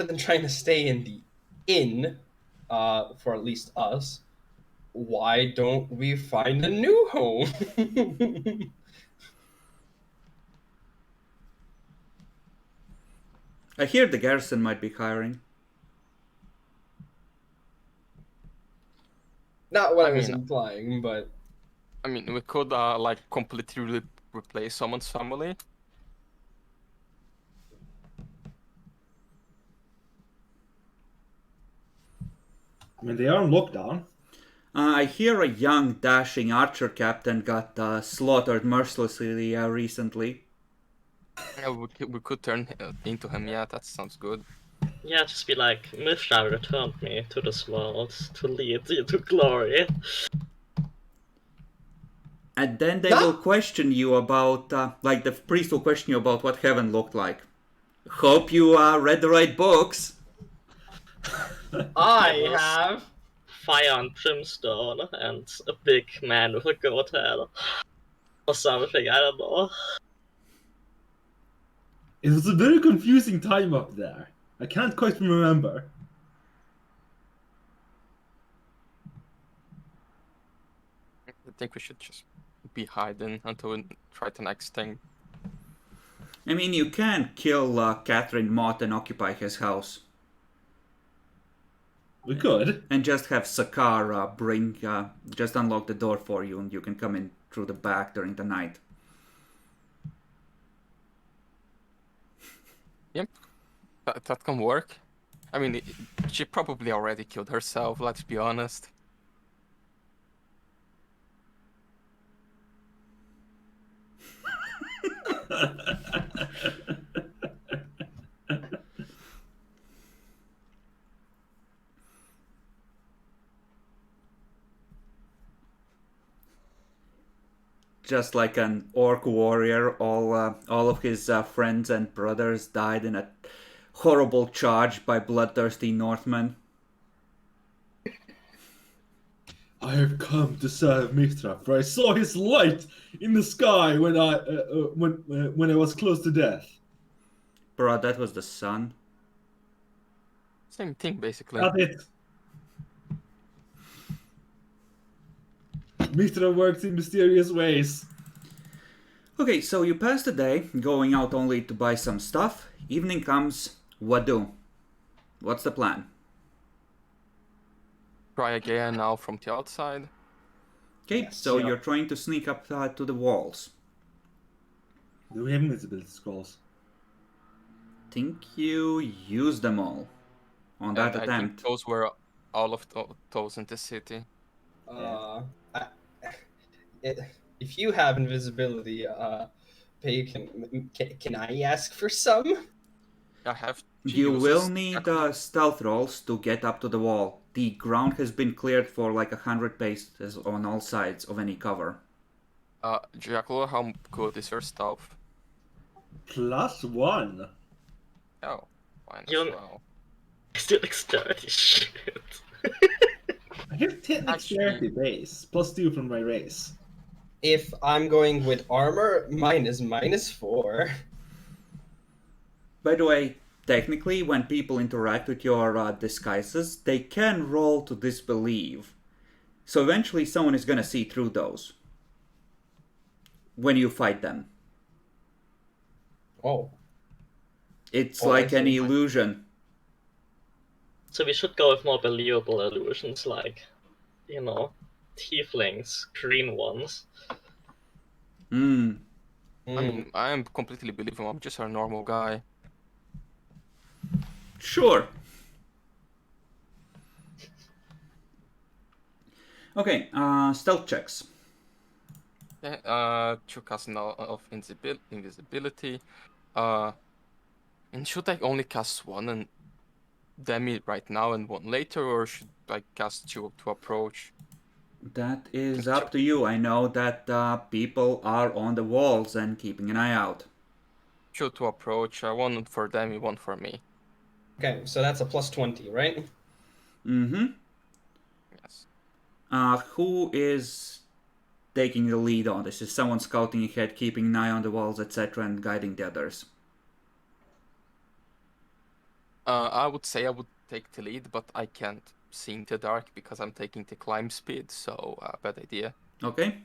than trying to stay in the inn, for at least us, why don't we find a new home? I hear the garrison might be hiring. Not what I I was mean- implying, but I mean, we could like completely replace someone's family. I mean, they are on lockdown. I hear a young, dashing archer captain got slaughtered mercilessly recently. Yeah, we could turn into him. Yeah, that sounds good. Yeah, just be like, Mishra returned me to this world to lead you to glory. And then they No! will question you about, like the priest will question you about what heaven looked like. Hope you read the right books. I Yes. have. Fire and brimstone and a big man with a goat head. Or something, I don't know. It was a very confusing time up there. I can't quite remember. I think we should just be hiding until we try the next thing. I mean, you can kill Catherine Mott and occupy his house. We could. And just have Sakar just unlock the door for you and you can come in through the back during the night. Yep, that can work. I mean, she probably already killed herself, let's be honest. Just like an orc warrior, all of his friends and brothers died in a horrible charge by bloodthirsty Northmen. I have come to serve Mithra, for I saw his light in the sky when I was close to death. Bro, that was the sun. Same thing, basically. Got it. Mithra works in mysterious ways. Okay, so you pass the day, going out only to buy some stuff. Evening comes, what do? What's the plan? Try again now from the outside. Okay, Yes, so yeah. you're trying to sneak up to the walls. Do we have Invisibility Scrolls? Think you use them all on that And I attempt. think those were all of those in the city. If you have invisibility, can I ask for some? I have to You use will a need stack- stealth rolls to get up to the wall. The ground has been cleared for like 100 paces on all sides of any cover. Jackal, how good is your stealth? +1. Oh, fine as You'll- well. Still dexterity shit. I have 10 Actually- dexterity base, +2 from my race. If I'm going with armor, mine is -4. By the way, technically, when people interact with your disguises, they can roll to disbelieve. So eventually, someone is gonna see through those when you fight them. Oh, It's Oh, I like an see. illusion. So we should go with more believable illusions, like, you know, tieflings, green ones. Hmm. I mean, I am completely believable. I'm just a normal guy. Sure. Okay, stealth checks. Yeah, 2 cast now of invisibility. And should I only cast one and demi right now and one later, or should I cast 2 to approach? That is up to you. I know that people are on the walls and keeping an eye out. Shoot to approach. One for them, one for me. Okay, so that's a plus 20, right? Mm-hmm. Yes. Who is taking the lead on this? Is someone scouting ahead, keeping an eye on the walls, etc., and guiding the others? I would say I would take the lead, but I can't see in the dark because I'm taking the climb speed, so bad idea. Okay.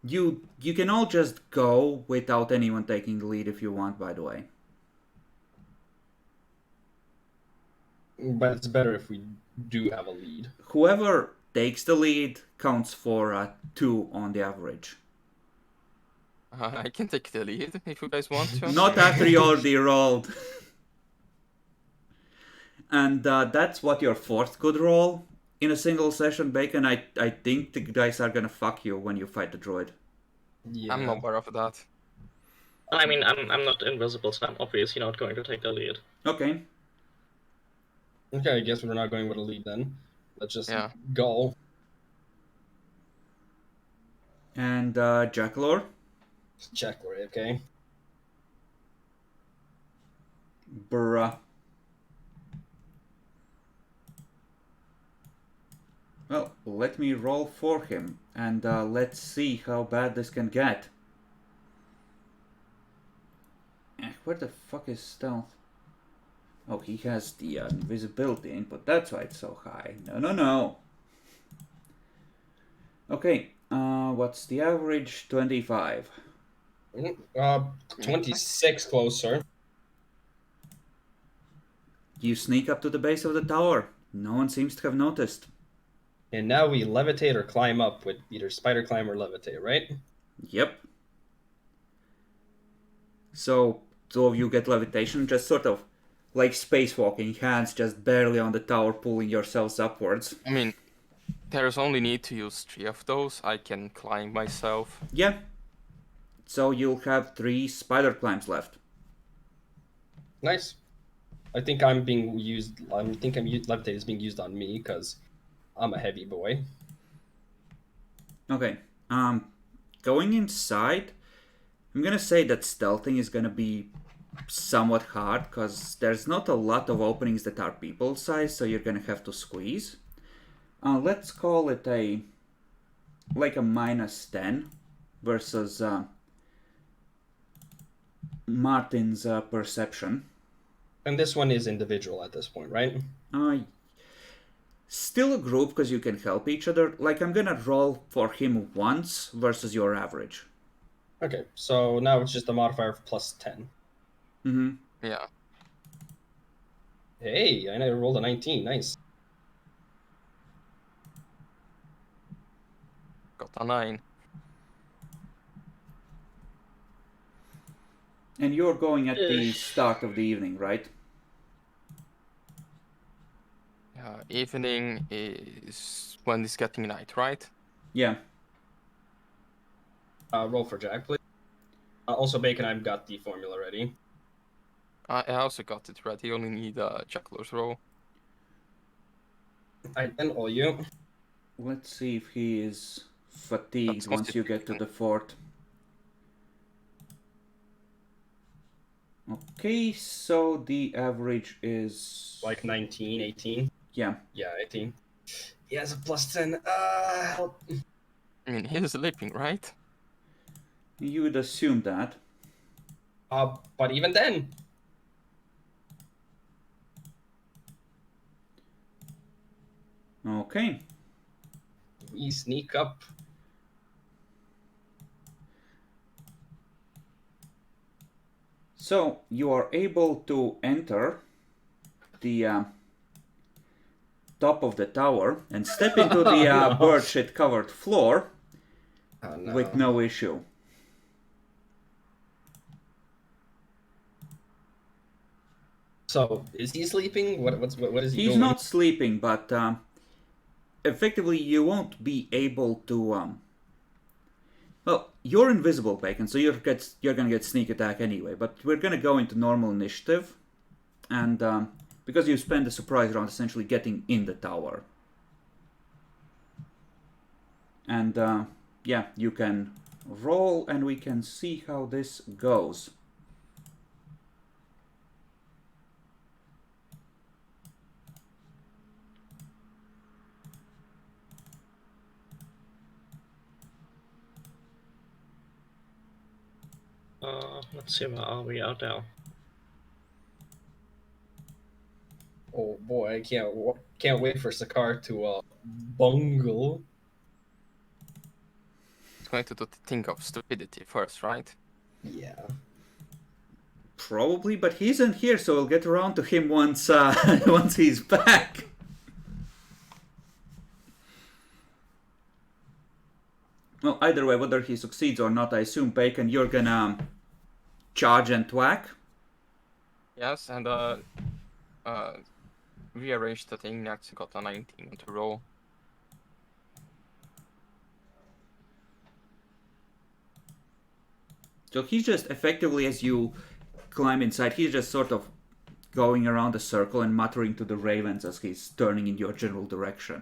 You can all just go without anyone taking the lead if you want, by the way. But it's better if we do have a lead. Whoever takes the lead counts for 2 on the average. I can take the lead if you guys want to. Not after you already rolled. And that's what your 4th could roll in a single session, Bacon. I think the guys are gonna fuck you when you fight the droid. Yeah. I'm aware of that. I mean, I'm not invisible, so I'm obviously not going to take the lead. Okay. Okay, I guess we're not going with a lead then. Let's just Yeah. go. And Jackalor? Check, okay? Bruh. Well, let me roll for him, and let's see how bad this can get. Where the fuck is stealth? Oh, he has the invisibility input, that's why it's so high. No. Okay, what's the average? 25. 26 closer. You sneak up to the base of the tower. No one seems to have noticed. And now we levitate or climb up with either spider climb or levitate, right? Yep. So, 2 of you get levitation, just sort of like spacewalking, hands just barely on the tower, pulling yourselves upwards. I mean, there's only need to use 3 of those. I can climb myself. Yeah. So you'll have 3 spider climbs left. Nice. I think I'm being used. Levitate is being used on me because I'm a heavy boy. Okay. Going inside, I'm gonna say that stealthing is gonna be somewhat hard because there's not a lot of openings that are people size, so you're gonna have to squeeze. Let's call it a -10 versus Martin's perception. And this one is individual at this point, right? Still a group because you can help each other. Like, I'm gonna roll for him once versus your average. Okay, so now it's just a modifier of +10. Mm-hmm. Yeah. Hey, I rolled a 19. Nice. Got a 9. And you're going at the start of the evening, right? Evening is when it's getting night, right? Yeah. Roll for Jack, please. Also, Bacon, I've got the formula ready. I also got it ready. Only need a Jackalor's roll. And all you. Let's see if he is fatigued That's once you get to the fort. Okay, so the average is... Like 19, 18. Yeah. Yeah, 18. He has a +10. Help. I mean, he's sleeping, right? You would assume that. But even then. Okay. We sneak up. So, you are able to enter the top of the tower and step into the No. bird shit covered floor Oh, no. with no issue. So, is he sleeping? What is he He's doing? not sleeping, but effectively you won't be able to... Well, you're invisible, Bacon, so you're gonna get sneak attack anyway, but we're gonna go into normal initiative, and because you spend the surprise round essentially getting in the tower. And yeah, you can roll and we can see how this goes. Let's see, where are we out there? Oh boy, I can't wait for Sakar to bungle. It's going to do the thing of stupidity first, right? Yeah. Probably, but he isn't here, so we'll get around to him once once he's back. Well, either way, whether he succeeds or not, I assume, Bacon, you're gonna charge and whack. Yes, and rearrange the thing. Next, got a 19 on the roll. So he's just effectively, as you climb inside, he's just sort of going around a circle and muttering to the ravens as he's turning in your general direction.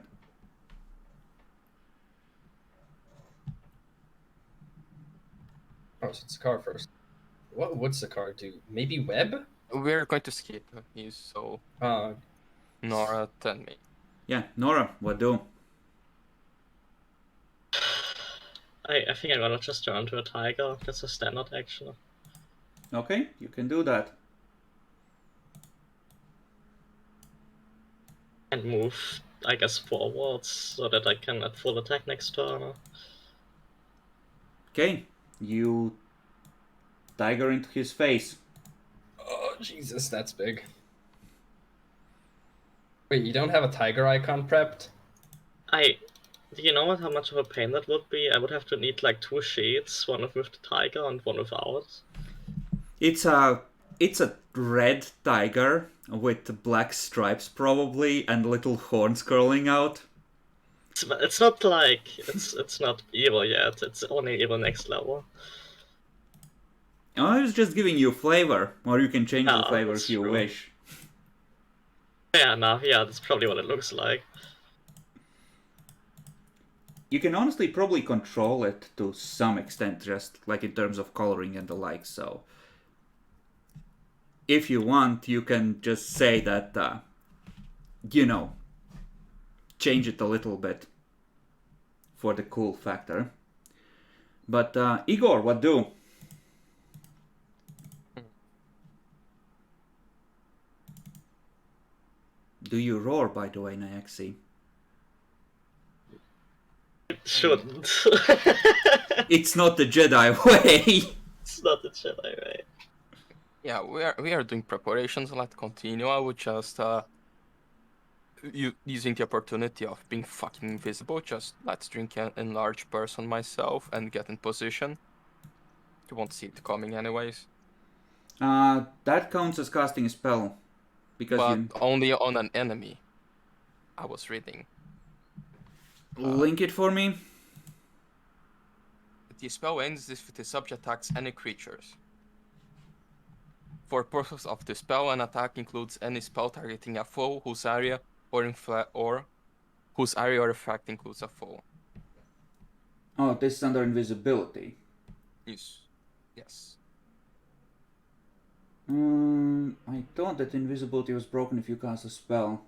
Oh, so Sakar first. What would Sakar do? Maybe web? We're going to skip. He's so. Nora, tell me. Yeah, Nora, what do? I think I'm gonna just turn to a tiger. That's a standard action. Okay, you can do that. And move, I guess, forwards so that I can at full attack next turn. Okay, you tiger into his face. Oh, Jesus, that's big. Wait, you don't have a tiger icon prepped? Do you know how much of a pain that would be? I would have to need like 2 sheets, one with the tiger and one without. It's a red tiger with black stripes probably and little horns curling out. It's not like it's not evil yet. It's only evil next level. I was just giving you flavor, or you can change the flavor that's if you true. wish. Yeah, no, yeah, that's probably what it looks like. You can honestly probably control it to some extent, just like in terms of coloring and the like, so... If you want, you can just say that, you know, change it a little bit for the cool factor. But, Igor, what do? Do you roar, by the way, Nyaxi? Shouldn't. It's not the Jedi way! It's not the Jedi way. Yeah, we are doing preparations. Let's continue. I would just using the opportunity of being fucking invisible. Just let's drink an enlarged person myself and get in position. You won't see it coming anyways. That counts as casting a spell. Because But you... only on an enemy. I was reading. Link it for me. The spell ends if the subject attacks any creatures. For purpose of the spell, an attack includes any spell targeting a foe whose area or whose area or effect includes a foe. Oh, this is under invisibility. Yes. I thought that invisibility was broken if you cast a spell.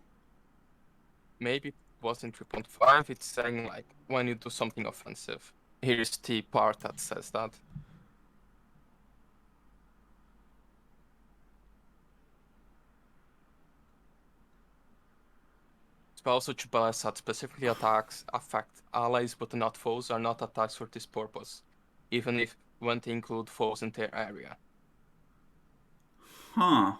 Maybe it was in 3.5. It's saying like when you do something offensive. Here's the part that says that. Spells which Balasat specifically attacks affect allies but not foes are not attacks for this purpose, even if when they include foes in their area. Huh.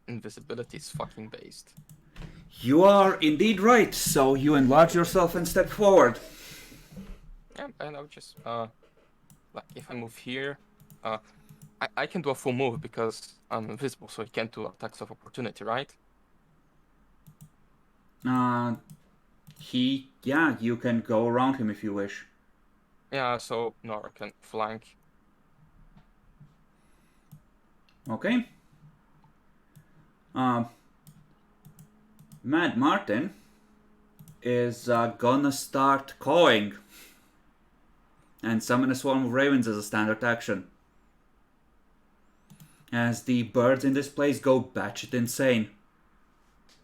Invisibility is fucking based. You are indeed right, so you enlarge yourself and step forward. Yeah, and I'll just like if I move here, I can do a full move because I'm invisible, so I can't do attacks of opportunity, right? Yeah, you can go around him if you wish. Yeah, so Nora can flank. Okay. Mad Martin, is gonna start cawing and summon a swarm of ravens as a standard action. As the birds in this place go batshit insane.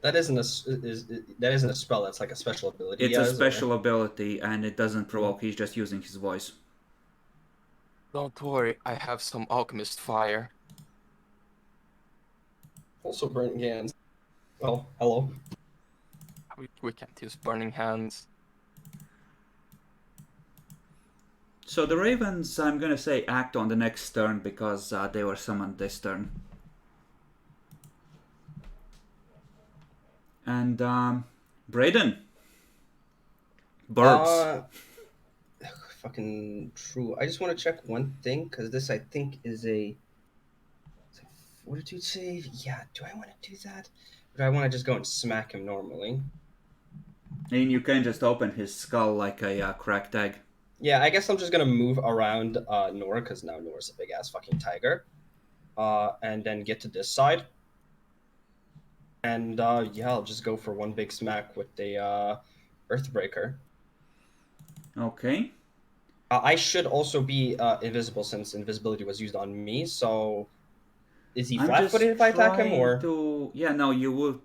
That isn't a spell. That's like a special ability. It's a special ability, and it doesn't provoke. He's just using his voice. Don't worry, I have some alchemist fire. Also burning hands. Oh, hello. We can't use burning hands. So the ravens, I'm gonna say, act on the next turn because they were summoned this turn. And Brayden. Birds. Fucking true. I just want to check one thing because this I think is a fortitude save. Yeah. Do I want to do that? Or do I want to just go and smack him normally? And you can just open his skull like a cracked egg. Yeah, I guess I'm just gonna move around Nora because now Nora's a big ass fucking tiger, and then get to this side. And yeah, I'll just go for one big smack with the Earthbreaker. Okay. I should also be invisible since invisibility was used on me. So, is he flat-footed if I attack him, or? Yeah, no, you will.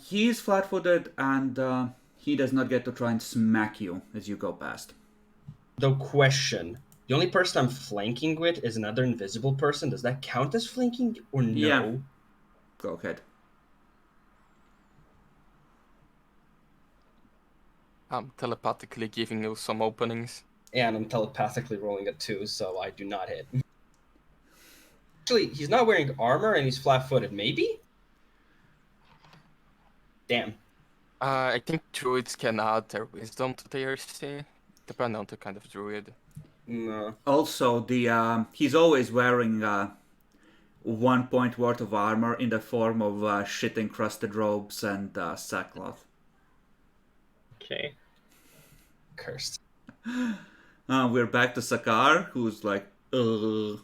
He is flat-footed, and he does not get to try and smack you as you go past. The question: the only person I'm flanking with is another invisible person. Does that count as flanking or no? Yeah. Go ahead. I'm telepathically giving you some openings. And I'm telepathically rolling a 2, so I do not hit. Actually, he's not wearing armor and he's flat-footed. Maybe? Damn. I think druids can add their wisdom to their AC, depending on the kind of druid. No. Also, he's always wearing 1 point worth of armor in the form of shit-encrusted robes and sackcloth. Okay. Cursed. We're back to Sakar, who's like, ugh.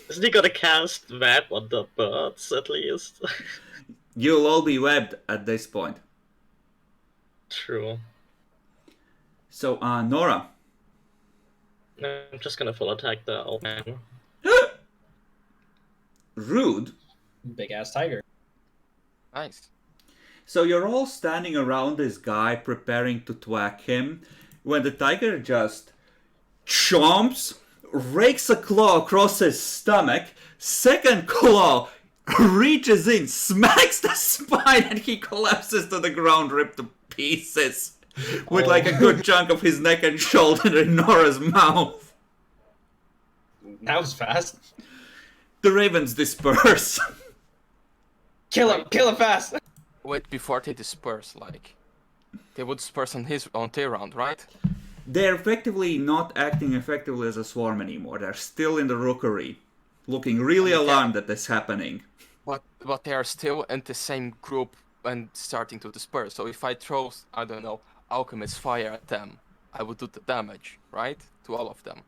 Isn't he gonna cast web on the birds at least? You'll all be webbed at this point. True. So, Nora. I'm just gonna full attack the old man. Rude. Big ass tiger. Nice. So you're all standing around this guy preparing to thwack him when the tiger just chomps, rakes a claw across his stomach, second claw reaches in, smacks the spine, and he collapses to the ground, ripped to pieces, with like a good chunk of his neck and shoulder in Nora's mouth. That was fast. The ravens disperse. Kill him fast. Wait, before they disperse, like, they would disperse on their round, right? They're effectively not acting effectively as a swarm anymore. They're still in the rookery, looking really alarmed at this happening. But they are still in the same group and starting to disperse. So if I throw, I don't know, alchemist fire at them, I would do the damage, right? To all of them.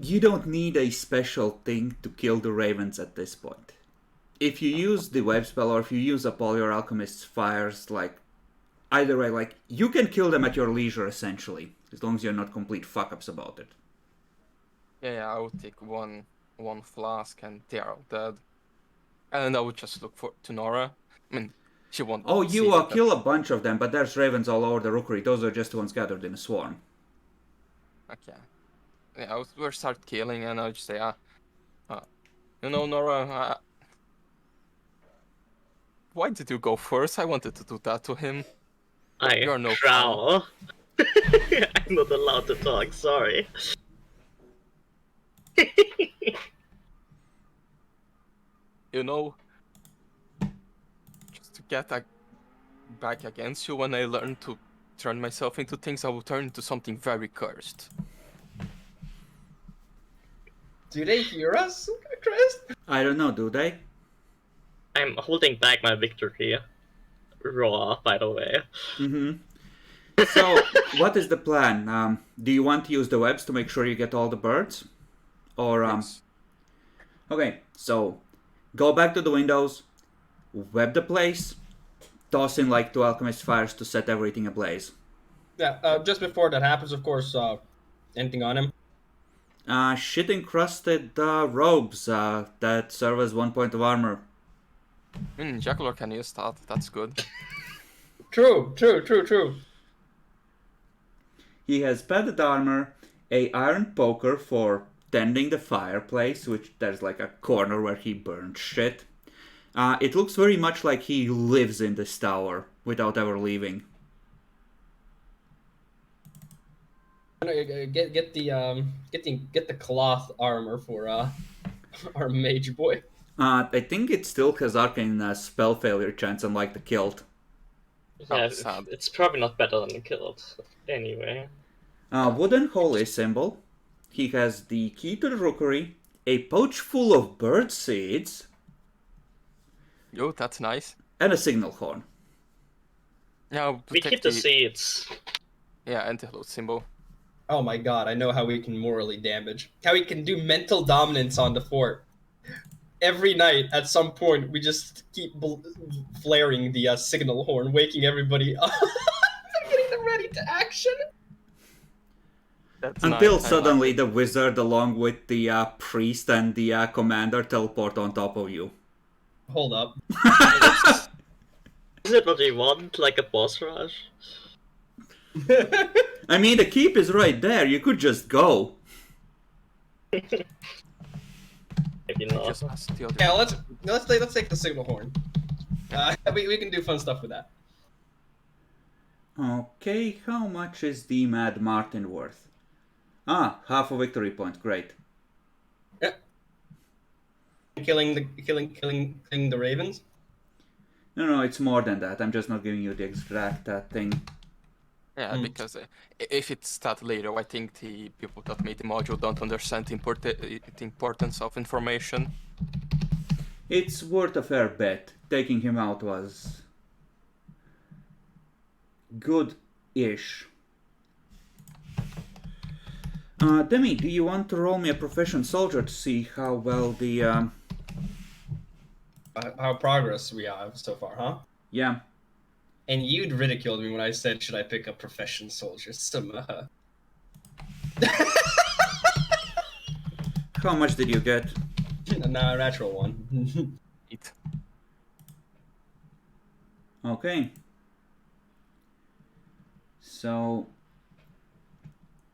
You don't need a special thing to kill the ravens at this point. If you use the web spell or if you use up all your alchemist's fires, like, either way, like, you can kill them at your leisure, essentially, as long as you're not complete fuck-ups about it. Yeah, I would take one flask and they are all dead. And I would just look to Nora. I mean, she won't. Oh, you kill a bunch of them, but there's ravens all over the rookery. Those are just the ones gathered in a swarm. Okay. Yeah, we'll start killing and I'll just say, you know, Nora, why did you go first? I wanted to do that to him. You're no Crow. I'm not allowed to talk, sorry. You know, just to get back against you, when I learned to turn myself into things, I will turn into something very cursed. Do they hear us, Chris? I don't know, do they? I'm holding back my victory roar, by the way. Mm-hmm. So, what is the plan? Do you want to use the webs to make sure you get all the birds? Or, Yes. Okay, so Go back to the windows, web the place, toss in like 2 alchemist fires to set everything ablaze. Yeah. Just before that happens, of course. Anything on him? Shit encrusted robes that serve as 1 point of armor. Jackler can use that. That's good. True. He has padded armor, a iron poker for tending the fireplace, which there's like a corner where he burns shit. It looks very much like he lives in this tower without ever leaving. Get the cloth armor for our mage boy. I think it still has arcane spell failure chance, unlike the kilt. Yeah, sad. it's probably not better than the kilt. Anyway. Wooden holy symbol. He has the key to the rookery, a pouch full of bird seeds, Yo, that's nice. and a signal horn. Now We keep the seeds. Yeah, anti-loot symbol. Oh my god, I know how we can morally damage. How we can do mental dominance on the fort. Every night, at some point, we just keep flaring the signal horn, waking everybody up, getting them ready to action. That's Until nice. suddenly the wizard, along with the priest and the commander, teleport on top of you. Hold up. Is it what we want? Like a boss rush? I mean, the keep is right there. You could just go. Maybe not. Just ask the other. Yeah, let's take the signal horn. We can do fun stuff with that. Okay, how much is the Mad Martin worth? Half a victory point. Great. Yeah. Killing the ravens. No, it's more than that. I'm just not giving you the exact thing. Yeah, because if it's that later, I think the people that made the module don't understand the importance of information. It's worth a fair bet. Taking him out was good-ish. Demi, do you want to roll me a profession soldier to see how well the How progress we have so far, huh? yeah. And you'd ridiculed me when I said, should I pick up profession soldier? How much did you get? Nah, natural one. It. Okay. So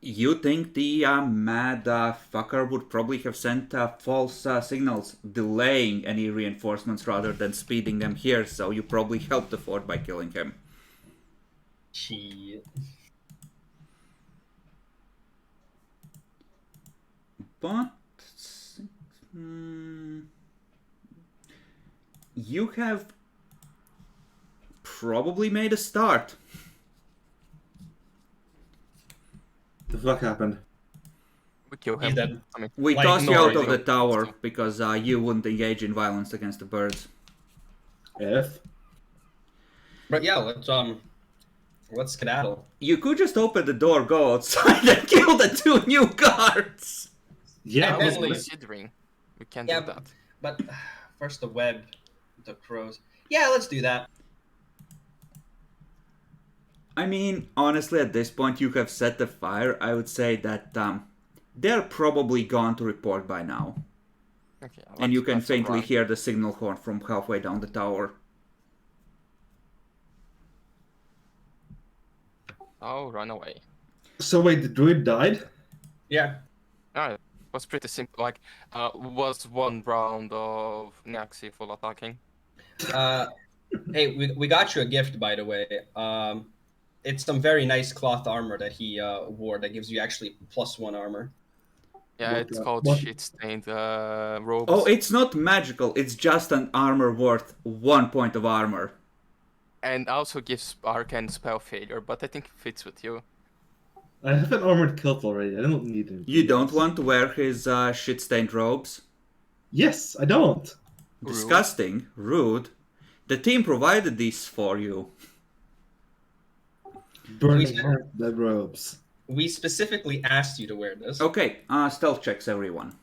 you think the mad fucker would probably have sent false signals, delaying any reinforcements rather than speeding them here, so you probably helped the fort by killing him. Shit. But you have probably made a start. The fuck happened? We kill He's him. dead. I mean, We Like, tossed you no out of reason. the tower because you wouldn't engage in violence against the birds. F. But yeah, let's skedaddle. You could just open the door, go outside, and kill the 2 new guards! Yeah, And I was then we- considering we can't Yeah, do that. But first the web, the crows. Yeah, let's do that. I mean, honestly, at this point you have set the fire. I would say that they're probably gone to report by now. Okay, And you can let's faintly run. hear the signal horn from halfway down the tower. Oh, run away. So wait, the druid died? Yeah. No, it was pretty simple. Like, was one round of Nyaxi full attacking. Hey, we got you a gift, by the way. It's some very nice cloth armor that he wore that gives you actually +1 armor. Yeah, What it's the- called what? shit-stained robes. Oh, it's not magical. It's just an armor worth 1 point of armor. And also gives arcane spell failure, but I think it fits with you. I have an armored kilt already. I don't need it. You don't want to wear his shit-stained robes? Yes, I don't. Rude. Disgusting. Rude. The team provided these for you. Burning We- the robes. We specifically asked you to wear this. Okay, stealth checks, everyone.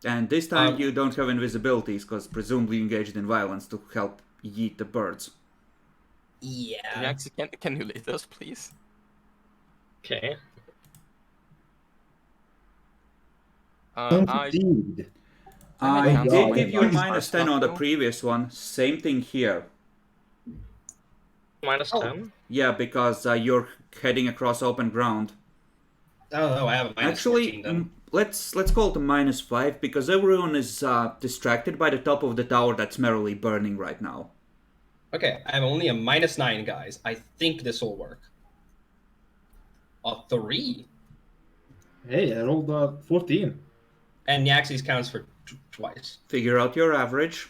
And this time you don't have invisibilities, because presumably you engaged in violence to help yeet the birds. Yeah. Yaxi, can you lead us, please? Okay. Indeed. I cancel did my give you a dice. minus 10 on the previous one. Same thing here. Minus 10. Yeah, because you're heading across open ground. Oh, I have a minus Actually, 14 then. let's call it a minus 5, because everyone is distracted by the top of the tower that's merrily burning right now. Okay, I have only a minus 9, guys. I think this will work. A 3. Hey, I rolled a 14. And Yaxi's counts for twice. Figure out your average.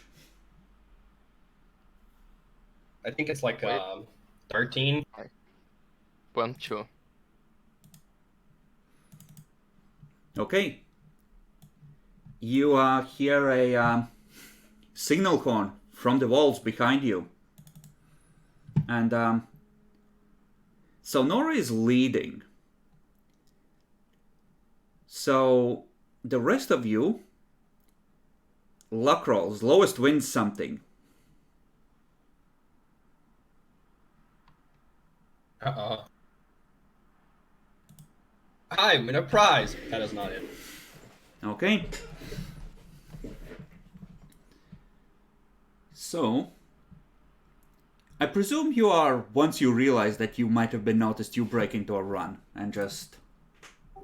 I think it's like Wait. 13. 1, 2. Okay. You hear a signal horn from the walls behind you. And so Nora is leading. So the rest of you, luck rolls, lowest wins something. Uh-oh. I'm in a prize. That is not it. Okay. So, I presume you are, once you realize that you might have been noticed, you break into a run and just...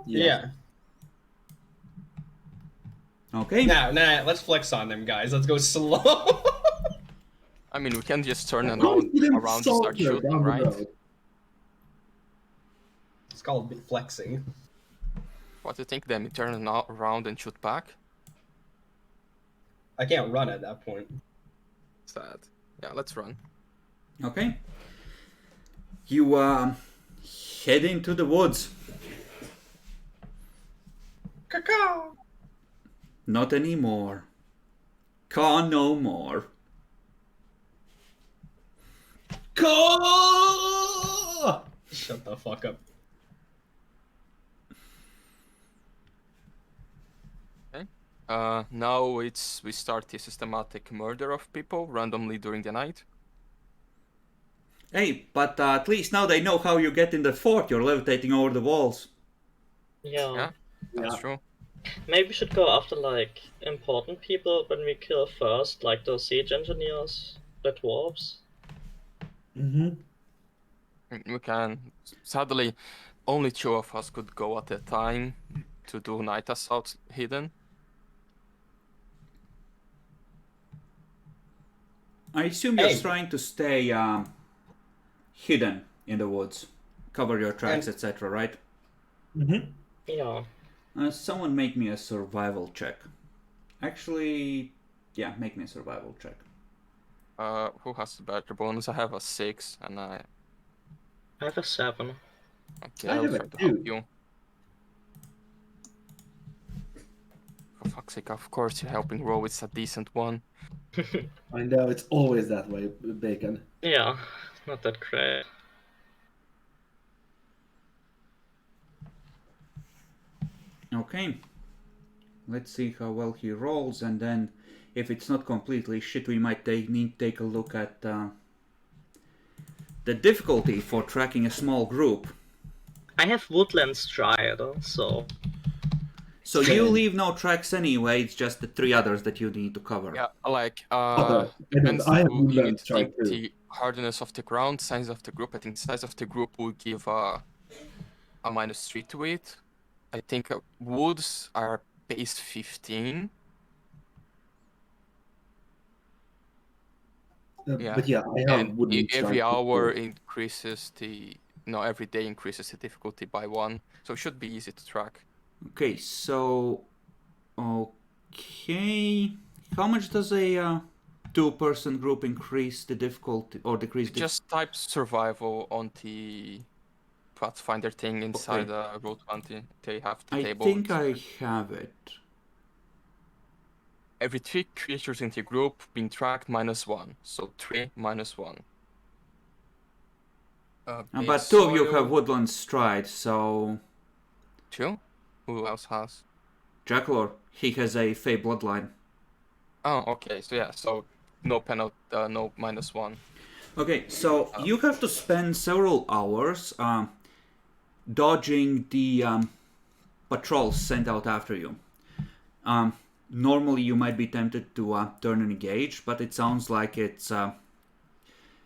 Yeah. Okay. Now, let's flex on them, guys. Let's go slow. I mean, we can just turn and Don't get him around and start soldier shooting, down the right? road. It's called flexing. What do you think, then? You turn around and shoot back? I can't run at that point. Sad. Yeah, let's run. Okay. You head into the woods. Caw. Not anymore. Caw no more. Caw! Shut the fuck up. Now we start the systematic murder of people randomly during the night. Hey, but at least now they know how you get in the fort. You're levitating over the walls. Yeah. That's Yeah. true. Maybe we should go after, like, important people when we kill first, like those siege engineers, the dwarves. Mm-hmm. We can. Sadly, only 2 of us could go at a time to do night assaults hidden. I assume you're Hey. trying to stay hidden in the woods. Cover your tracks, etc., right? Mm-hmm. Yeah. Someone make me a survival check. Actually, yeah, make me a survival check. Who has the better bonus? I have a 6, and I have a 7. okay. I I'll have a try to help 2. you. For fuck's sake! Of course, you're helping roll. It's a decent one. I know, it's always that way, Bacon. Yeah, not that great. Okay. Let's see how well he rolls, and then if it's not completely shit, we might need to take a look at the difficulty for tracking a small group. I have Woodland Stride, so... So you leave no tracks anyway, it's just the 3 others that you need to cover. Yeah, like I depends have who you Woodland need to Strike think too. the hardness of the ground, size of the group. I think size of the group will give a -3 to it. I think woods are base 15. Yeah. But yeah, I have And Woodland every Strike hour too. increases the every day increases the difficulty by 1, so it should be easy to track. Okay, so... Okay... How much does a 2-person group increase the difficulty, or decrease the... Just type survival on the Pathfinder thing inside Roll 20. They have the I table. think I have it. Every 3 creatures in the group being tracked -1, so 3 -1. But 2 of you have Woodland Stride, so... 2? Who else has? Jackalor, He has a Fey bloodline. Oh, okay. So yeah, so no penalty, no -1. Okay, so you have to spend several hours dodging the patrols sent out after you. Normally you might be tempted to turn and engage, but it sounds like it's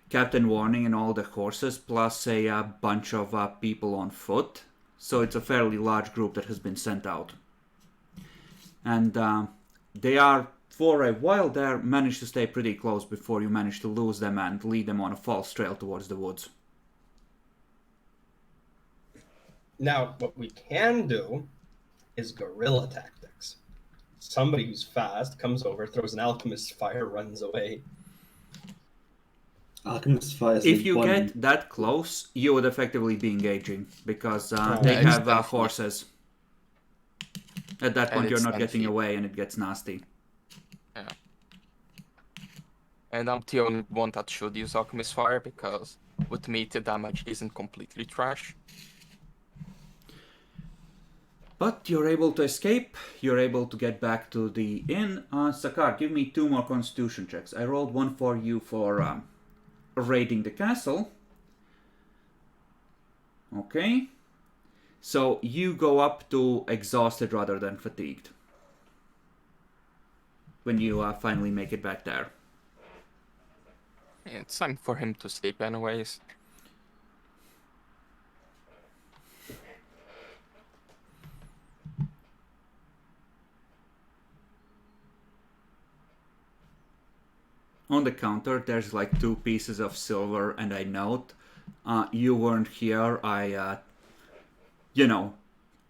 Captain Warning and all the horses, plus a bunch of people on foot. So it's a fairly large group that has been sent out. And they are, for a while there, managed to stay pretty close before you manage to lose them and lead them on a false trail towards the woods. Now, what we can do is guerrilla tactics. Somebody who's fast comes over, throws an alchemist fire, runs away. Alchemist fire. If you get that close, you would effectively be engaging, because they it's have definitely- horses. At that point, And you're it's not 10 getting feet. away and it gets nasty. Yeah. And I'm the only one that should use Alchemist Fire because with me the damage isn't completely trash. But you're able to escape, you're able to get back to the inn. Sakar, give me 2 more constitution checks. I rolled one for you for raiding the castle. Okay. So you go up to exhausted rather than fatigued when you finally make it back there. It's time for him to sleep anyways. On the counter, there's like 2 pieces of silver and a note. You weren't here. I,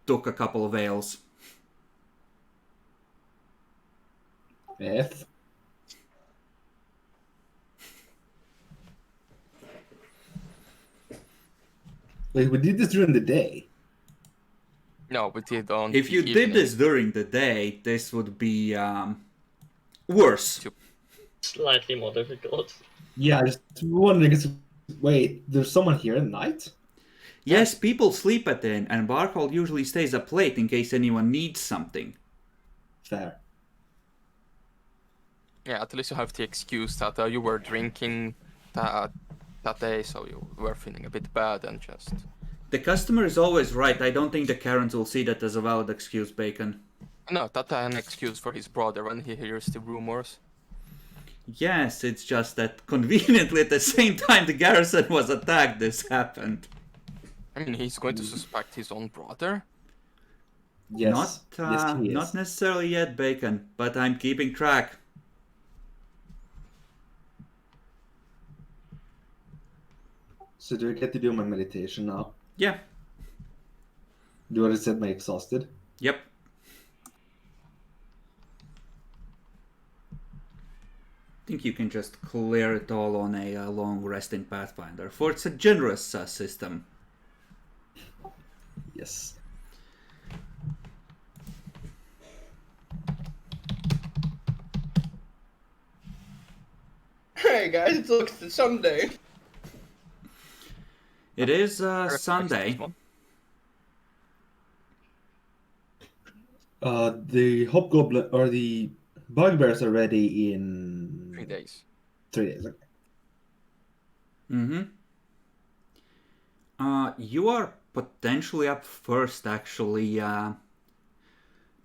took a couple of ales. F. Wait, we did this during the day. No, we did on If you the did evening. this during the day, this would be worse. Slightly more difficult. Yeah, just wondering. Wait, there's someone here at night? Yes, people sleep at the inn, and Barkhold usually stays up late in case anyone needs something. Fair. Yeah, at least you have the excuse that you were drinking that day, so you were feeling a bit bad and just... The customer is always right. I don't think the Karens will see that as a valid excuse, Bacon. No, that's an excuse for his brother when he hears the rumors. Yes, it's just that conveniently at the same time the garrison was attacked, this happened. I mean, he's going to suspect his own brother? Yes. Yes, he is. Not necessarily yet, Bacon, but I'm keeping track. So do I get to do my meditation now? Yeah. Do I reset my exhausted? Yep. I think you can just clear it all on a long rest in Pathfinder, for it's a generous system. Yes. Hey guys, it's Sunday. It is Perfect Sunday. this one. The hobgoblin or the bugbears are ready in 3 days. 3 days. Okay. Mm-hmm. You are potentially up first, actually,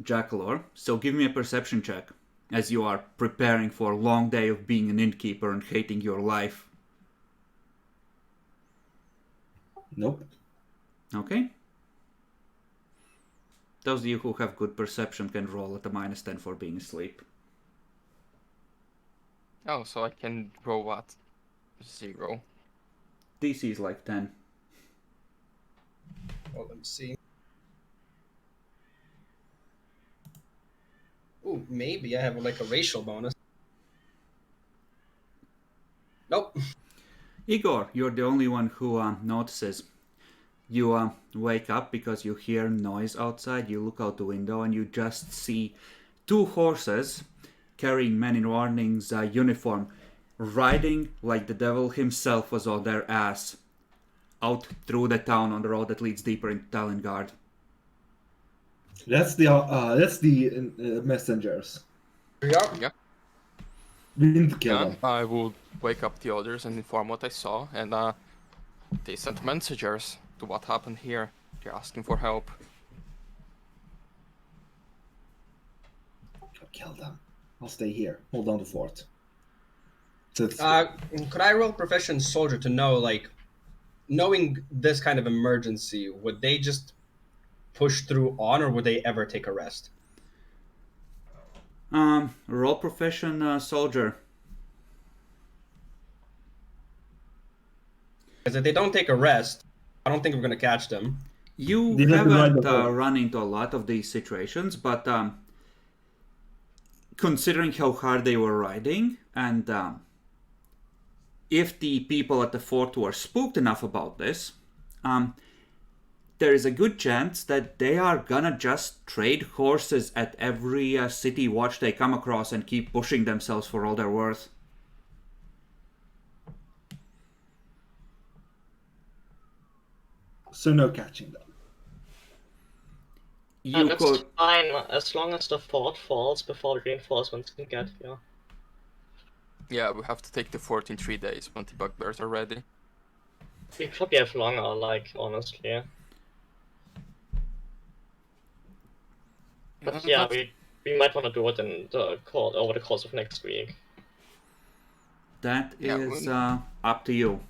Jackalor. So give me a perception check, as you are preparing for a long day of being an innkeeper and hating your life. Nope. Okay. Those of you who have good perception can roll at a -10 for being asleep. Oh, so I can roll what? 0. DC is like 10. Well, let me see. Ooh, maybe I have like a racial bonus. Nope. Igor, you're the only one who notices. You wake up because you hear noise outside. You look out the window and you just see 2 horses carrying men in Warning's uniform, riding like the devil himself was on their ass, out through the town on the road that leads deeper into Talengard. That's the messengers. Yeah. We need to kill Yeah, them. I will wake up the others and inform what I saw, and they sent messengers to what happened here. They're asking for help. Kill them. I'll stay here. Hold down the fort. So it's, Could I roll proficient soldier to know, like, knowing this kind of emergency, would they just push through on, or would they ever take a rest? Roll profession soldier. Because if they don't take a rest, I don't think we're gonna catch them. You They have to ride haven't the horse. run into a lot of these situations, but considering how hard they were riding, and if the people at the fort were spooked enough about this, there is a good chance that they are gonna just trade horses at every city watch they come across and keep pushing themselves for all they're worth. so no catching them. You That's could. fine as long as the fort falls before the reinforcements can get here. Yeah, we have to take the fort in 3 days when the bugbears are ready. We probably have longer, like, honestly. But yeah, we might want to do it in the over the course of next week. That Yeah, is up to you.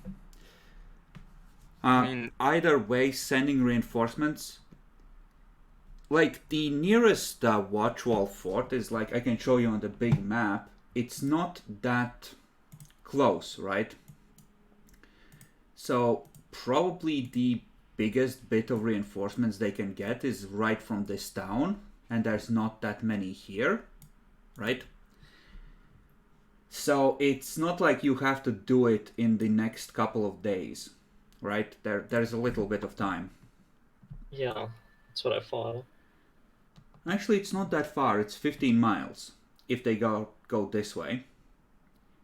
Either way, sending reinforcements. Like, the nearest watchwall fort is, like, I can show you on the big map. It's not that close, right? So, probably the biggest bit of reinforcements they can get is right from this town. And there's not that many here, right? So, it's not like you have to do it in the next couple of days, right? There's a little bit of time. Yeah, that's what I thought. Actually, it's not that far. It's 15 miles if they go this way.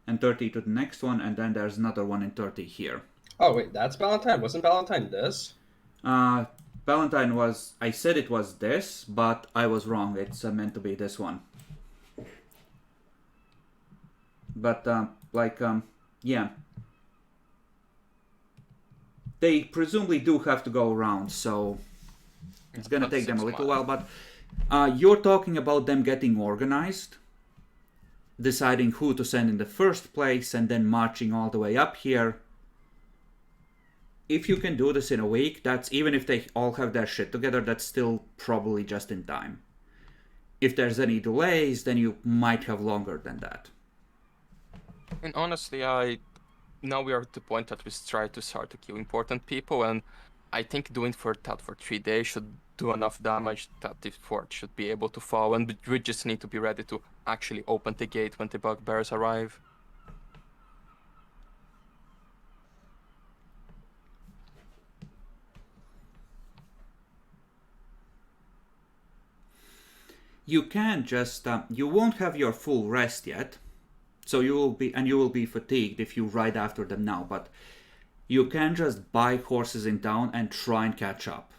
And 30 to the next one, and then there's another one in 30 here. Oh wait, that's Valentine. Wasn't Valentine this? Valentine was... I said it was this, but I was wrong. It's meant to be this one. But, yeah. They presumably do have to go around, so... It's gonna take them a little while, but... you're talking about them getting organized, deciding who to send in the first place, and then marching all the way up here. If you can do this in a week, that's even if they all have their shit together, that's still probably just in time. If there's any delays, then you might have longer than that. And honestly, now we are at the point that we try to start to kill important people, and I think doing that for 3 days should do enough damage that the fort should be able to fall, and we just need to be ready to actually open the gate when the bugbears arrive. You can just... you won't have your full rest yet, so you will be fatigued if you ride after them now, but you can just buy horses in town and try and catch up.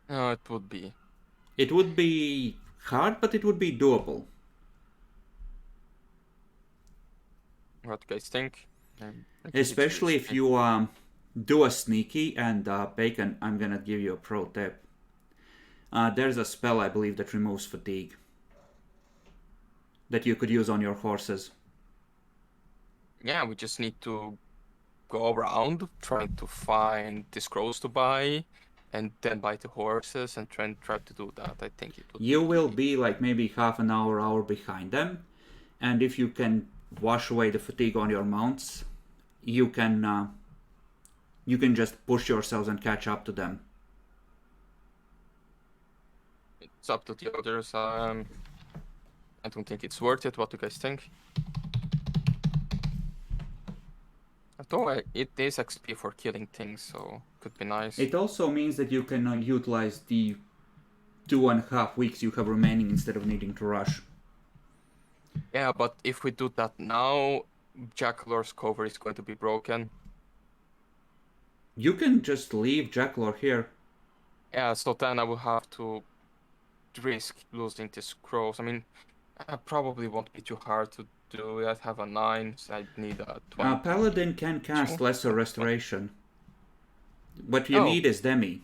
It would be. It would be hard, but it would be doable. What do you guys think? Especially if you do a sneaky, and Bacon, I'm gonna give you a pro tip. There's a spell, I believe, that removes fatigue that you could use on your horses. Yeah, we just need to go around trying to find the scrolls to buy, and then buy the horses and try to do that. I think it would. You will be like maybe half an hour behind them, and if you can wash away the fatigue on your mounts, you can just push yourselves and catch up to them. It's up to the others. I don't think it's worth it. What do you guys think? Although it is XP for killing things, so could be nice. It also means that you can utilize the 2.5 weeks you have remaining instead of needing to rush. Yeah, but if we do that now, Jackalor's cover is going to be broken. You can just leave Jackalor here. Yeah, so then I will have to risk losing the scrolls. I mean, probably won't be too hard to do. I have a 9, so I'd need a 20. Paladin can cast Lesser Restoration. What you Oh. need is Demi.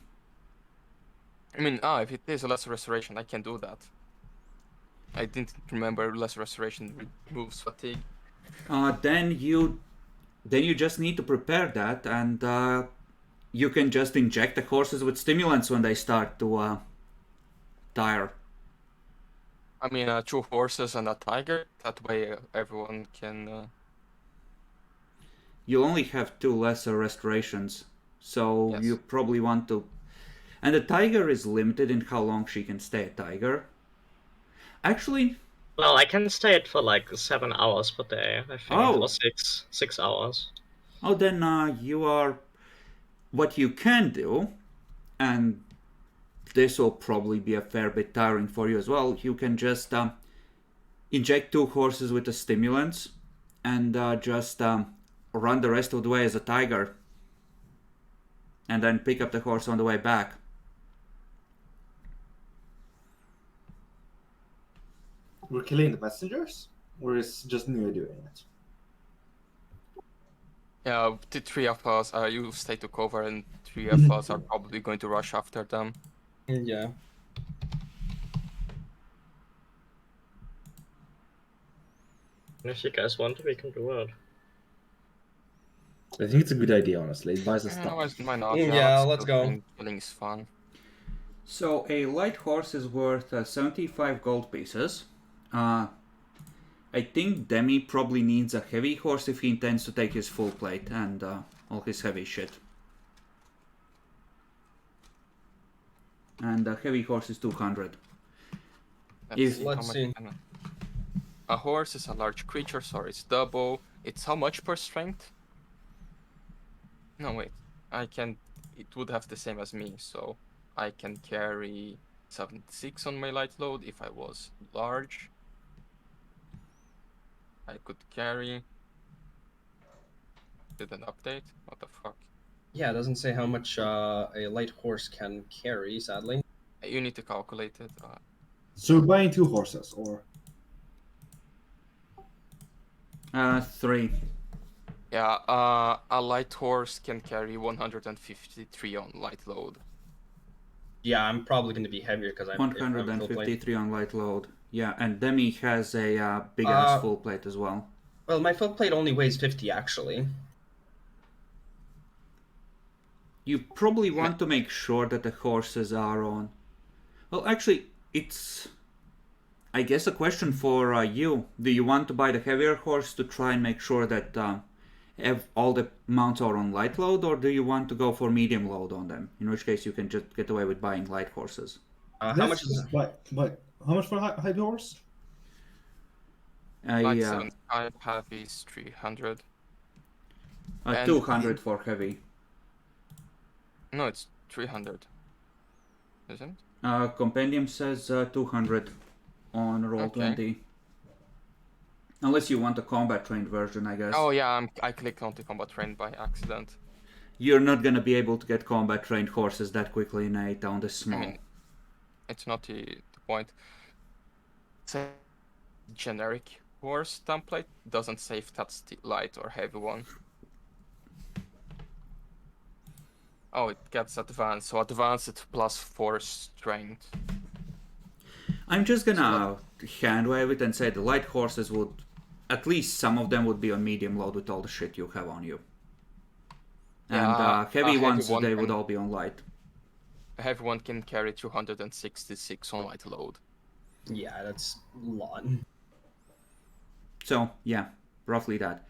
I mean, if it is a Lesser Restoration, I can do that. I didn't remember Lesser Restoration removes fatigue. Then you just need to prepare that, and you can just inject the horses with stimulants when they start to tire. I mean, 2 horses and a tiger. That way everyone can... You only have 2 lesser restorations, so Yes. you probably want to... And the tiger is limited in how long she can stay a tiger. Actually... Well, I can stay it for like 7 hours per day, I think, or 6 hours. Oh, then you are... What you can do, and this will probably be a fair bit tiring for you as well, you can just inject 2 horses with the stimulants and just run the rest of the way as a tiger. And then pick up the horse on the way back. We're killing the messengers? Or is just Neo doing it? Yeah, the 3 of us, you stay to cover, and 3 of us are probably going to rush after them. Yeah. If you guys want, we can do it. I think it's a good idea, honestly. It buys us Yeah, time. why not? Yeah, let's go. Killing is fun. So a light horse is worth 75 gold pieces. I think Demi probably needs a heavy horse if he intends to take his full plate and all his heavy shit. And a heavy horse is 200. Let's see. A horse is a large creature, so it's double. It's how much per strength? No, wait. It would have the same as me, so I can carry 76 on my light load if I was large. I could carry... Did an update? What the fuck? Yeah, it doesn't say how much a light horse can carry, sadly. You need to calculate it. So we're buying 2 horses, or... 3. Yeah, a light horse can carry 153 on light load. Yeah, I'm probably going to be heavier because I'm 153 on light load. Yeah, and Demi has a big ass full plate as well. Well, my full plate only weighs 50, actually. You probably want to make sure that the horses are on... Well, actually, it's... I guess a question for you. Do you want to buy the heavier horse to try and make sure that all the mounts are on light load, or do you want to go for medium load on them? In which case you can just get away with buying light horses. How much is how much for a heavy horse? Light 75 heavy is 300. 200 for heavy. No, it's 300. Isn't it? Compendium says 200 on Roll20. Unless you want a combat trained version, I guess. Oh yeah, I clicked on the combat train by accident. You're not gonna be able to get combat trained horses that quickly in a town this small. I mean, it's not the point. It's a generic horse template. Doesn't say if that's the light or heavy one. Oh, it gets advanced. So advanced it's +4 strength. I'm just gonna hand wave it and say the light horses would, at least some of them would be on medium load with all the shit you have on you. And heavy ones, they would all be on light. A heavy one can carry 266 on light load. Yeah, that's a lot. So, yeah, roughly that.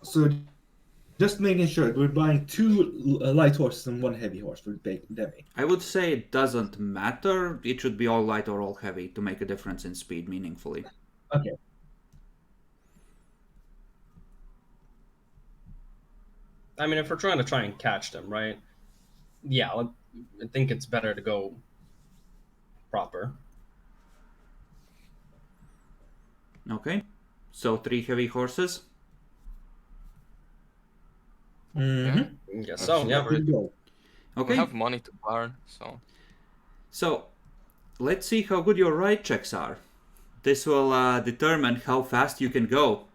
So, just making sure we're buying 2 light horses and 1 heavy horse for Demi. I would say it doesn't matter. It should be all light or all heavy to make a difference in speed meaningfully. Okay. I mean, if we're trying to catch them, right? Yeah, I think it's better to go proper. Okay, so 3 heavy horses. Mm-hmm. Yes, so, yeah. Good go. Okay. We have money to burn, so... So, let's see how good your ride checks are. This will determine how fast you can go.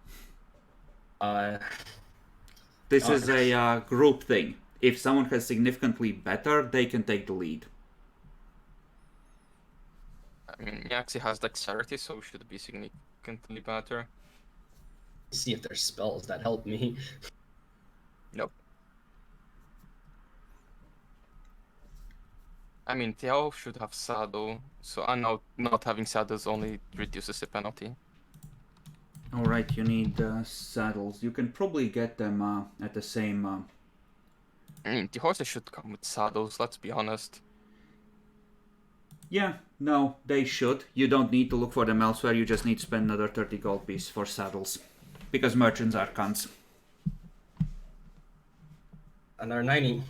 This is a group thing. If someone has significantly better, they can take the lead. I mean, Yaxi has dexterity, so should be significantly better. See if there's spells that help me. Nope. I mean, Theo should have saddle, so I know not having saddles only reduces the penalty. Alright, you need saddles. You can probably get them at the same... I mean, the horses should come with saddles, let's be honest. Yeah, no, they should. You don't need to look for them elsewhere, you just need to spend another 30 gold piece for saddles. Because merchants are cunts. Another 90.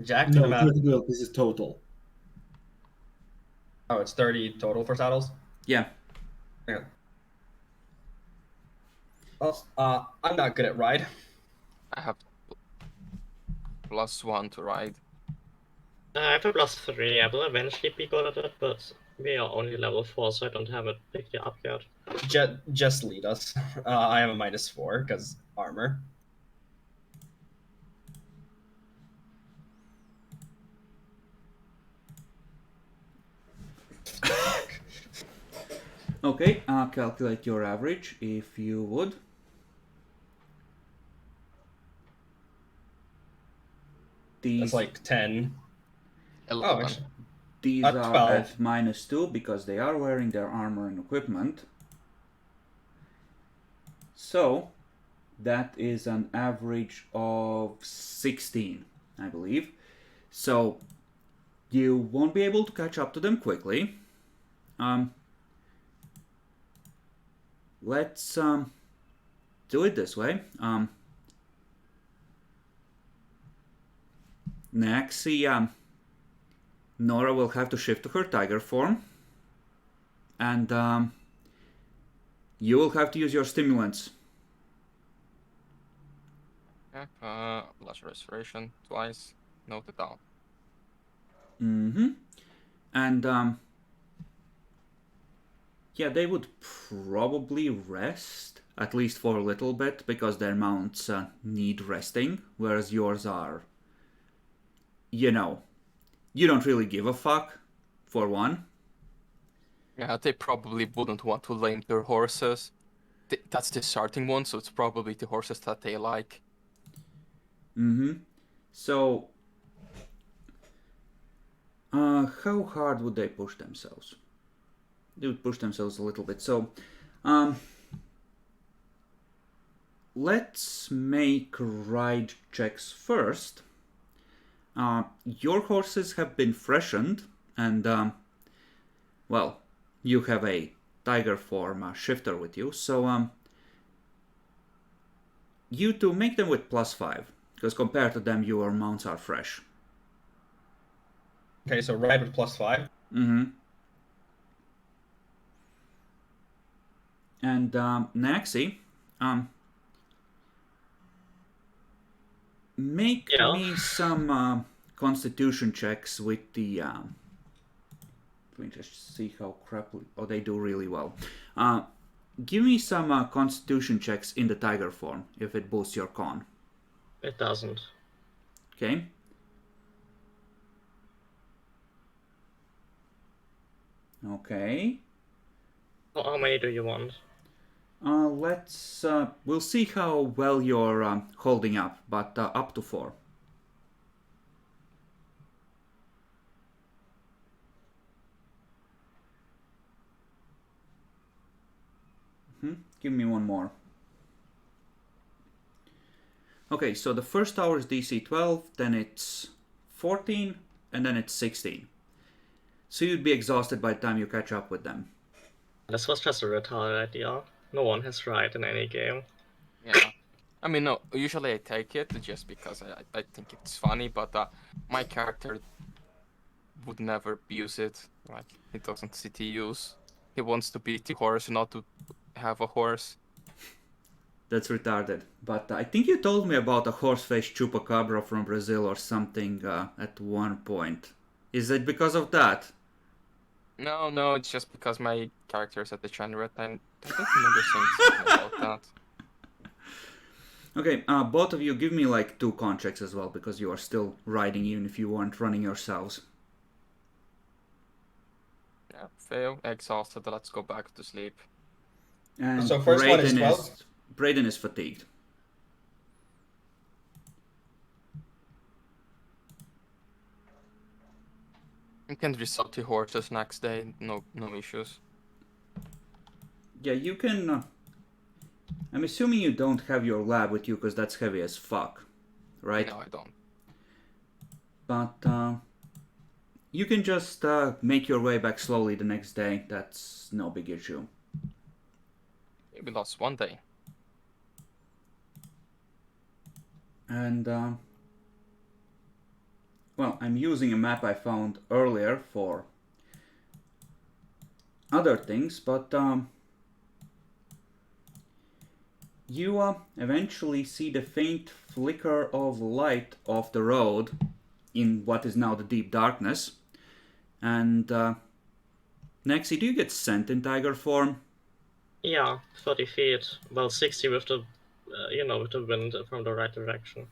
Jack, No, about... 30 gold. This is total. Oh, it's 30 total for saddles? Yeah. Yeah. Well, I'm not good at ride. I have +1 to ride. I have a +3. I will eventually be good at it, but we are only level 4, so I don't have it picked up yet. Just lead us. I have a -4 because armor. Okay, calculate your average if you would. That's like 10. 11. actually. These are 12. at -2 because they are wearing their armor and equipment. So, that is an average of 16, I believe. So, you won't be able to catch up to them quickly. Let's do it this way. Naxi, Nora will have to shift to her tiger form. And you will have to use your stimulants. Okay, Blast Restoration twice. Note it down. Mm-hmm. And yeah, they would probably rest, at least for a little bit, because their mounts need resting, whereas yours are, you know, you don't really give a fuck, for one. Yeah, they probably wouldn't want to lame their horses. That's the starting one, so it's probably the horses that they like. Mm-hmm. So, how hard would they push themselves? They would push themselves a little bit. So, let's make ride checks first. Your horses have been freshened, and, well, you have a tiger form shifter with you, so, you two make them with +5, because compared to them, your mounts are fresh. Okay, so ride with +5. Mm-hmm. And Naxi, make Yeah. me some constitution checks with the... let me just see how crappily... Oh, they do really well. Give me some constitution checks in the tiger form, if it boosts your con. It doesn't. Okay? Okay. So how many do you want? We'll see how well you're holding up, but up to 4. Give me one more. Okay, so the first tower is DC 12, then it's 14, and then it's 16. So you'd be exhausted by the time you catch up with them. This was just a retarded idea. No one has right in any game. Yeah. I mean, no, usually I take it just because I think it's funny, but my character would never abuse it. Like, he doesn't see the use. He wants to beat the horse, not to have a horse. That's retarded. But I think you told me about a horse-faced chupacabra from Brazil or something at one point. Is it because of that? No, it's just because my character is a degenerate and I don't remember saying something about that. Okay, both of you give me like 2 con checks as well, because you are still riding even if you weren't running yourselves. Yeah, fail, exhausted, let's go back to sleep. And So first one is 12? Brayden is fatigued. You can resort to horses next day, no issues. Yeah, you can... I'm assuming you don't have your lab with you, because that's heavy as fuck, right? No, I don't. But you can just make your way back slowly the next day. That's no big issue. We lost 1 day. And, well, I'm using a map I found earlier for other things, but you eventually see the faint flicker of light off the road in what is now the deep darkness. And Nexi, do you get scent in tiger form? Yeah, 30 feet. Well, 60 with the, with the wind from the right direction.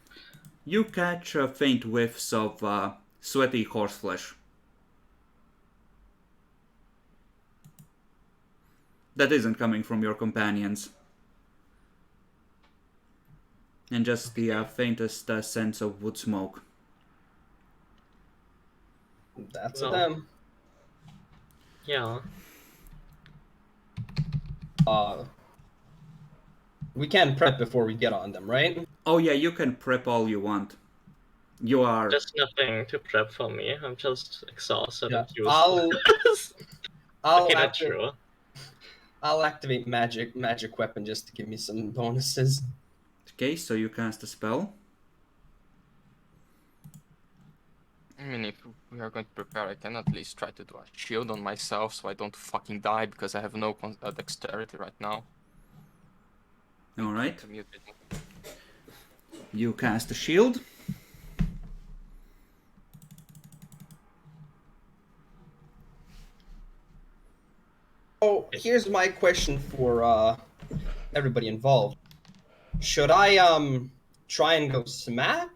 You catch faint whiffs of sweaty horseflesh. That isn't coming from your companions. And just the faintest sense of wood smoke. That's No. them. Yeah. We can prep before we get on them, right? Oh yeah, you can prep all you want. You are... There's nothing to prep for me. I'm just exhausted Yeah, and useless. I'll Okay, that's true. I'll activate magic weapon just to give me some bonuses. Okay, so you cast a spell. I mean, if we are going to prepare, I can at least try to do a shield on myself so I don't fucking die because I have no dexterity right now. Alright. I'm muted. You cast a shield. Oh, here's my question for everybody involved. Should I try and go smack,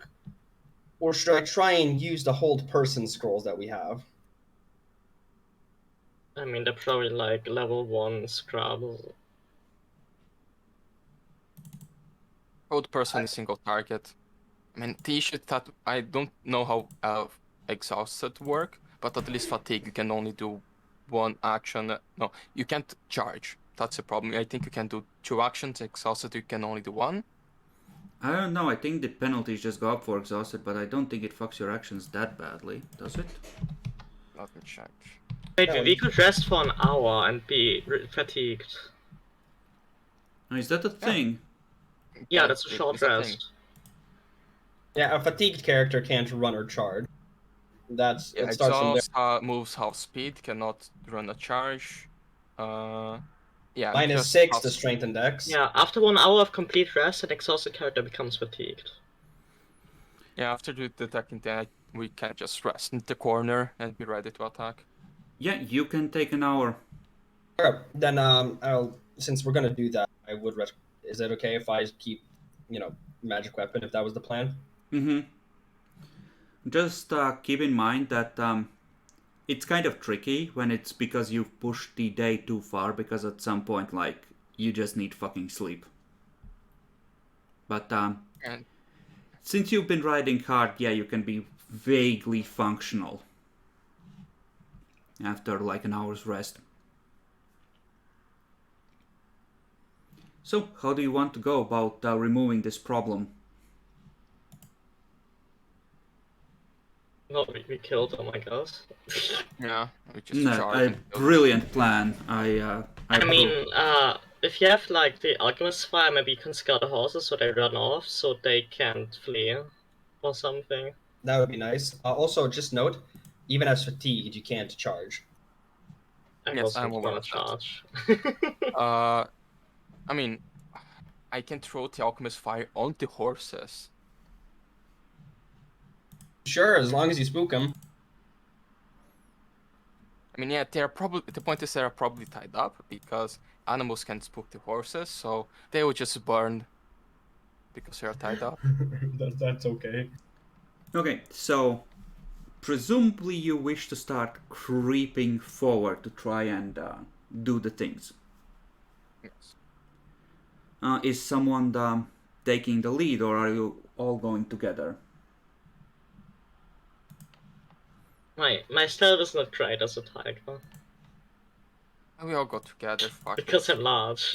or should I try and use the hold person scrolls that we have? I mean, they're probably like level 1 scrubs. Hold person is single target. I mean, the issue that I don't know how exhausted work, but at least fatigue you can only do 1 action. No, you can't charge. That's the problem. I think you can do 2 actions. Exhausted you can only do 1. I don't know, I think the penalties just go up for exhausted, but I don't think it fucks your actions that badly, does it? Let me check. Wait, No, we could rest for an hour and be fatigued. Oh, is that a thing? Yeah, that's a short it's a thing. rest. Yeah, a fatigued character can't run or charge. Yeah, It starts from there. exhaust moves half speed, cannot run a charge. Yeah. Minus just 6 half to speed. strength and dex. Yeah, after 1 hour of complete rest, an exhausted character becomes fatigued. Yeah, after the attacking that, we can just rest in the corner and be ready to attack. Yeah, you can take an hour. Okay, then since we're gonna do that, I would. Is it okay if I keep, magic weapon if that was the plan? Mm-hmm. Just keep in mind that it's kind of tricky when it's because you've pushed the day too far, because at some point, like, you just need fucking sleep. But And since you've been riding hard, yeah, you can be vaguely functional after like an hour's rest. So, how do you want to go about removing this problem? No, we killed them, I guess. yeah, we just No, charge. a and kill them. brilliant plan. I mean, if you have like the alchemist fire, maybe you can scare the horses so they run off, so they can't flee or something. That would be nice. Also, just note, even as fatigued, you can't charge. I Yes, wasn't I'm aware gonna of that. charge. I mean, I can throw the alchemist fire on the horses. Sure, as long as you spook them. I mean, yeah, they're probably, the point is they're probably tied up because animals can spook the horses, so they will just burn because they're tied up. That's okay. Okay, so presumably you wish to start creeping forward to try and do the things. Yes. Is someone taking the lead, or are you all going together? My stealth is not great as a tiger. And we all go together, fuck Because it. I'm large.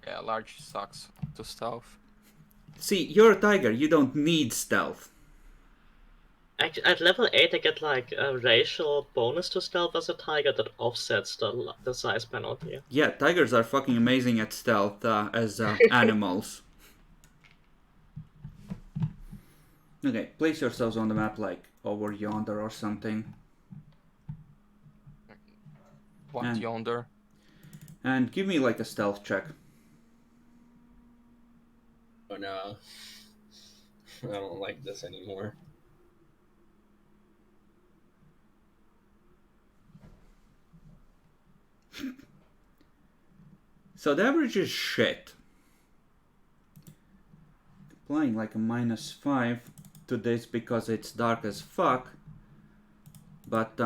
Yeah, large sucks to stealth. See, you're a tiger, you don't need stealth. At level 8 I get like a racial bonus to stealth as a tiger that offsets the size penalty. Yeah, tigers are fucking amazing at stealth as animals. Okay, place yourselves on the map like over yonder or something. What And- yonder? And give me like a stealth check. Oh no. I don't like this anymore. So the average is shit. Applying like a -5 to this because it's dark as fuck. But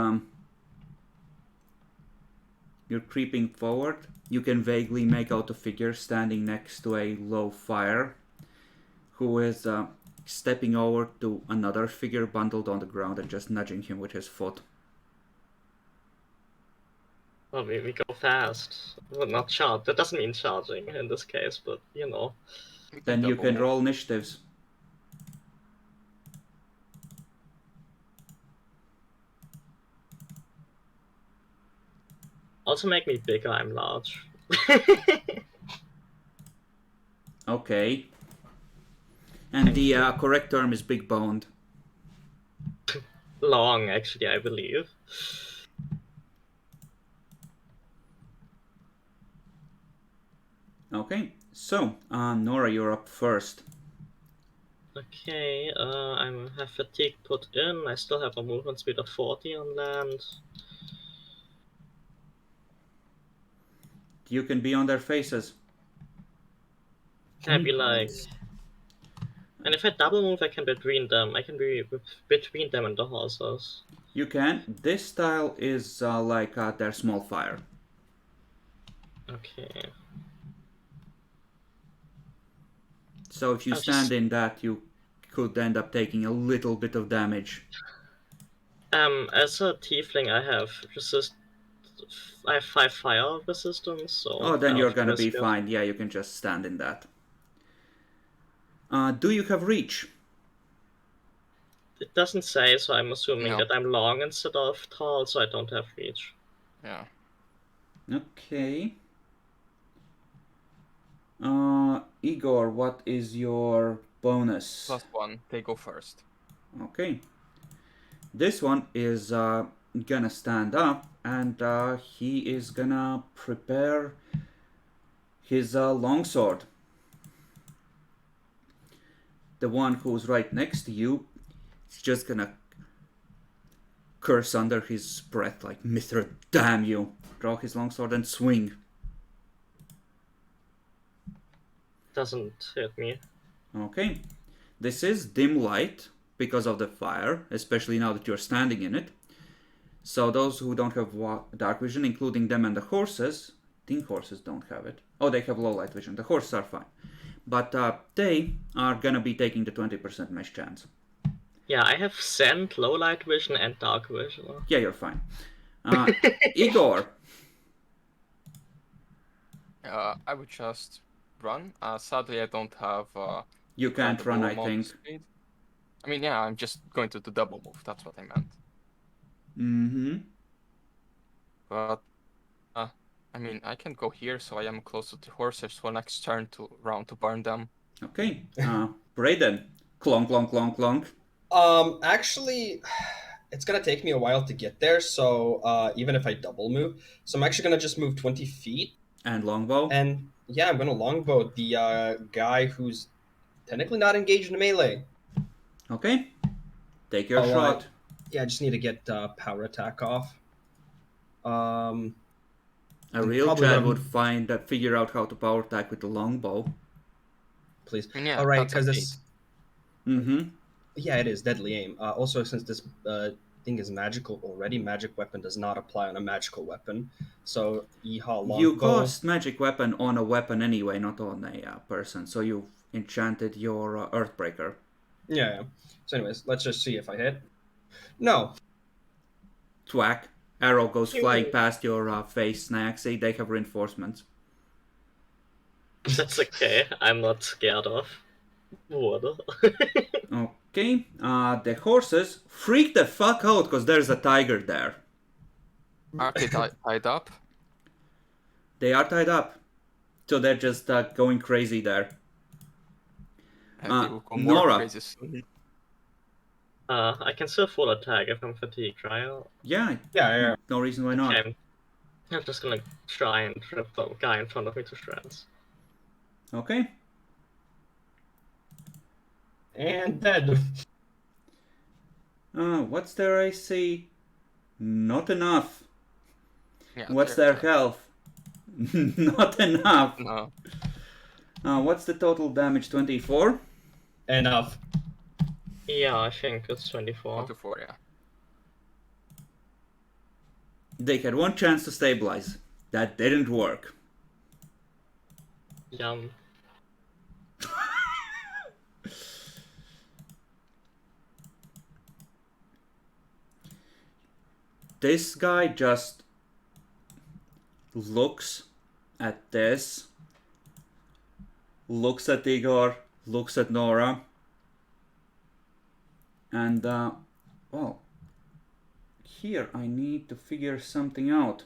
you're creeping forward. You can vaguely make out a figure standing next to a low fire, who is stepping over to another figure bundled on the ground and just nudging him with his foot. Well, we go fast. Well, not charge. That doesn't mean charging in this case, but you know. We Then you double can move. roll initiatives. Also make me bigger, I'm large. Okay. And the correct term is big boned. Long, actually, I believe. Okay, so Nora, you're up first. Okay, I have fatigue put in. I still have a movement speed of 40 on land. You can be on their faces. Can I be like... And if I double move, I can between them. I can be between them and the horses. You can. This style is like their small fire. Okay. So if you I'll stand just- in that, you could end up taking a little bit of damage. As a tiefling, I have I have 5 fire resistance, so... Oh, then I'll you're gonna be risk it. fine. Yeah, you can just stand in that. Do you have reach? It doesn't say, so I'm assuming No. that I'm long instead of tall, so I don't have reach. Yeah. Okay. Igor, what is your bonus? +1. They go first. Okay. This one is gonna stand up and he is gonna prepare his longsword. The one who's right next to you is just gonna curse under his breath like, Mithra, damn you! Draw his longsword and swing. Doesn't hit me. Okay. This is dim light because of the fire, especially now that you're standing in it. So those who don't have dark vision, including them and the horses, I think horses don't have it. Oh, they have low light vision. The horses are fine. But they are gonna be taking the 20% miss chance. Yeah, I have scent, low light vision, and dark vision. Yeah, you're fine. Igor. I would just run. Sadly, I don't have. You can't run, I double think. move speed. I mean, yeah, I'm just going to do double move. That's what I meant. Mm-hmm. But, I mean, I can go here, so I am close to the horses for next turn round to burn them. Okay. Brayden. Clonk, clonk, clonk, clonk. Actually, it's gonna take me a while to get there, so even if I double move, so I'm actually gonna just move 20 feet And longbow. and Yeah, I'm gonna longbow the guy who's technically not engaged in melee. Okay. Take your Oh, shot. Yeah, I just need to get power attack off. Um, A I'm real probably Chad gonna- would figure out how to power attack with the longbow. please. Yeah, All right, that's a because feat. this. Mm-hmm. Yeah, it is deadly aim. Also, since this thing is magical already, magic weapon does not apply on a magical weapon. So, yeehaw, You longbow. cast magic weapon on a weapon anyway, not on a person. So you've enchanted your Earthbreaker. Yeah. So, anyways, let's just see if I hit. No. Thwack. Arrow goes flying Ew. past your face, Snaxy. They have reinforcements. That's okay. I'm not scared of water. Okay. The horses freak the fuck out because there's a tiger there. Are they tied up? They are tied up. So they're just going crazy there. And they will go more Nora. crazy soon. I can still full attack if I'm fatigued, right? Yeah, Yeah. no reason why not. Okay. I'm just gonna try and rip the guy in front of me to shreds. Okay. And dead. What's their AC? Not enough. Yeah, What's they're their health? Not enough. No. What's the total damage? 24? Enough. Yeah, I think it's 24. 1 to 4, yeah. They had one chance to stabilize. That didn't work. Yum. This guy just looks at this, looks at Igor, looks at Nora, and well, here I need to figure something out.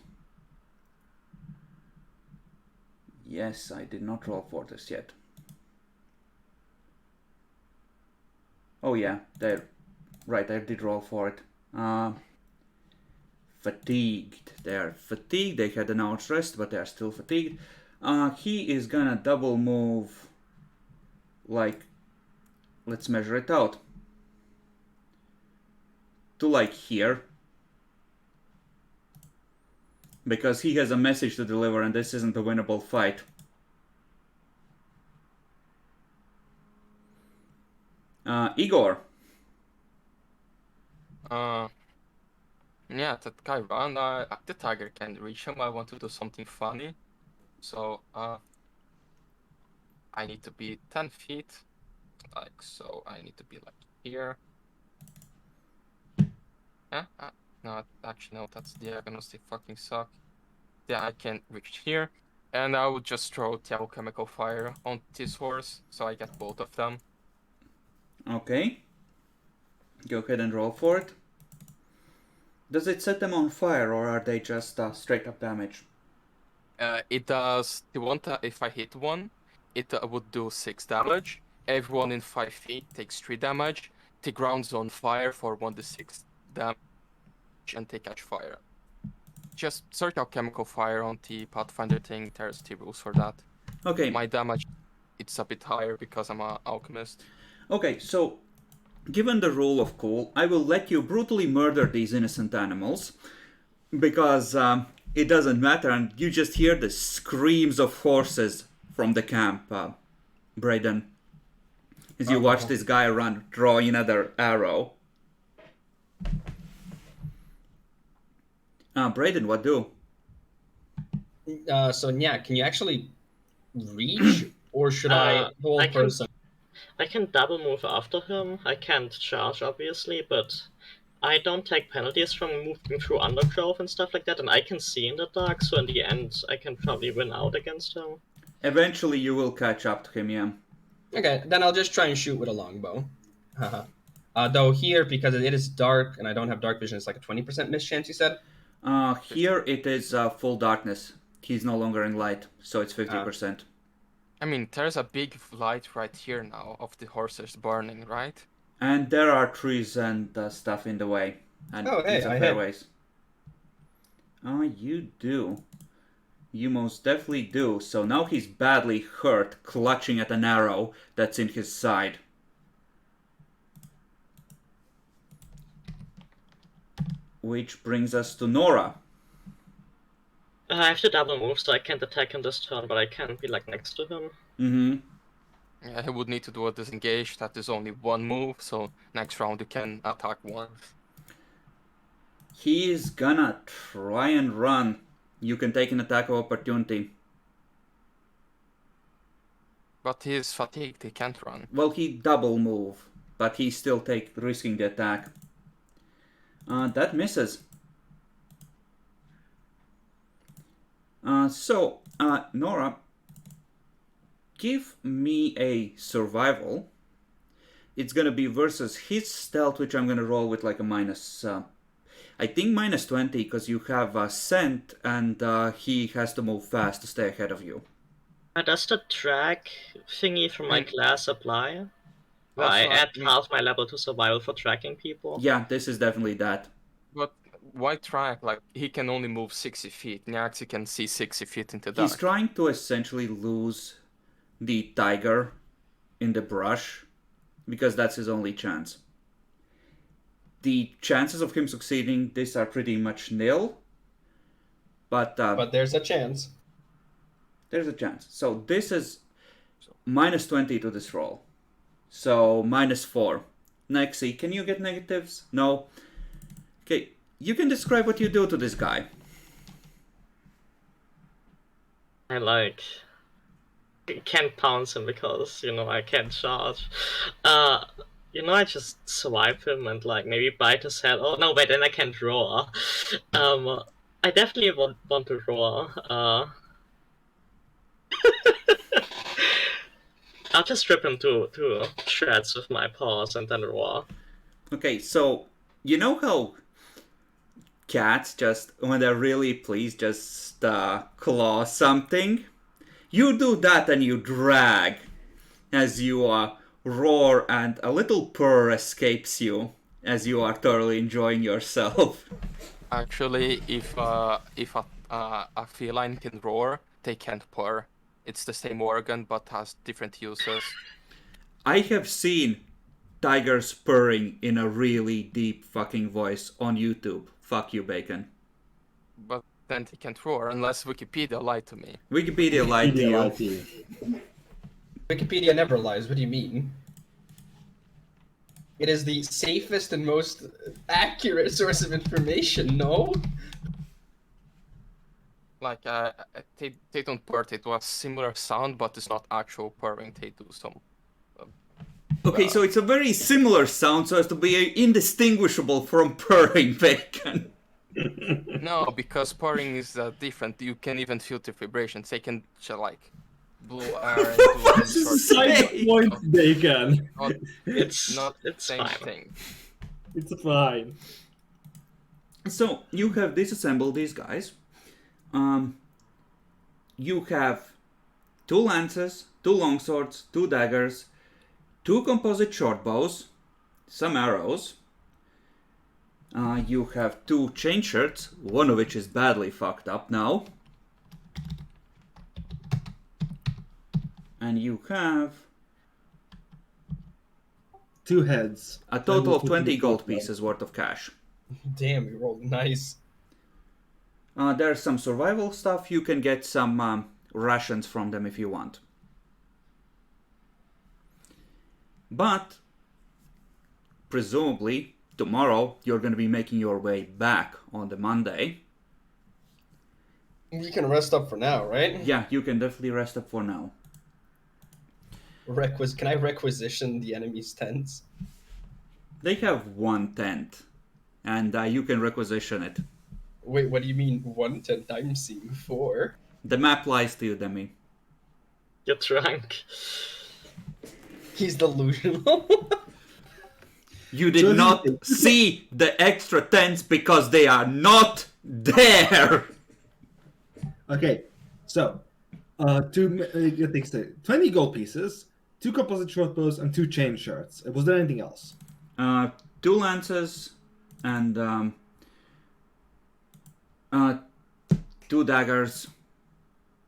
Yes, I did not roll for this yet. Oh yeah, there. Right, I did roll for it. Fatigued. They're fatigued. They had an hour's rest, but they're still fatigued. He is gonna double move. Like, let's measure it out. To like here. Because he has a message to deliver and this isn't a winnable fight. Igor. Yeah, that guy ran. The tiger can't reach him. I want to do something funny. So, I need to be 10 feet. Like, so I need to be like here. Yeah? No, actually, no, that's diagonals. They fucking suck. Yeah, I can't reach here. And I would just throw Chemical Fire on this horse, so I get both of them. Okay. Go ahead and roll for it. Does it set them on fire or are they just straight up damage? It does. The one if I hit one, it would do 6 damage. Everyone in 5 feet takes 3 damage. The ground's on fire for 1d6 damage, and they catch fire. Just search out Chemical Fire on the Pathfinder thing. There's the rules for that. Okay. My damage, it's a bit higher because I'm an alchemist. Okay, so given the rule of cool, I will let you brutally murder these innocent animals because it doesn't matter, and you just hear the screams of horses from the camp, Braden. As you watch this guy run, draw another arrow. Braden, what do? So, yeah, can you actually reach? Or should I hold I can- person? I can double move after him. I can't charge, obviously, but I don't take penalties from moving through undergrowth and stuff like that, and I can see in the dark, so in the end, I can probably win out against him. Eventually you will catch up to him, yeah. Okay, then I'll just try and shoot with a longbow. Though here, because it is dark and I don't have dark vision, it's like a 20% miss chance, you said? Here it is full darkness. He's no longer in light, so it's 50%. I mean, there's a big light right here now of the horses burning, right? And there are trees and stuff in the way. And Oh, hey, these are I hit. fairways. You do. You most definitely do. So now he's badly hurt, clutching at an arrow that's in his side. Which brings us to Nora. I have to double move, so I can't attack him this turn, but I can be like next to him. Mm-hmm. Yeah, he would need to do a disengage. That is only one move, so next round you can attack once. He's gonna try and run. You can take an attack of opportunity. But he is fatigued, he can't run. Well, he double move, but he's still risking the attack. That misses. So, Nora, give me a survival. It's gonna be versus his stealth, which I'm gonna roll with like a minus... I think minus 20, because you have scent, and he has to move fast to stay ahead of you. Does the track thingy from my class apply? Where I Also, add half my level to survival for tracking people? Yeah, this is definitely that. But why track? Like, he can only move 60 feet. Nyaxi can see 60 feet into He's dark. trying to essentially lose the tiger in the brush, because that's his only chance. The chances of him succeeding this are pretty much nil. But there's a chance. There's a chance. So this is minus 20 to this roll. So minus 4. Nexi, can you get negatives? No. Okay, you can describe what you do to this guy. I can't pounce him because, I can't charge. I just swipe him and maybe bite his head. Oh no, wait, then I can't roar. I definitely want to roar. I'll just strip him to shreds with my paws and then roar. Okay, so you know how cats just, when they're really pleased, just claw something? You do that and you drag as you roar, and a little purr escapes you as you are thoroughly enjoying yourself. Actually, if a feline can roar, they can't purr. It's the same organ, but has different uses. I have seen tigers purring in a really deep fucking voice on YouTube. Fuck you, Bacon. But then they can't roar unless Wikipedia lied to me. Wikipedia lied to you. Wikipedia never lies. What do you mean? It is the safest and most accurate source of information, no? Like, they don't purr. It was similar sound, but it's not actual purring. They do some... Okay, so it's a very similar sound, so as to be indistinguishable from purring, Bacon. No, because purring is different. You can even feel the vibrations. They can, blow air into some sort Side point, Bacon. It's not the it's same fine. thing. It's fine. So, you have disassembled these guys. You have 2 lances, 2 longswords, 2 daggers, 2 composite shortbows, some arrows. You have 2 chain shirts, one of which is badly fucked up now. And you have 2 heads. a total of 20 gold pieces worth of cash. Damn, you rolled nice. There's some survival stuff. You can get some rations from them if you want. But, presumably, tomorrow you're going to be making your way back on the Monday. You can rest up for now, right? Yeah, you can definitely rest up for now. Can I requisition the enemy's tents? They have 1 tent, and you can requisition it. Wait, what do you mean 1 tent? I'm seeing 4. The map lies to you, Demi. You're drunk. He's delusional. You did not see the extra tents because they are not there! Okay, so to get things straight, 20 gold pieces, 2 composite shortbows, and 2 chain shirts. Was there anything else? 2 lances and 2 daggers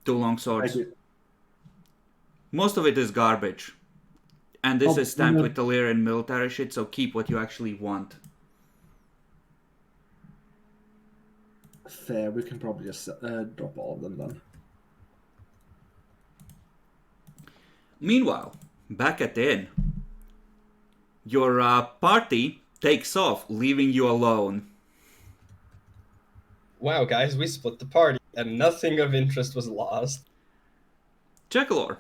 2 long swords. Thank you. Most of it is garbage. And this Oh, is stamped no. with Illyrian military shit, so keep what you actually want. Fair, we can probably just drop all of them then. Meanwhile, back at the inn, your party takes off, leaving you alone. Wow, guys, we split the party, and nothing of interest was lost. Jackalor,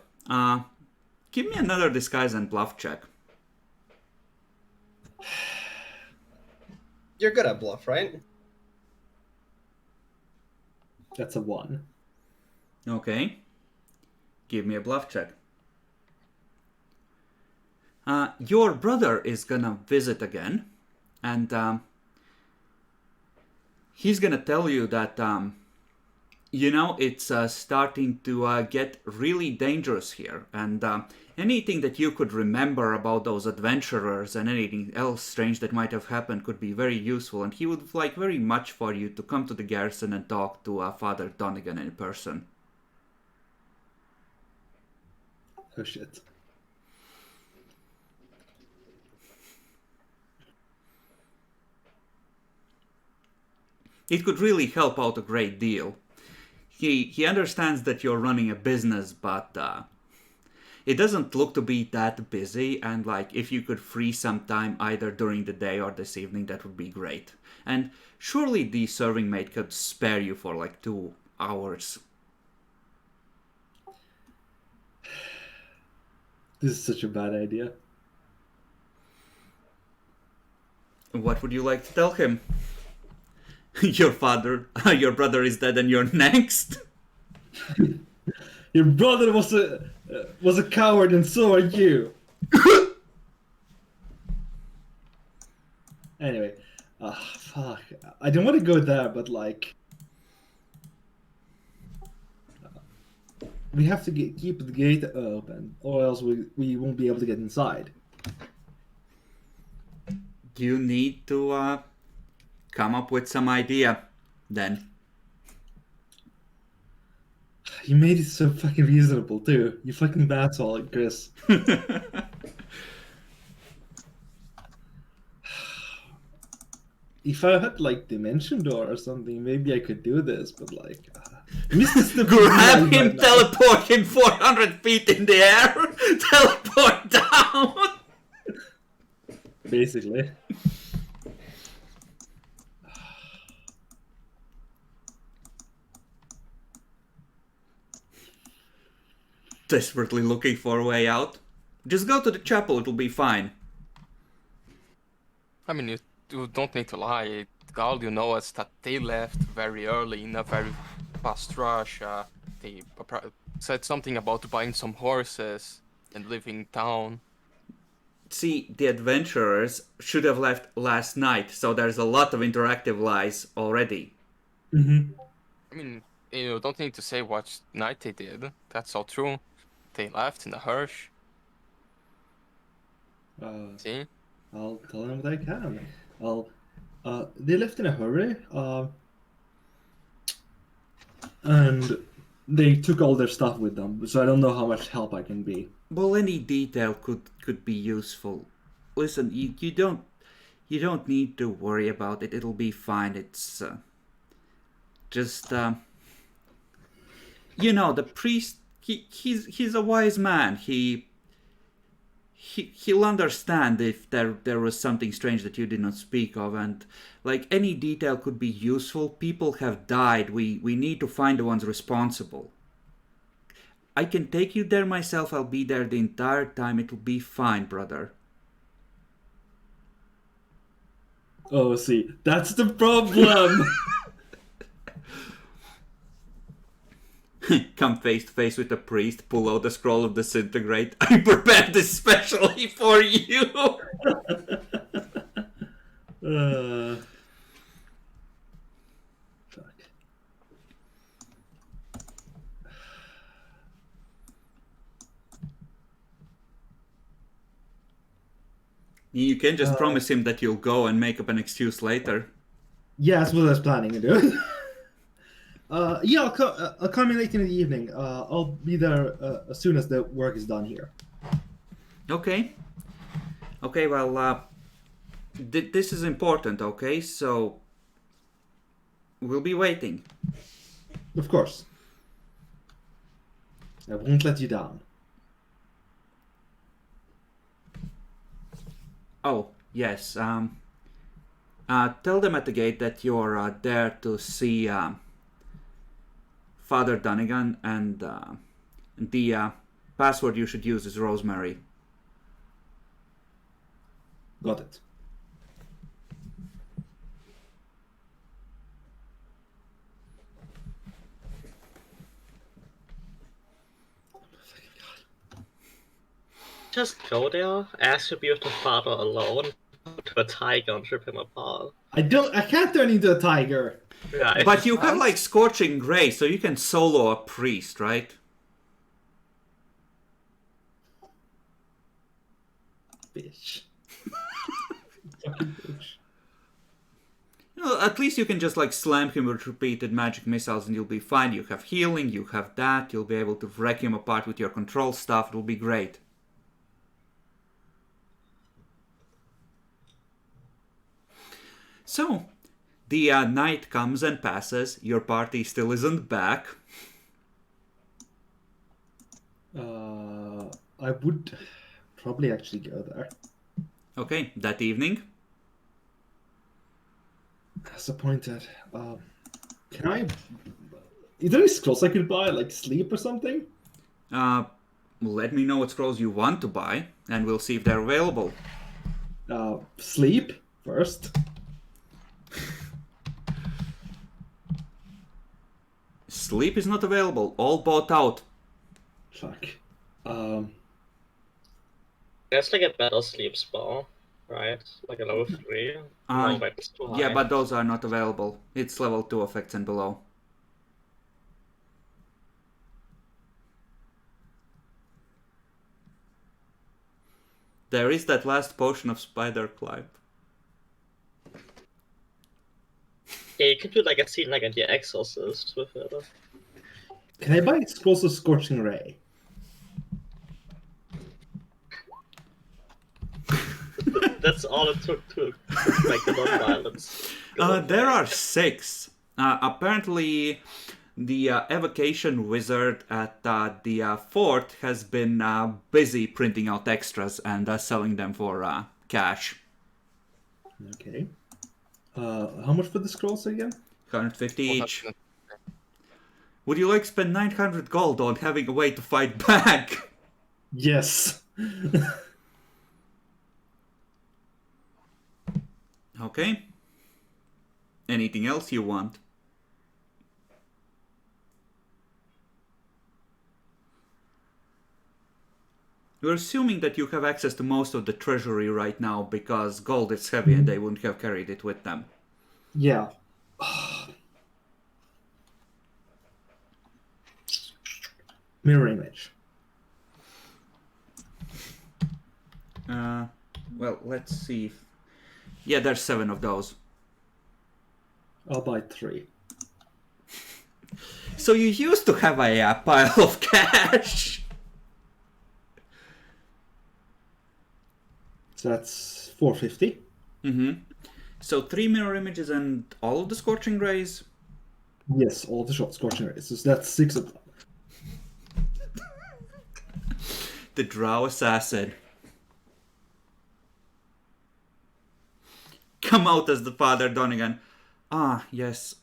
give me another disguise and bluff check. You're good at bluff, right? That's a 1. Okay. Give me a bluff check. Your brother is gonna visit again, and he's gonna tell you that, it's starting to get really dangerous here, and anything that you could remember about those adventurers and anything else strange that might have happened could be very useful, and he would like very much for you to come to the garrison and talk to Father Donegan in person. Oh shit. It could really help out a great deal. He understands that you're running a business, but it doesn't look to be that busy, and like if you could free some time either during the day or this evening, that would be great. And surely the serving maid could spare you for like 2 hours. This is such a bad idea. What would you like to tell him? Your brother is dead and you're next? Your brother was a coward, and so are you. Anyway, fuck. I don't want to go there, but like, we have to keep the gate open, or else we won't be able to get inside. You need to come up with some idea, then. You made it so fucking reasonable too. You fucking asshole, Chris. If I had like dimension door or something, maybe I could do this. But like, grab him, teleport him 400 feet in the air, teleport down. Basically. Desperately looking for a way out. Just go to the chapel, it'll be fine. I mean, you don't need to lie. All you know is that they left very early in a very fast rush. They said something about buying some horses and leaving town. See, the adventurers should have left last night, so there's a lot of interactive lies already. Mm-hmm. I mean, you don't need to say what night they did. That's all true. They left in a hurry. See? I'll tell them what I can. They left in a hurry. And they took all their stuff with them, so I don't know how much help I can be. Well, any detail could be useful. Listen, you don't need to worry about it. It'll be fine. It's just the priest. He's a wise man. He'll understand if there was something strange that you did not speak of, and like any detail could be useful. People have died. We need to find the ones responsible. I can take you there myself. I'll be there the entire time. It'll be fine, brother. Oh, see, that's the problem. Come face to face with the priest, pull out the scroll of disintegrate. I prepared this specially for you. Fuck. You can just promise him that you'll go and make up an excuse later. Yeah, that's what I was planning to do. Yeah, I'll come in late in the evening. I'll be there as soon as the work is done here. Okay. Okay, well, this is important, okay? So, we'll be waiting. Of course. I won't let you down. Oh, yes, tell them at the gate that you're there to see Father Dunnigan, and the password you should use is Rosemary. Got it. Just go there, ask to be with the father alone, to a tiger and rip him apart. I can't turn into a tiger. Yeah, But you have, like, Scorching Ray, so you can solo a priest, right? Bitch. You know, at least you can just, like, slam him with repeated magic missiles and you'll be fine. You have healing, you have that, you'll be able to wreck him apart with your control stuff, it'll be great. So, the night comes and passes, your party still isn't back. I would probably actually go there. Okay, that evening. Disappointed. Can I... Is there any scrolls I could buy, like sleep or something? Let me know what scrolls you want to buy, and we'll see if they're available. Sleep first. Sleep is not available, all bought out. Fuck. There's like a better sleep spell, right? Like a level 3. No, but it's too high. Yeah, but those are not available. It's level 2 effects and below. There is that last potion of spider climb. Yeah, you could do like a scene like in The Exorcist with it. Can I buy scrolls of Scorching Ray? That's all it took to make the non-violence. There are 6. Apparently, the evocation wizard at the fort has been busy printing out extras and selling them for cash. Okay. How much for the scrolls again? 150 each. Would you like to spend 900 gold on having a way to fight back? Yes. Okay. Anything else you want? We're assuming that you have access to most of the treasury right now because gold is heavy and they wouldn't have carried it with them. Yeah. Mirror image. Well, let's see. Yeah, there's 7 of those. I'll buy 3. So you used to have a pile of cash. So that's 450. Mm-hmm. So 3 mirror images and all of the Scorching Rays? Yes, all the shot Scorching Rays. So that's 6 of them. The Drow Assassin. Come out as the Father Donegan. Ah, yes,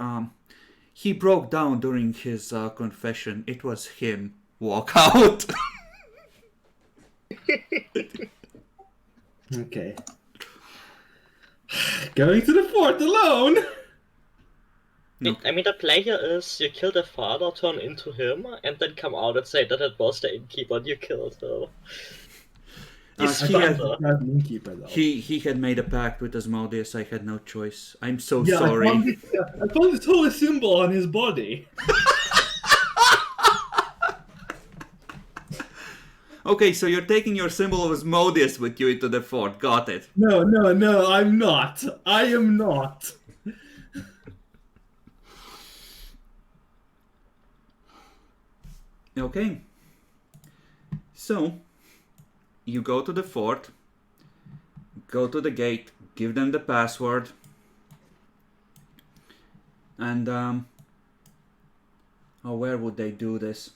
he broke down during his confession. It was him. Walk out. Okay. Going to the fort alone? I mean, the play here is you kill the father, turn into him, and then come out and say that it was the innkeeper you killed. So. He had made a pact with Asmodeus. I had no choice. I'm so Yeah, sorry. I found this holy symbol on his body. Okay, so you're taking your symbol of Asmodeus with you into the fort. Got it. No, I'm not. I am not. Okay. So, you go to the fort, go to the gate, give them the password, and, oh, where would they do this?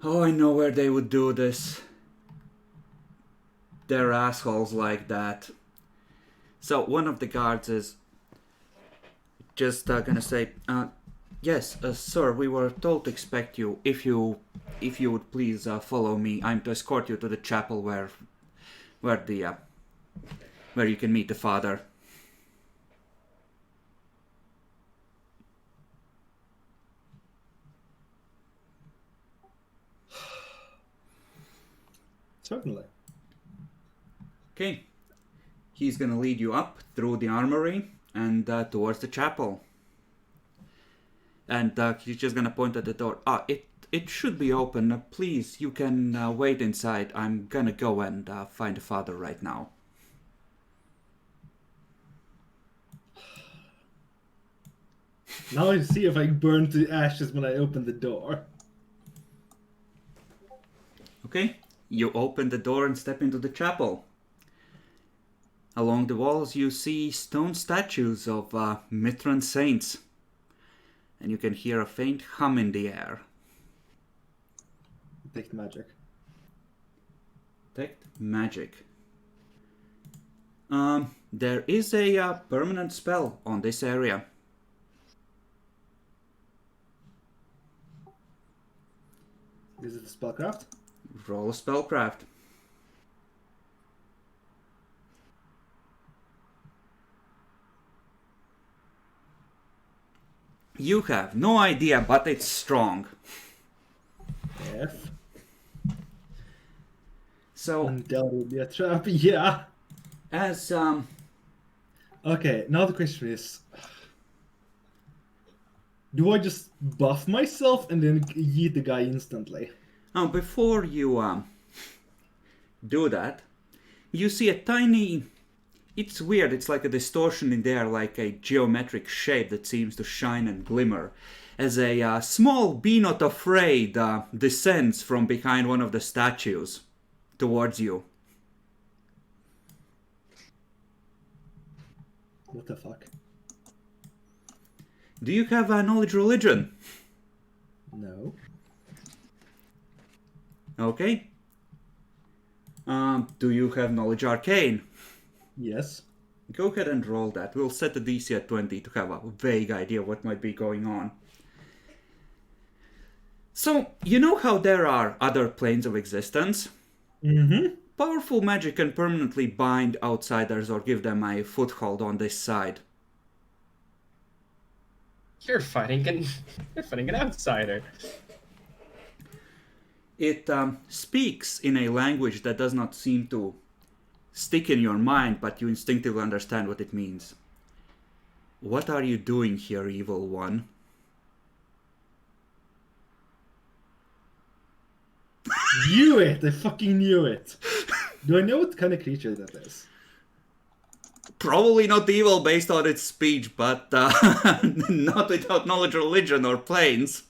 Oh, I know where they would do this. They're assholes like that. So, one of the guards is just gonna say, yes, sir, we were told to expect you. If you would please follow me, I'm to escort you to the chapel where you can meet the father. Certainly. Okay. He's gonna lead you up through the armory and towards the chapel. And he's just gonna point at the door. It should be open. Please, you can wait inside. I'm gonna go and find the father right now. Now I see if I burn to ashes when I open the door. Okay. You open the door and step into the chapel. Along the walls you see stone statues of Mithran saints. And you can hear a faint hum in the air. Detect magic. Detect magic. There is a permanent spell on this area. Is it a spellcraft? Roll a spellcraft. You have no idea, but it's strong. F. So, Undoubtedly a trap, yeah. as Okay, now the question is... Do I just buff myself and then yeet the guy instantly? before you do that, you see a tiny. It's weird. It's like a distortion in there, like a geometric shape that seems to shine and glimmer, as a small Be Not Afraid descends from behind one of the statues towards you. What the fuck? Do you have a knowledge religion? No. Okay. Do you have knowledge arcane? Yes. Go ahead and roll that. We'll set the DC at 20 to have a vague idea what might be going on. So, you know how there are other planes of existence? Mm-hmm. Powerful magic can permanently bind outsiders or give them a foothold on this side. You're fighting an outsider. It speaks in a language that does not seem to stick in your mind, but you instinctively understand what it means. What are you doing here, evil one? Knew it! I fucking knew it! Do I know what kind of creature that is? Probably not evil based on its speech, but not without knowledge, religion, or planes.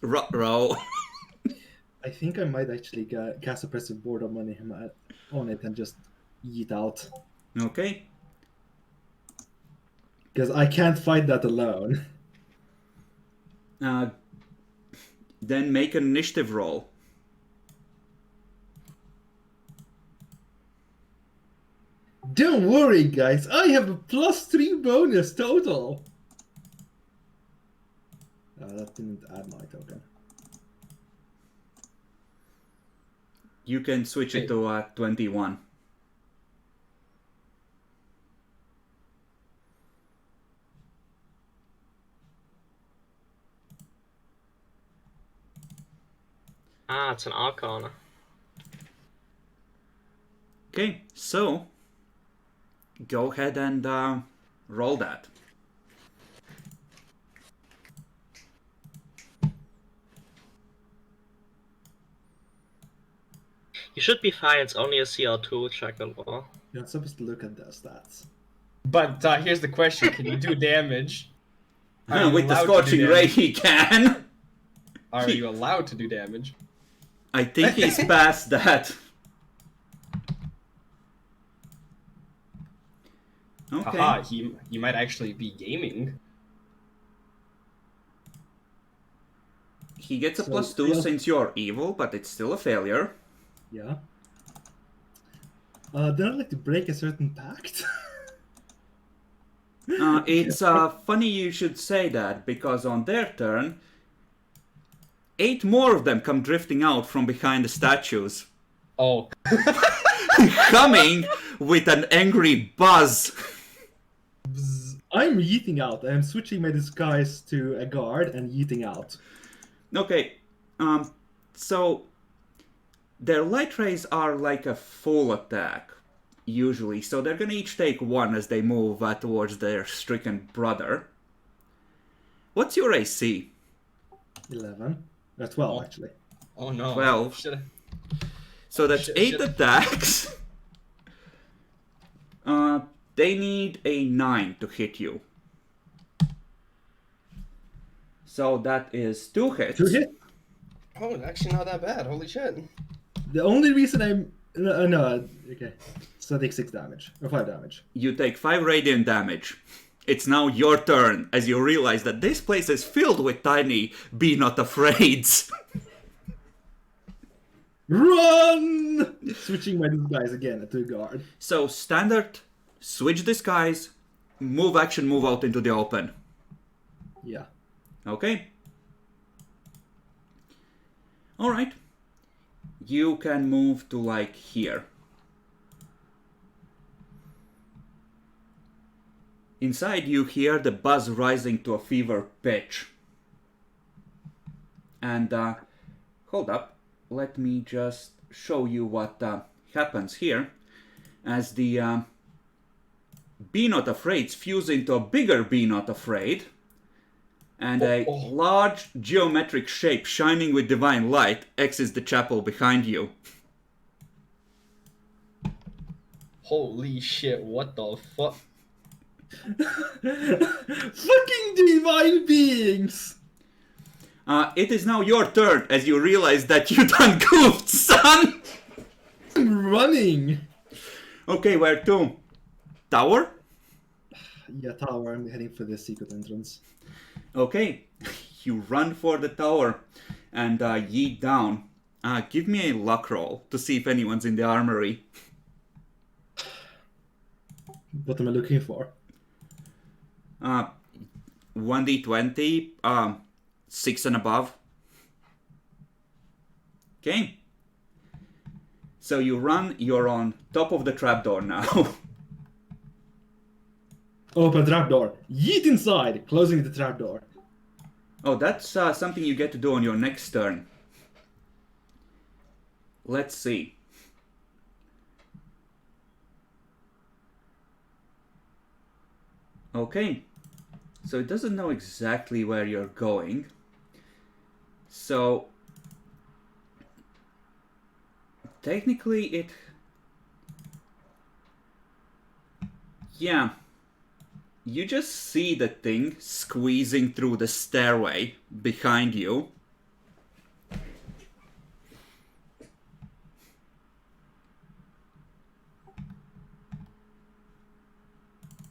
Ruh-roh. I think I might actually cast Oppressive Boredom on it and just yeet out. Okay. Because I can't fight that alone. Then make an initiative roll. Don't worry, guys. I have a +3 bonus total. That didn't add my token. You can switch it to 21. It's an Arcana. Okay, so go ahead and roll that. You should be fine, it's only a CR2 check and all. You're not supposed to look at those stats. But here's the question: can you do damage? Are you With the allowed to do Scorching Ray, damage? he can. Are you allowed to do damage? I think he's past that. Okay. Haha, he might actually be gaming. He gets a So, +2 yeah. since you're evil, but it's still a failure. Yeah. Then I'd like to break a certain pact. It's funny you should say that, because on their turn, 8 more of them come drifting out from behind the statues, Oh, coming with an angry buzz. I'm yeeting out. I'm switching my disguise to a guard and yeeting out. Okay, so their light rays are like a full attack, usually, so they're gonna each take 1 as they move towards their stricken brother. What's your AC? 11. 12, Oh. actually. oh no. 12. Should've- So that's Shit, 8 shit. attacks. They need a 9 to hit you. So that is 2 hits. 2 hit. Oh, actually not that bad. Holy shit. The only reason I'm... No, okay. So I take 6 damage. Or 5 damage. You take 5 radiant damage. It's now your turn as you realize that this place is filled with tiny be not afraids. Run! Switching my disguise again to a guard. So standard, switch disguise, move action, move out into the open. Yeah. Okay. Alright. You can move to like here. Inside you hear the buzz rising to a fever pitch. And hold up, let me just show you what happens here. As the Be Not Afraids fuse into a bigger Be Not Afraid, and a large geometric shape shining with divine light exits the chapel behind you. Holy shit, what the fuck? Fucking divine beings! It is now your turn as you realize that you done goofed, son! I'm running! Okay, where to? Tower? Yeah, tower. I'm heading for the secret entrance. Okay, you run for the tower and yeet down. Give me a luck roll to see if anyone's in the armory. What am I looking for? 1d20, 6 and above. Okay. So you run, you're on top of the trapdoor now. Open trapdoor. Yeet inside! Closing the trapdoor. Oh, that's something you get to do on your next turn. Let's see. Okay. So it doesn't know exactly where you're going. So technically it... Yeah. You just see the thing squeezing through the stairway behind you.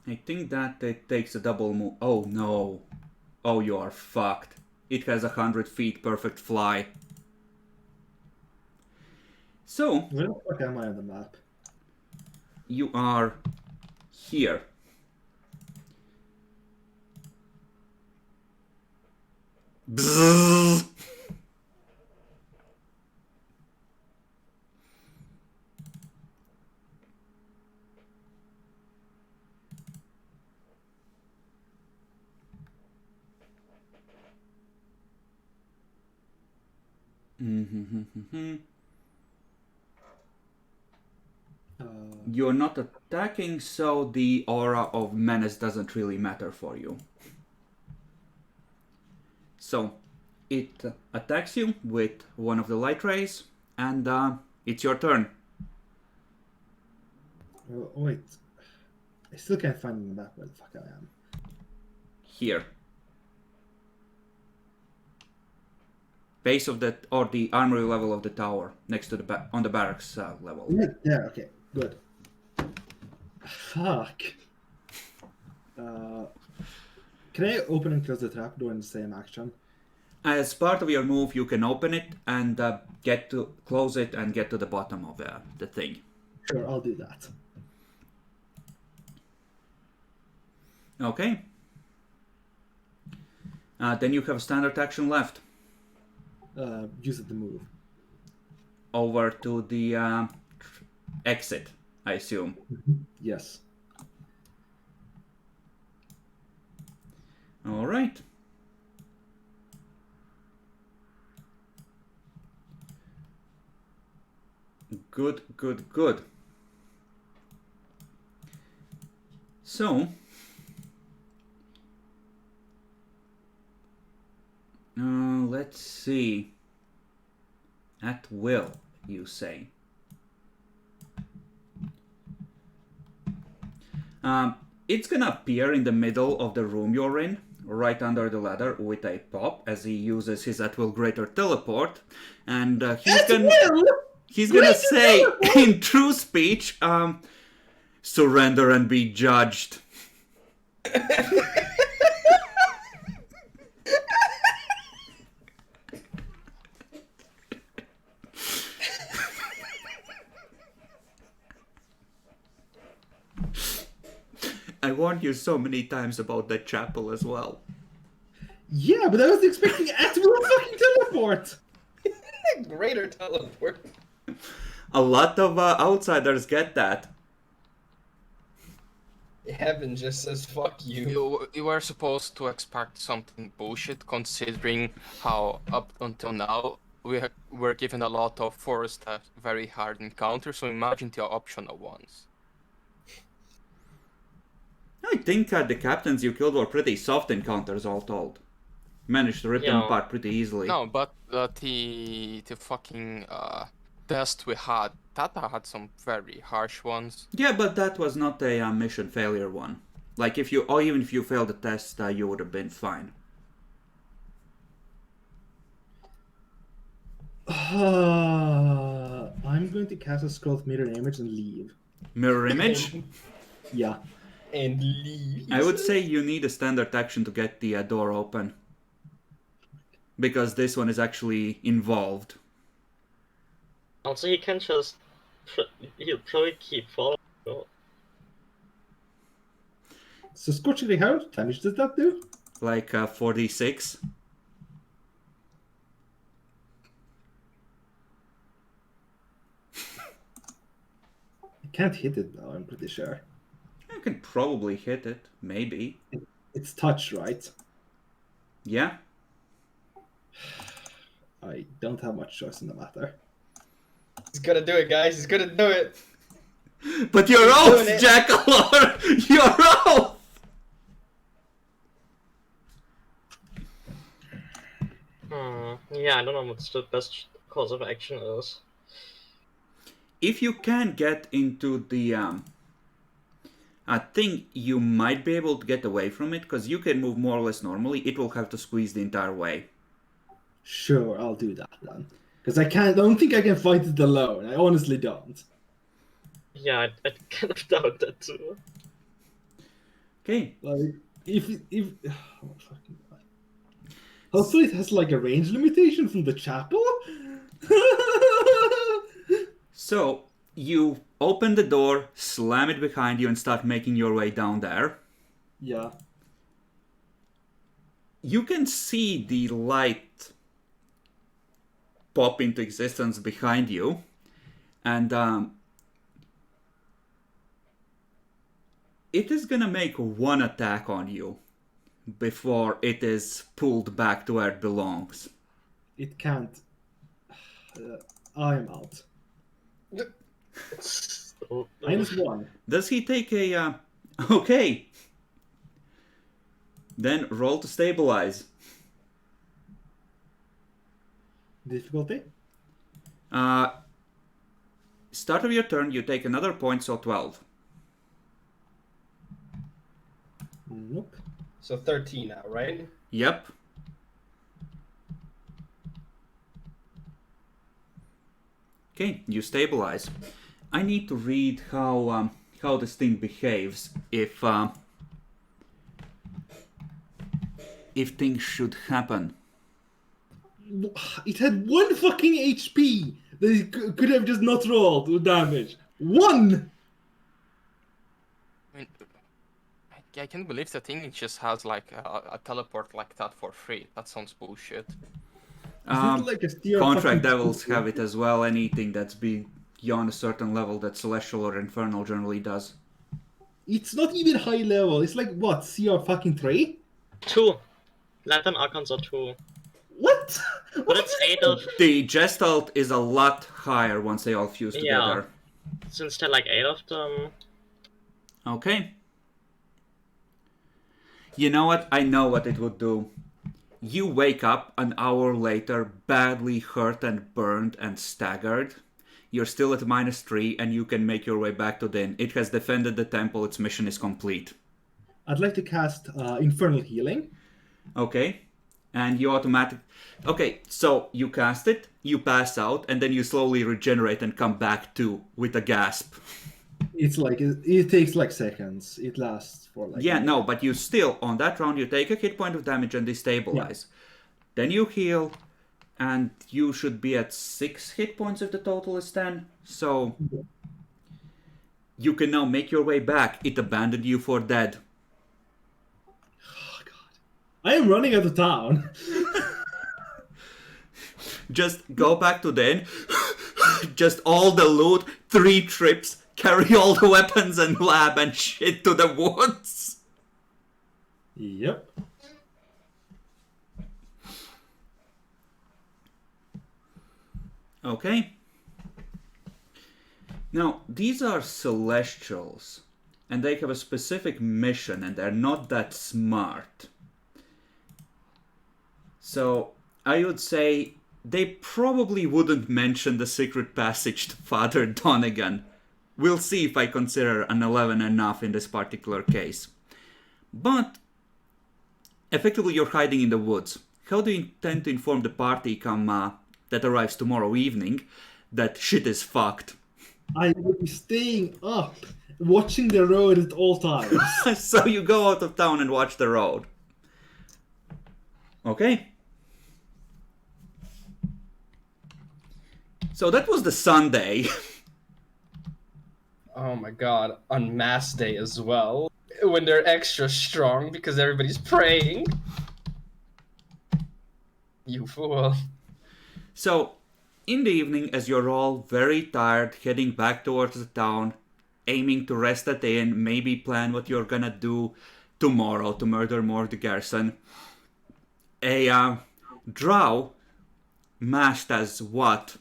I think that it takes a double move. Oh no. Oh, you are fucked. It has 100 feet perfect fly. So, Where the fuck am I on the map? you are here. Bzzz. You're not attacking, so the aura of menace doesn't really matter for you. So, it attacks you with one of the light rays, and it's your turn. Oh, wait. I still can't find on the map where the fuck I am. Here. Base of the or the armory level of the tower, next to the on the barracks level. Yeah, okay, good. Fuck. Can I open and close the trapdoor in the same action? As part of your move, you can open it and get to close it and get to the bottom of the thing. Sure, I'll do that. Okay. Then you have standard action left. Use it to move. Over to the exit, I assume. Yes. All right. Good, good, good. So, let's see. At will, you say. It's gonna appear in the middle of the room you're in, right under the ladder with a pop, as he uses his at will greater teleport, and he's gonna say in true speech, surrender and be judged. I warned you so many times about that chapel as well. Yeah, but I was expecting actual fucking teleport! Greater teleport. A lot of outsiders get that. Heaven just says fuck you. You were supposed to expect something bullshit, considering how up until now were given a lot of forced, very hard encounters. So imagine the optional ones. I think the captains you killed were pretty soft encounters, all told. Managed to rip them Yeah. apart pretty easily. No, but the fucking test we had, that had some very harsh ones. Yeah, but that was not a mission failure one. Like if you, or even if you failed the test, you would have been fine. I'm going to cast a scroll of mirror image and leave. Mirror image? Yeah. And leave. I would say you need a standard action to get the door open. Because this one is actually involved. Also, he can just. He'll probably keep following you. So Scorching Ray, how much damage does that do? Like 46. I can't hit it though, I'm pretty sure. You can probably hit it, maybe. It's touch, right? Yeah? I don't have much choice in the matter. He's gonna do it, guys. He's gonna do it. But you're He's off, doing it. Jackalor! You're off! Yeah, I don't know what the best course of action is. If you can get into the thing, you might be able to get away from it, because you can move more or less normally. It will have to squeeze the entire way. Sure, I'll do that then. Because I don't think I can fight it alone. I honestly don't. Yeah, I kind of doubt that too. Okay. Like, if oh, fucking God. Hopefully it has like a range limitation from the chapel. So, you open the door, slam it behind you, and start making your way down there. Yeah. You can see the light pop into existence behind you, and it is gonna make one attack on you before it is pulled back to where it belongs. It can't. I'm out. So, -1. Does he take a... Okay. Then roll to stabilize. Difficulty? Start of your turn, you take another point, so 12. So 13 now, right? Yep. Okay, you stabilize. I need to read how this thing behaves if things should happen. It had 1 fucking HP. They could have just not rolled with damage. 1! I mean, I can't believe the thing just has like a teleport like that for free. That sounds bullshit. Is it like a steer Contract fucking devils stupid? have it as well. Anything that's beyond a certain level that Celestial or Infernal generally does. It's not even high level. It's like what? CR fucking 3? 2. Latin Archons are 2. What? But it's 8 of... The Gestalt is a lot higher once they all fuse Yeah. together. Since there are like 8 of them... Okay. You know what? I know what it would do. You wake up an hour later, badly hurt and burned and staggered. You're still at -3 and you can make your way back to the inn. It has defended the temple, its mission is complete. I'd like to cast Infernal Healing. Okay. And you Okay, so you cast it, you pass out, and then you slowly regenerate and come back to with a gasp. It's like, it takes like seconds. It lasts for like... Yeah, no, but you still, on that round, you take a hit point of damage and destabilize. Then you heal, and you should be at 6 hit points if the total is 10. So, you can now make your way back. It abandoned you for dead. Oh, God. I am running out of town. Just go back to the inn. Just all the loot, 3 trips, carry all the weapons and lab and shit to the woods. Yep. Okay. Now, these are Celestials, and they have a specific mission, and they're not that smart. So, I would say they probably wouldn't mention the secret passage to Father Donegan. We'll see if I consider an 11 enough in this particular case. But, effectively you're hiding in the woods. How do you intend to inform the party that arrives tomorrow evening that shit is fucked? I will be staying up, watching the road at all times. So you go out of town and watch the road. Okay. So that was the Sunday. Oh my god, on Mass Day as well. When they're extra strong because everybody's praying. You fool. So, in the evening, as you're all very tired, heading back towards the town, aiming to rest at the inn, maybe plan what you're gonna do tomorrow to murder more of the garrison, a drow, masked as what?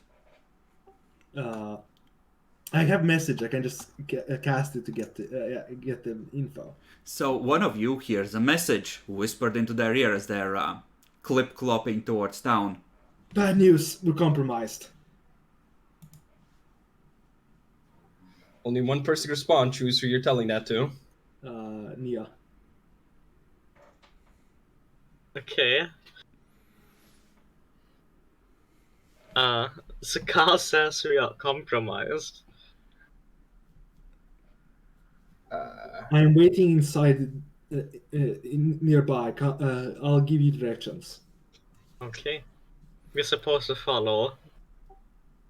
I have message. I can just cast it to get the info. So one of you hears a message whispered into their ear as they're clip-clopping towards town. Bad news. We're compromised. Only one person can respond. Choose who you're telling that to. Nia. Okay. Sakar says we are compromised. I'm waiting inside, nearby. I'll give you directions. Okay. We're supposed to follow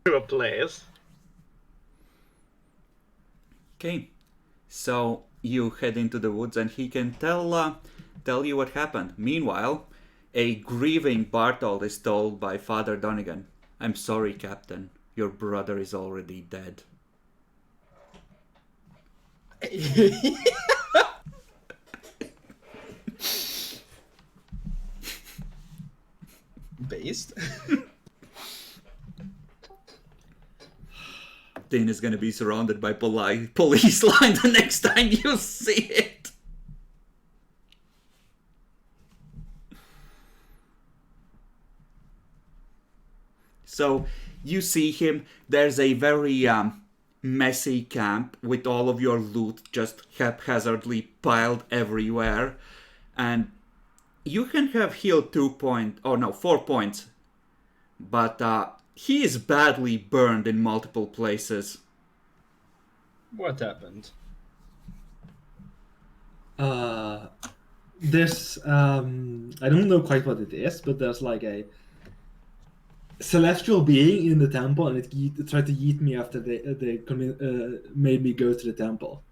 to a place. Okay, so you head into the woods and he can tell you what happened. Meanwhile, a grieving Barthold is told by Father Donegan, "I'm sorry, Captain. Your brother is already dead." Based? Dean is gonna be surrounded by police line the next time you see it. So you see him. There's a very messy camp with all of your loot just haphazardly piled everywhere. And you can have healed 4 points. But he is badly burned in multiple places. What happened? There's I don't know quite what it is, but there's like a celestial being in the temple, and it tried to yeet me after they made me go to the temple.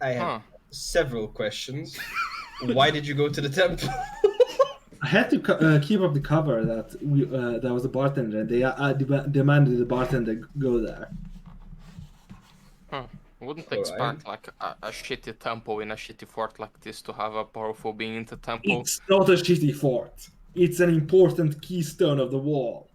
I have several questions. Why did you go to the temple? I had to keep up the cover that there was a bartender, and they demanded the bartender go there. Wouldn't Alright. expect like a shitty temple in a shitty fort like this to have a powerful being in the temple. It's not a shitty fort. It's an important keystone of the wall.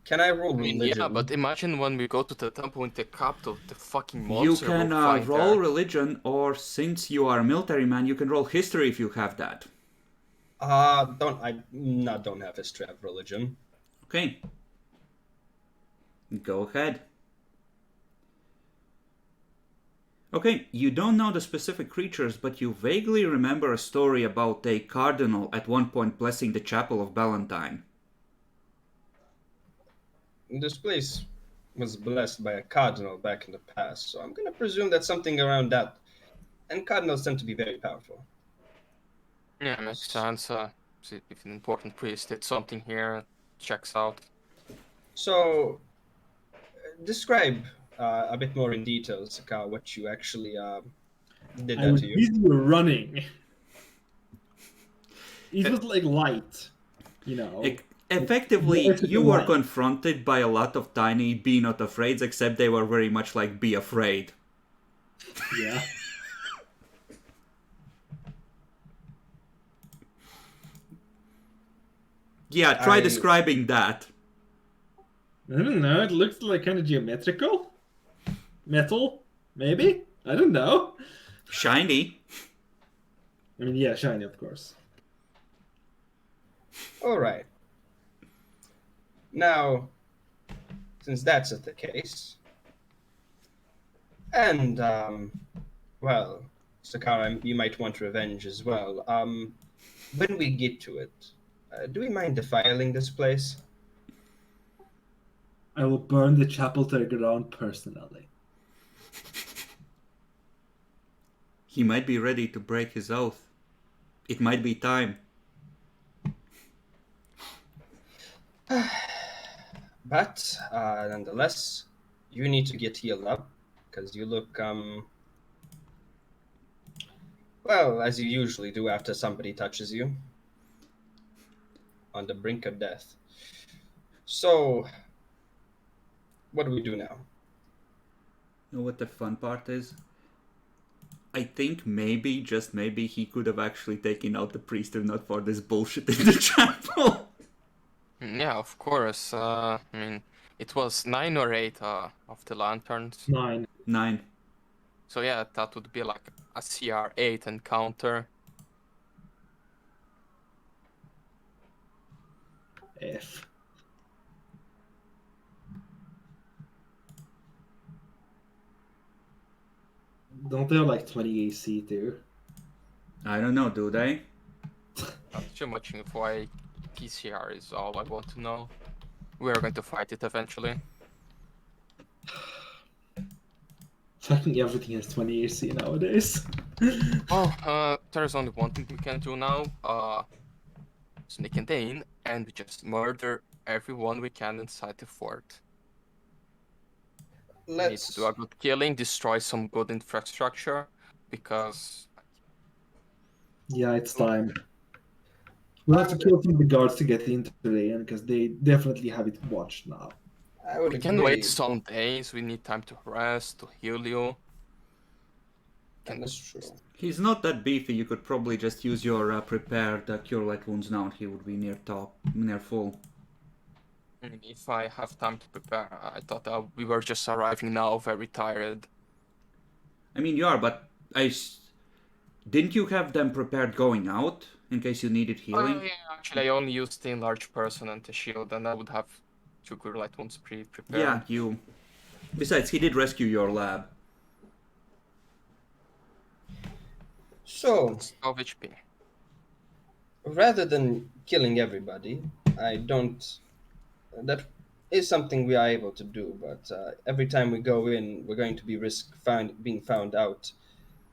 Can I roll I mean, religion? yeah, but imagine when we go to the temple in the capital, the fucking You monster can will fight roll there. religion, or since you are a military man, you can roll history if you have that. Don't have history of religion. Okay. Go ahead. Okay, you don't know the specific creatures, but you vaguely remember a story about a cardinal at one point blessing the chapel of Ballantine. This place was blessed by a cardinal back in the past, so I'm gonna presume that's something around that. And cardinals tend to be very powerful. Yeah, makes sense. See if an important priest did something here, checks out. So, describe a bit more in detail, Saka, what you actually did I that was to you. busy running. It was like light, you know. Effectively, It's you were light. confronted by a lot of tiny be not afraids, except they were very much like be afraid. Yeah. Yeah, try I- describing that. I don't know. It looks like kind of geometrical. Metal, maybe. I don't know. Shiny. I mean, yeah, shiny, of course. All right. Now, since that's the case, and well, Sakara, you might want revenge as well. When we get to it, do we mind defiling this place? I will burn the chapel to the ground personally. He might be ready to break his oath. It might be time. But nonetheless, you need to get healed up because you look well, as you usually do after somebody touches you, on the brink of death. So, what do we do now? You know what the fun part is? I think maybe, just maybe, he could have actually taken out the priest if not for this bullshit in the chapel. Yeah, of course. I mean, it was 9 or 8 of the lanterns. 9. 9. So yeah, that would be like a CR8 encounter. F. Don't they have like 20 AC too? I don't know, do they? Not too much info. PCR is all I want to know. We are going to fight it eventually. Fucking everything has 20 AC nowadays. Oh, there's only one thing we can do now. Sneak in and we just murder everyone we can inside the fort. We need to do a good killing, destroy some good infrastructure, because Yeah, it's time. We'll have to kill some of the guards to get into the inn because they definitely have it watched now. I would we can agree. wait some days. We need time to rest, to heal you. And that's true. He's not that beefy, you could probably just use your prepared Cure Light Wounds now and he would be near full. If I have time to prepare, I thought we were just arriving now, very tired. I mean, you are, but didn't you have them prepared going out in case you needed healing? Yeah, actually, I only used the enlarged person and the shield, and I would have 2 Guerrilla Light Wounds prepared. Yeah, you. Besides, he did rescue your lab. So, That's 12 HP. rather than killing everybody, I don't. That is something we are able to do, but every time we go in, we're going to be being found out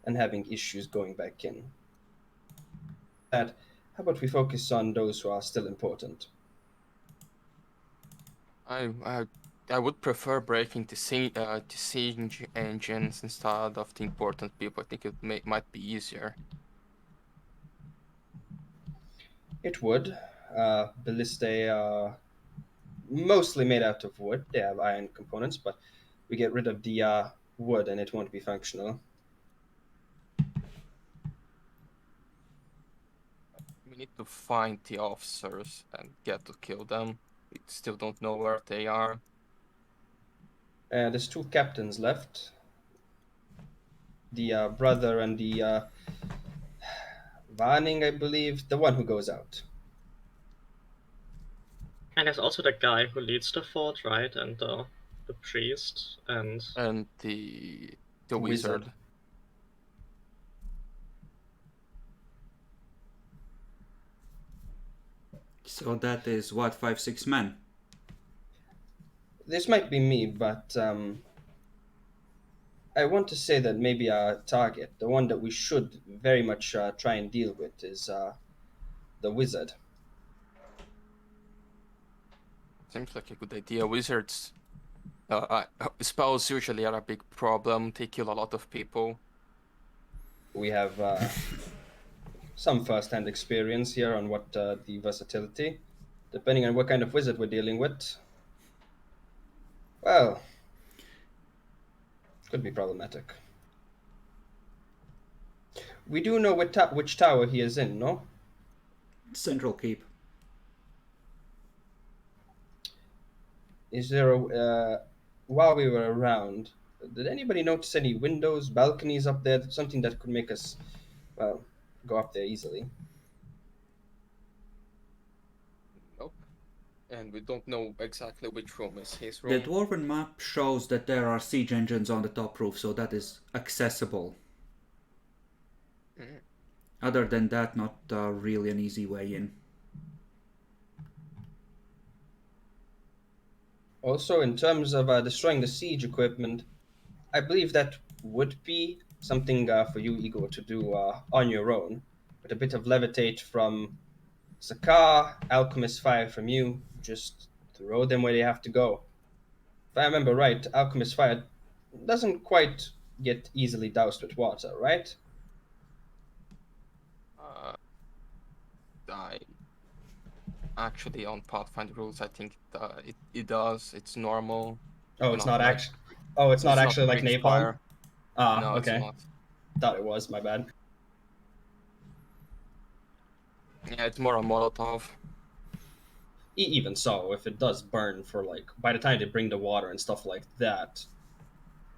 and having issues going back in. How about we focus on those who are still important? I would prefer breaking the siege engines instead of the important people. I think it might be easier. It would. Ballistae are mostly made out of wood. They have iron components, but we get rid of the wood and it won't be functional. We need to find the officers and get to kill them. We still don't know where they are. There's two captains left. The brother and the Vanning, I believe, the one who goes out. And there's also the guy who leads the fort, right? And the priest and The The wizard. wizard. So that is what, 5-6 men? This might be me, but I want to say that maybe our target, the one that we should very much try and deal with, is the wizard. Seems like a good idea. Wizards, spells usually are a big problem. They kill a lot of people. We have some first-hand experience here on what the versatility, depending on what kind of wizard we're dealing with. Well, could be problematic. We do know which tower he is in, no? Central Keep. Is there while we were around, did anybody notice any windows, balconies up there? Something that could make us, well, go up there easily. Nope. And we don't know exactly which room is his The room. dwarven map shows that there are siege engines on the top roof, so that is accessible. Mhm. Other than that, not really an easy way in. Also, in terms of destroying the siege equipment, I believe that would be something for you, Igor, to do on your own. With a bit of levitate from Sakar, Alchemist Fire from you, just throw them where they have to go. If I remember right, Alchemist Fire doesn't quite get easily doused with water, right? I actually on Pathfinder rules, I think it does. It's normal. Oh, it's not like- actually. Oh, it's not actually like breach napalm. fire. Ah, No, okay. it's not. Thought it was. My bad. Yeah, it's more a Molotov. Even so, if it does burn for like by the time they bring the water and stuff like that,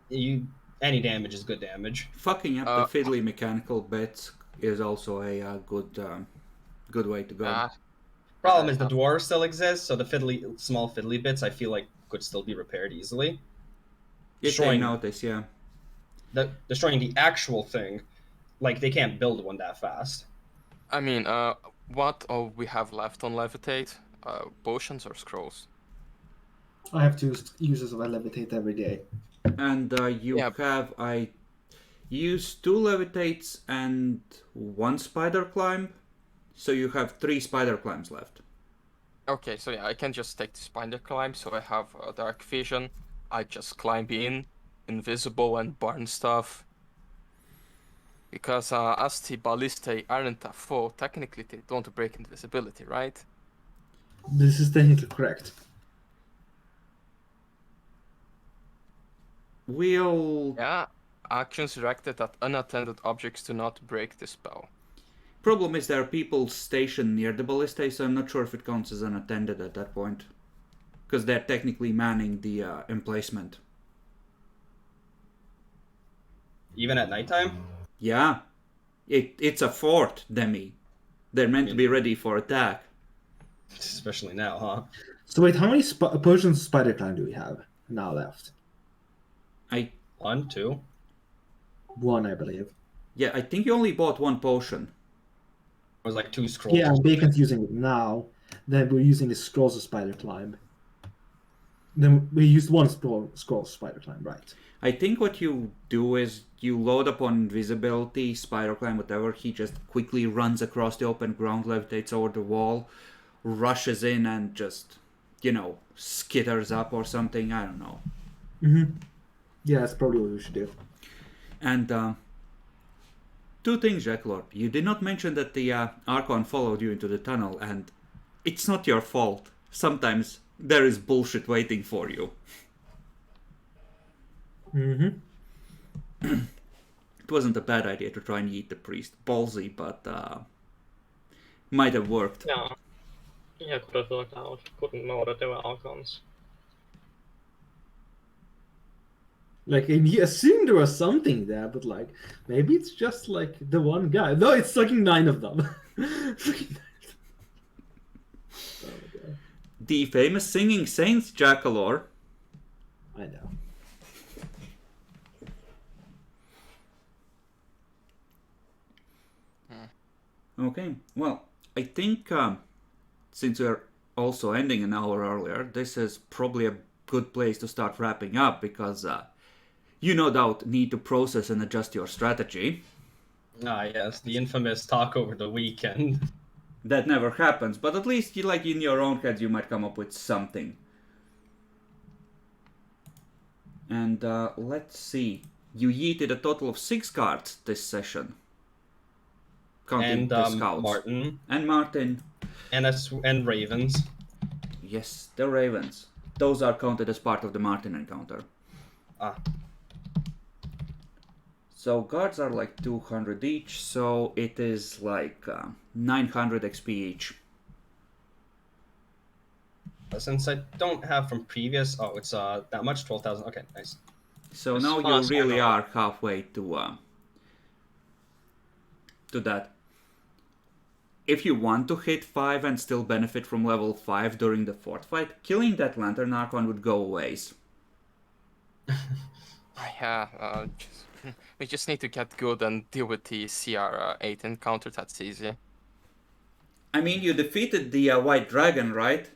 any damage is good damage. Fucking up the fiddly mechanical bits is also a good way to go. Problem is the dwarves still exist, so the small fiddly bits I feel like could still be repaired easily. If they notice, yeah. Destroying the actual thing, like they can't build one that fast. I mean, what all we have left on Levitate? Potions or scrolls? I have 2 uses of a levitate every day. And you have, I use 2 levitates and 1 spider climb, so you have 3 spider climbs left. Okay, so yeah, I can just take the spider climb, so I have dark vision. I just climb in, invisible, and burn stuff. Because as the ballistae aren't a foe, technically they don't break invisibility, right? This is technically correct. We'll... Yeah, actions directed at unattended objects do not break the spell. Problem is there are people stationed near the ballistae, so I'm not sure if it counts as unattended at that point. Because they're technically manning the emplacement. Even at nighttime? Yeah. It's a fort, Demi. They're meant to be ready for attack. Especially now, huh? So wait, how many potions of spider climb do we have now left? 1, 2. 1, I believe. Yeah, I think you only bought one potion. It was like 2 scrolls. Yeah, Bacon's using it now. Then we're using the scrolls of spider climb. Then we used one scroll of spider climb, right? I think what you do is you load up on invisibility, spider climb, whatever. He just quickly runs across the open ground, levitates over the wall, rushes in, and just, skitters up or something. I don't know. Mm-hmm. Yeah, that's probably what we should do. And two things, Jacklord. You did not mention that the Archon followed you into the tunnel, and it's not your fault. Sometimes there is bullshit waiting for you. Mm-hmm. It wasn't a bad idea to try and eat the priest. Ballsy, but might have worked. Yeah, could have worked out. Couldn't know that they were Archons. Like, he assumed there was something there, but like, maybe it's just like the one guy. No, it's fucking 9 of them. Oh my god. The famous singing saints, Jackalor. I know. Okay, well, I think since we're also ending an hour earlier, this is probably a good place to start wrapping up because you no doubt need to process and adjust your strategy. Ah, yes, the infamous talk over the weekend. That never happens, but at least like in your own heads you might come up with something. And let's see. You yeeted a total of 6 cards this session. Counting And the scouts. Martin. And Martin. And Ravens. Yes, the Ravens. Those are counted as part of the Martin encounter. Ah. So guards are like 200 each, so it is like 900 XP each. Since I don't have from previous, it's that much, 12,000. Okay, nice. So As now far you as I really know. are halfway to that. If you want to hit 5 and still benefit from level 5 during the fourth fight, killing that Lantern Archon would go a ways. Yeah, we just need to get good and deal with the CR8 encounter. That's easy. I mean, you defeated the White Dragon, right?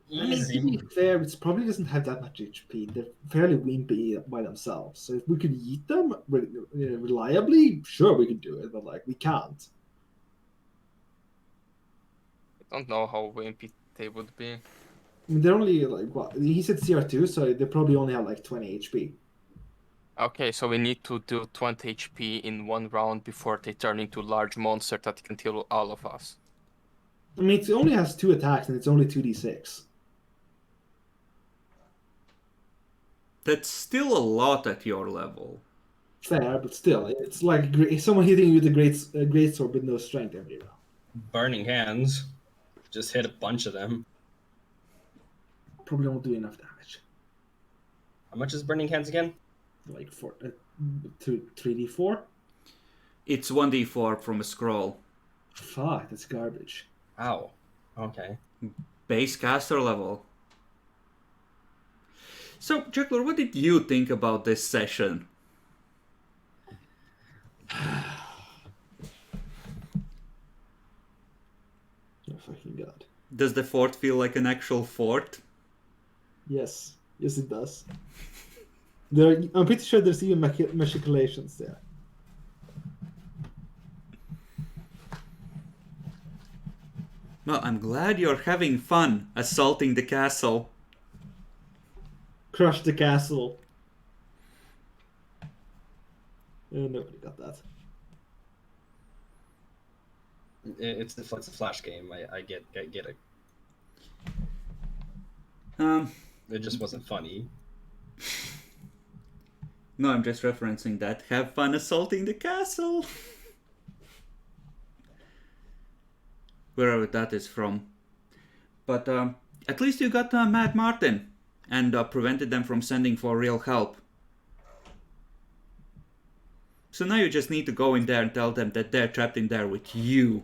I mean, to be fair, it probably doesn't have that much HP. They're fairly wimpy by themselves. So if we could eat them reliably, sure, we could do it, but like, we can't. I don't know how wimpy they would be. I mean, they're only like, what? He said CR2, so they probably only have like 20 HP. Okay, so we need to do 20 HP in one round before they turn into large monster that can kill all of us. I mean, it only has 2 attacks and it's only 2d6. That's still a lot at your level. Fair, but still, it's like someone hitting you with a great sword with no strength every round. Burning Hands. Just hit a bunch of them. Probably won't do enough damage. How much is Burning Hands again? Like 3d4? It's 1d4 from a scroll. Fuck, that's garbage. Ow. Okay. Base caster level. So, Jekyll, what did you think about this session? Oh fucking god. Does the fort feel like an actual fort? Yes. Yes, it does. I'm pretty sure there's even machicolations there. Well, I'm glad you're having fun assaulting the castle. Crush the castle. Nobody got that. It's a flash game. I get it. It just wasn't funny. No, I'm just referencing that. Have fun assaulting the castle. Wherever that is from. But at least you got Mad Martin and prevented them from sending for real help. So now you just need to go in there and tell them that they're trapped in there with you.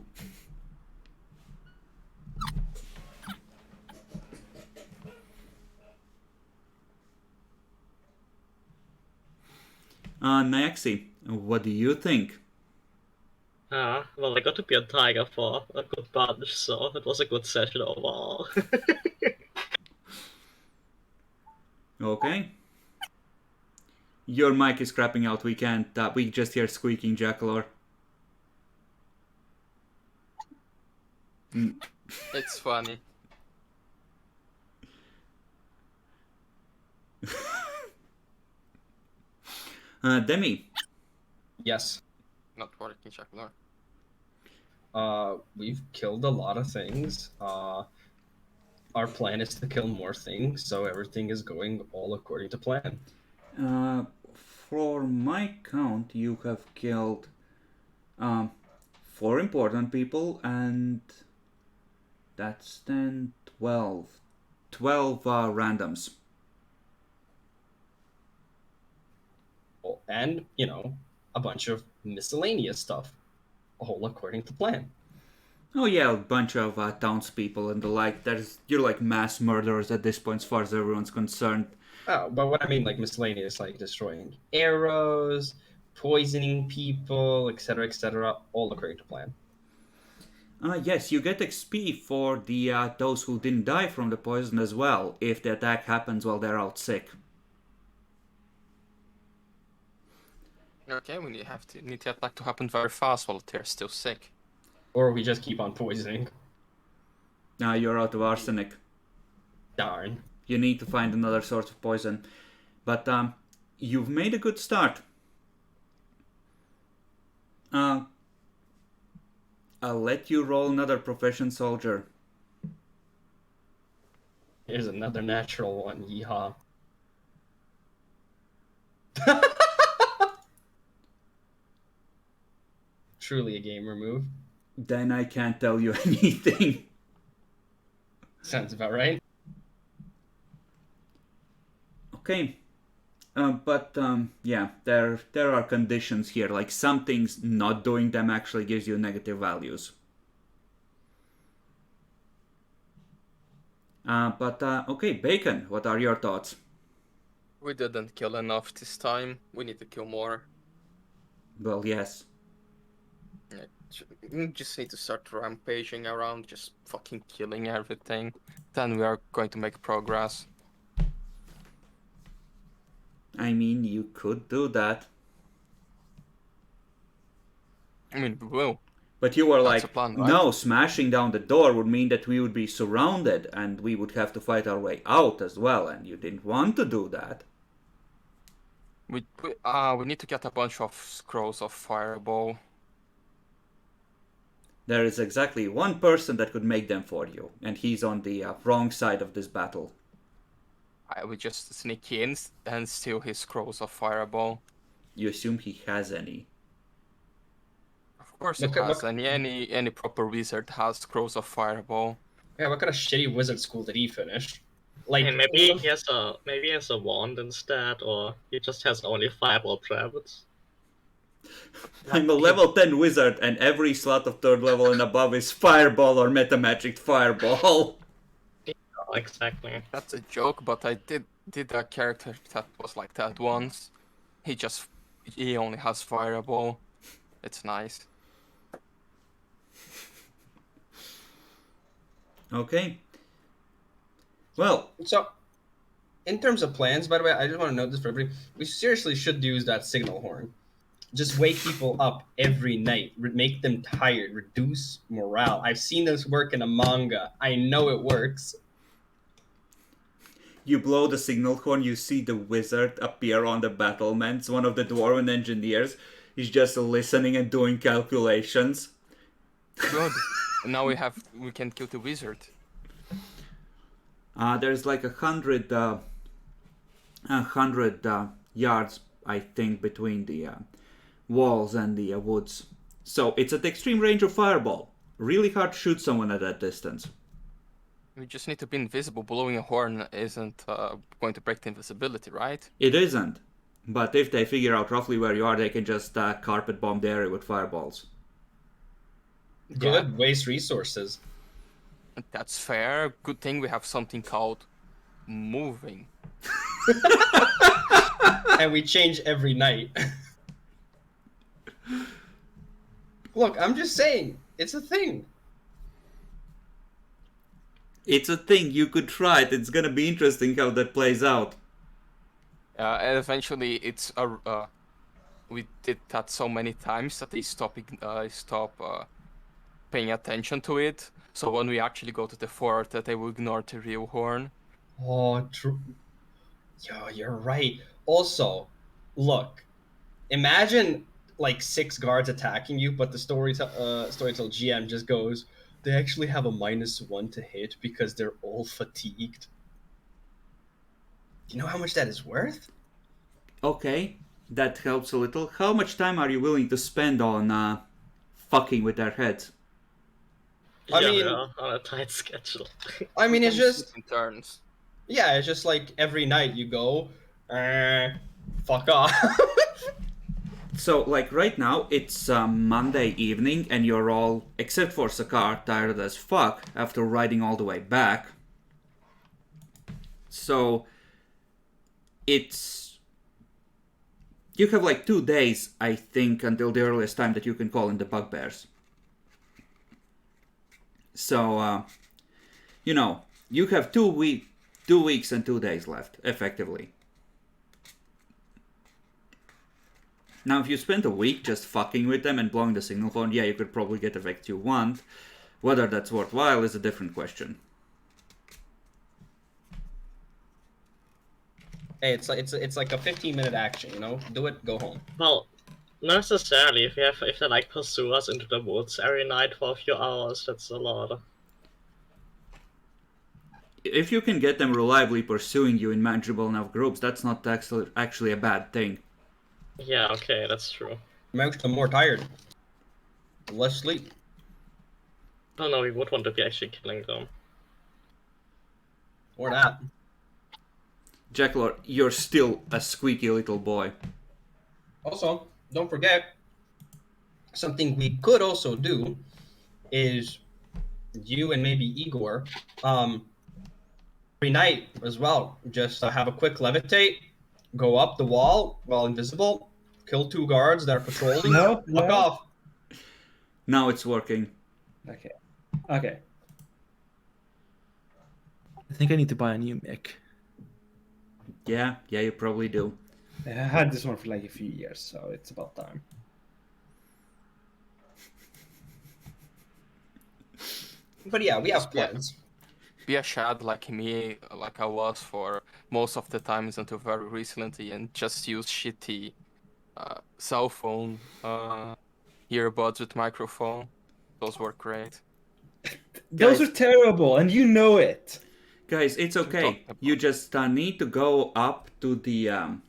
Nyaxi, What do you think? Well, I got to be a tiger for a good bunch, so it was a good session overall. Okay. Your mic is crapping out. We can't. We just hear squeaking, Jackalor. It's funny. Demi. Yes. Not working, Chuckler. We've killed a lot of things. Our plan is to kill more things, so everything is going all according to plan. For my count, you have killed 4 important people, and that's then 12. 12 randoms. Oh, and, a bunch of miscellaneous stuff, all according to plan. Oh yeah, a bunch of townspeople and the like. You're like mass murderers at this point, as far as everyone's concerned. Oh, but what I mean, like miscellaneous, like destroying arrows, poisoning people, etc., all according to plan. Yes, you get XP for the those who didn't die from the poison as well, if the attack happens while they're out sick. Okay, we need the attack to happen very fast while they're still sick. Or we just keep on poisoning. Now you're out of arsenic. Darn. You need to find another source of poison. But you've made a good start. I'll let you roll another profession soldier. Here's another natural one. Yeehaw. Truly a gamer move. Then I can't tell you anything. Sounds about right. Okay. But yeah, there are conditions here. Like some things not doing them actually gives you negative values. Okay, Bacon, what are your thoughts? We didn't kill enough this time. We need to kill more. Well, yes. We just need to start rampaging around, just fucking killing everything. Then we are going to make progress. I mean, you could do that. I mean, we will. But you were That's like, the plan, right? no, smashing down the door would mean that we would be surrounded and we would have to fight our way out as well, and you didn't want to do that. We need to get a bunch of scrolls of fireball. There is exactly one person that could make them for you, and he's on the wrong side of this battle. I would just sneak in and steal his scrolls of fireball. You assume he has any. Of course he has. Any proper wizard has scrolls of fireball. Yeah, what kind of shitty wizard school did he finish? Like, And maybe he has a wand instead, or he just has only fireball traps. I'm a level 10 wizard, and every slot of 3rd level and above is fireball or metamagic fireball. Oh, exactly. That's a joke, but I did a character that was like that once. He only has fireball. It's nice. Okay. Well, So, in terms of plans, by the way, I just want to note this for everybody. We seriously should use that signal horn. Just wake people up every night, make them tired, reduce morale. I've seen this work in a manga. I know it works. you blow the signal horn, you see the wizard appear on the battlements. One of the dwarven engineers is just listening and doing calculations. Good. Now we can kill the wizard. There's like 100 yards, I think, between the walls and the woods. So it's at the extreme range of fireball. Really hard to shoot someone at that distance. We just need to be invisible. Blowing a horn isn't going to break the invisibility, right? It isn't. But if they figure out roughly where you are, they can just carpet bomb the area with fireballs. Good, waste resources. That's fair. Good thing we have something called moving. And we change every night. Look, I'm just saying, it's a thing. It's a thing, you could try it. It's gonna be interesting how that plays out. And eventually, we did that so many times that they stop paying attention to it. So when we actually go to the fort, that they will ignore the real horn. Oh, true. Yo, you're right. Also, look, imagine like 6 guards attacking you, but the Storytell GM just goes, they actually have a -1 to hit because they're all fatigued. Do you know how much that is worth? Okay, that helps a little. How much time are you willing to spend on fucking with their heads? I Yeah, mean- we are on a tight schedule. I mean, it's just, in turns. yeah, it's just like every night you go, fuck off. So, like right now, it's Monday evening, and you're all, except for Sakar, tired as fuck after riding all the way back. So, it's. You have like 2 days, I think, until the earliest time that you can call in the bugbears. So, you have 2 weeks and 2 days left, effectively. Now, if you spend a week just fucking with them and blowing the signal phone, yeah, you could probably get the effect you want. Whether that's worthwhile is a different question. Hey, it's like a 15-minute action, you know? Do it, go home. Well, not necessarily. If they like pursue us into the woods every night for a few hours, that's a lot. If you can get them reliably pursuing you in manageable enough groups, that's not actually a bad thing. Yeah, okay, that's true. Makes them more tired. Less sleep. Oh no, we would want to be actually killing them. Or that. Jacklor, you're still a squeaky little boy. Also, don't forget, something we could also do is you and maybe Igor, every night as well, just have a quick levitate, go up the wall while invisible, kill 2 guards that are patrolling, No, fuck no. off. Now it's working. Okay. Okay. I think I need to buy a new mic. Yeah, you probably do. I had this one for like a few years, so it's about time. But yeah, we have Yeah. plans. Be a shad like me, like I was for most of the times until very recently, and just use shitty cell phone earbuds with microphone. Those work great. Those Guys. are terrible, and you know it. Guys, it's What are you okay. talking about? You just need to go up to the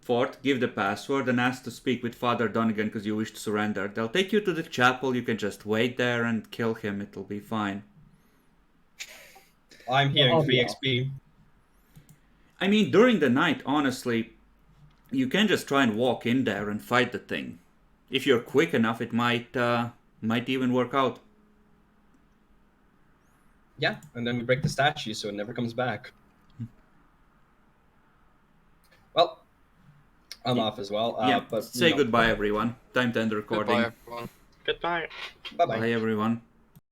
fort, give the password, and ask to speak with Father Donegan because you wish to surrender. They'll take you to the chapel. You can just wait there and kill him. It'll be fine. I'm hearing I'll free be off. XP. I mean, during the night, honestly, you can just try and walk in there and fight the thing. If you're quick enough, it might even work out. Yeah, and then we break the statue so it never comes back. Well, I'm off as well. Yeah, But say goodbye, everyone. Time to end the recording. Goodbye, everyone. Goodbye. Bye-bye. Bye, everyone.